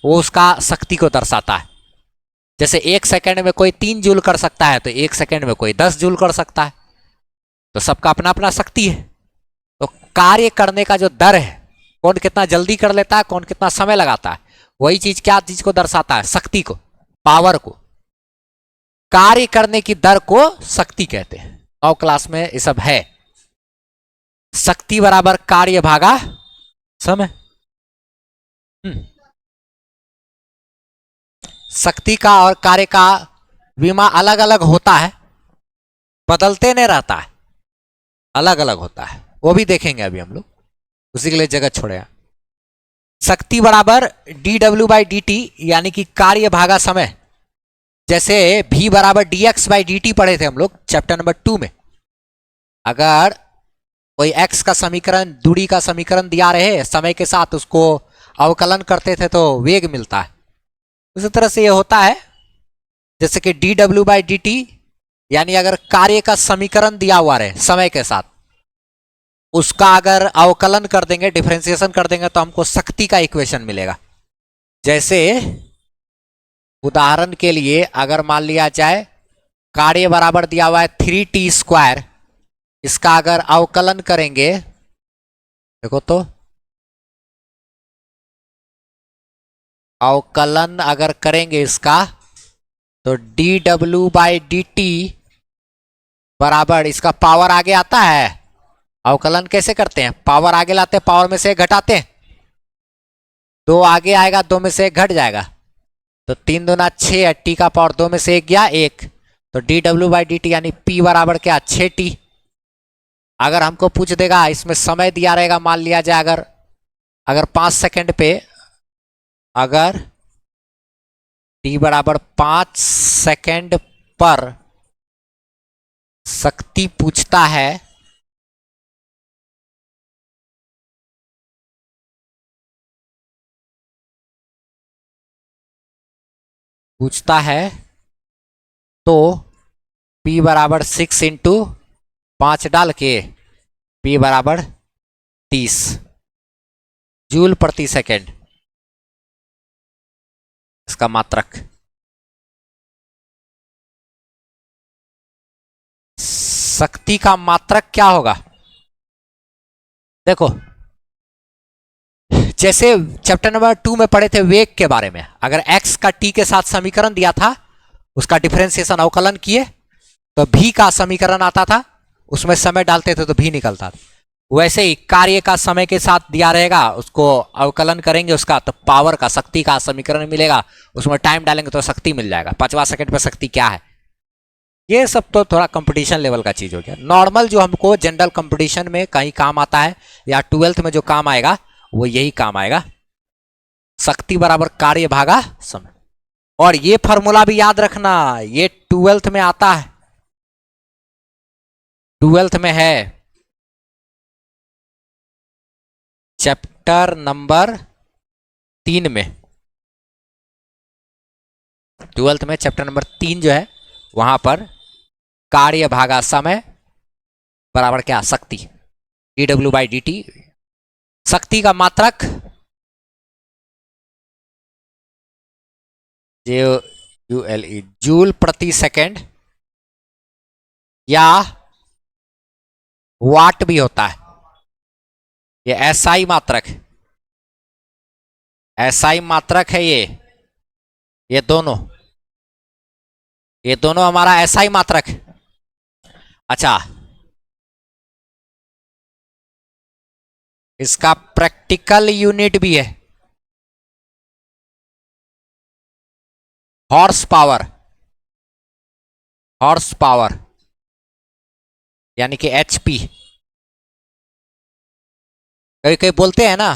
Speaker 1: वो उसका शक्ति को दर्शाता है। जैसे 1 सेकंड में कोई 3 जूल कर सकता है तो 1 सेकंड में कोई 10 जूल कर सकता है, तो सबका अपना अपना शक्ति है। तो कार्य करने का जो दर है, कौन कितना जल्दी कर लेता है, कौन कितना समय लगाता है, वही चीज क्या चीज को दर्शाता है, शक्ति को, पावर को। कार्य करने की दर को शक्ति कहते हैं। 9 क्लास में ये सब है। शक्ति बराबर कार्य भागा समय। शक्ति का और कार्य का विमा अलग अलग होता है, बदलते नहीं रहता है, अलग अलग होता है, वो भी देखेंगे अभी हम लोग, उसी के लिए जगह छोड़े। शक्ति बराबर dw/dt यानी कि कार्य भागा समय। जैसे v बराबर dx/dt पढ़े थे हम लोग चैप्टर नंबर 2 में। अगर कोई x का समीकरण, दूरी का समीकरण दिया रहे, समय के साथ उसको अवकलन करते थे तो वेग मिलता है। उसी तरह से ये होता है, जैसे कि dw/dt यानी अगर कार्य का समीकरण दिया हुआ रहे समय के साथ, उसका अगर अवकलन कर देंगे, डिफरेंशिएशन कर देंगे, तो हमको शक्ति का इक्वेशन मिलेगा। जैसे उदाहरण के लिए अगर मान लिया जाए कार्य बराबर दिया हुआ है 3t², इसका अगर अवकलन करेंगे, देखो तो अवकलन अगर करेंगे इसका, तो dw/dt बराबर, इसका पावर आगे आता है। अवकलन कैसे करते हैं, पावर आगे लाते हैं, पावर में से 1 घटाते हैं, 2 आगे आएगा, 2 में से 1 घट जाएगा, तो 3 दूना 6, t का पावर 2 में से 1 गया 1, तो dw/dt यानी p बराबर क्या, 6t। अगर हमको पूछ देगा, इसमें समय दिया रहेगा, मान लिया जाए अगर अगर 5 सेकंड पे, अगर t बराबर 5 सेकंड पर शक्ति पूछता है तो p बराबर 6 इंटू 5 डाल के p बराबर 30 जूल प्रति सेकंड, इसका मात्रक। शक्ति का मात्रक क्या होगा? देखो, जैसे चैप्टर नंबर 2 में पढ़े थे वेग के बारे में, अगर x का t के साथ समीकरण दिया था, उसका डिफरेंशिएशन अवकलन किए तो v का समीकरण आता था, उसमें समय डालते थे तो v निकलता था। वैसे ही कार्य का समय के साथ दिया रहेगा, उसको अवकलन करेंगे उसका, तो पावर का, शक्ति का समीकरण मिलेगा, उसमें टाइम डालेंगे तो शक्ति मिल जाएगा। 5वां सेकंड पर शक्ति क्या है, ये सब तो थोड़ा कंपटीशन लेवल का चीज हो गया। नॉर्मल जो हमको जनरल कंपटीशन में कहीं काम आता है या 12th में जो काम आएगा वो यही काम आएगा, शक्ति बराबर कार्य भागा समय। और ये फॉर्मूला भी याद रखना, ये 12th में आता है, 12th में है चैप्टर नंबर 3 में, 12th में चैप्टर नंबर 3 जो है वहां पर कार्य भागा समय बराबर क्या, शक्ति, dw/dt। शक्ति का मात्रक JULE, जूल प्रति सेकंड, या वाट भी होता है, ये SI मात्रक, SI मात्रक है ये दोनों हमारा SI मात्रक। अच्छा, इसका प्रैक्टिकल यूनिट भी है, हॉर्स पावर यानी कि HP। कई कई बोलते हैं ना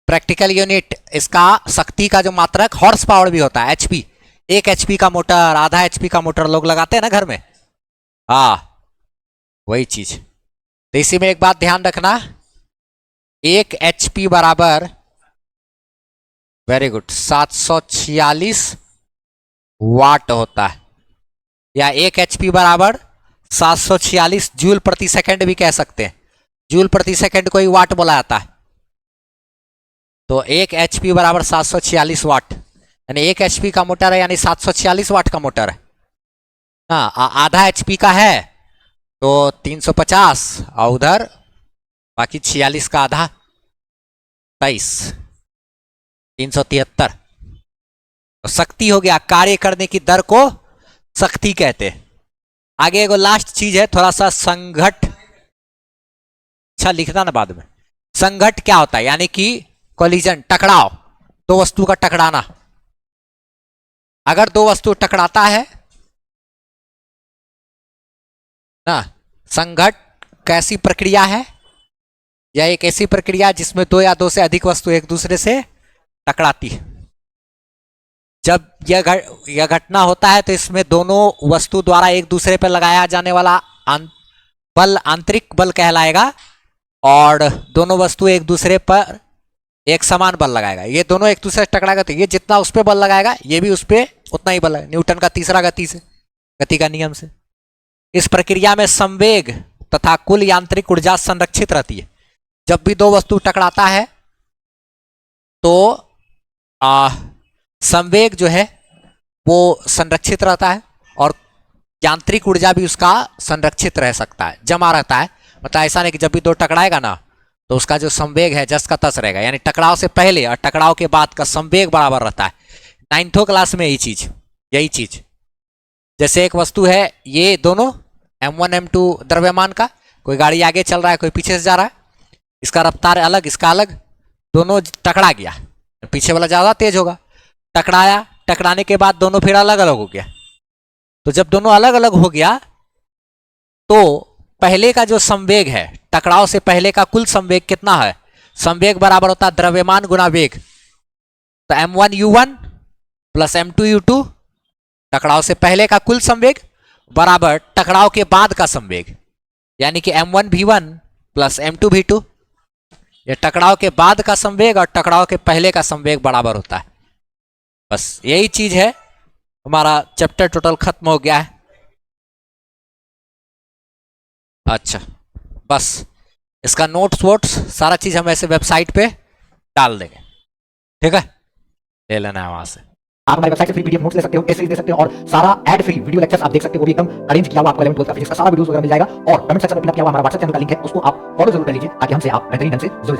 Speaker 1: प्रैक्टिकल यूनिट, इसका शक्ति का जो मात्रक हॉर्स पावर भी होता है, HP। 1 HP का मोटर, आधा HP का मोटर लोग लगाते हैं ना घर में, हाँ वही चीज। तो इसी में एक बात ध्यान रखना, 1 HP बराबर, वेरी गुड, 746 वाट होता है, या 1 HP बराबर 746 जूल प्रति सेकंड भी कह सकते हैं। जूल प्रति सेकंड को ही वाट बोला जाता है। तो 1 HP बराबर 746 वाट, यानी 1 HP का मोटर है, यानी 746 वाट का मोटर है। हाँ, आधा HP का है तो 350, और उधर बाकी 46 का आधा 23, 373। तो शक्ति हो गया, कार्य करने की दर को शक्ति कहते हैं। आगे एगो लास्ट चीज है, थोड़ा सा संघट, अच्छा लिखना ना बाद में। संघट क्या होता है, यानी कि कोलिजन, टकराव, दो वस्तु का टकराना। अगर दो वस्तु टकराता है ना, संघट कैसी प्रक्रिया है, यह एक ऐसी प्रक्रिया जिसमें दो या दो से अधिक वस्तु एक दूसरे से टकराती है। जब यह घटना होता है तो इसमें दोनों वस्तु द्वारा एक दूसरे पर लगाया जाने वाला बल आंतरिक बल कहलाएगा, और दोनों वस्तु एक दूसरे पर एक समान बल लगाएगा। ये दोनों एक दूसरे से टकराएगा तो ये जितना उस पर बल लगाएगा ये भी उस पर उतना ही बल लगाएगा, न्यूटन का तीसरा गति का नियम से। इस प्रक्रिया में संवेग तथा कुल यांत्रिक ऊर्जा संरक्षित रहती है। जब भी दो वस्तु टकराता है तो संवेग जो है वो संरक्षित रहता है, और यांत्रिक ऊर्जा भी उसका संरक्षित रह सकता है, जमा रहता है। मतलब ऐसा नहीं कि जब भी दो टकराएगा ना तो उसका जो संवेग है जस का तस रहेगा, यानी टकराव से पहले और टकराव के बाद का संवेग बराबर रहता है। 9th क्लास में यही चीज, जैसे एक वस्तु है, ये दोनों M1 M2 द्रव्यमान का, कोई गाड़ी आगे चल रहा है, कोई पीछे से जा रहा है, इसका रफ्तार अलग, इसका अलग, दोनों टकरा गया, पीछे वाला ज्यादा तेज होगा, टकराया, टकराने के बाद दोनों फिर अलग अलग हो गया। तो जब दोनों अलग अलग हो गया तो पहले का जो संवेग है, टकराव से पहले का कुल संवेग कितना है, संवेग बराबर होता है द्रव्यमान गुना वेग। तो m1u1 प्लस m2u2 टकराव से पहले का कुल संवेग बराबर टकराव के बाद का संवेग, यानी कि m1v1 प्लस m2v2। ये टकराव के बाद का संवेग और टकराव के पहले का संवेग बराबर होता है। बस यही चीज है, हमारा चैप्टर टोटल खत्म हो गया है। अच्छा, बस इसका नोट्स वोट्स सारा चीज हम ऐसे वेबसाइट पे डाल देंगे, ठीक है, ले लेना है वहां से।
Speaker 2: आप हमारी वेबसाइट से फ्री पीडीएफ नोट्स ले सकते हो, एसेज दे सकते हो और सारा एड फ्री वीडियो लेक्चर्स आप देख सकते हो, वो भी एकदम अरेंज किया हुआ आपको 11 12 का फिजिक्स का सारा वीडियोस वगैरह मिल जाएगा। और कमेंट सेक्शन में पिन अप किया हुआ हमारा व्हाट्सएप चैनल का लिंक है, उसको आप फॉलो जरूर कर लीजिए ताकि हमसे आप बेहतरीन ढंग से जुड़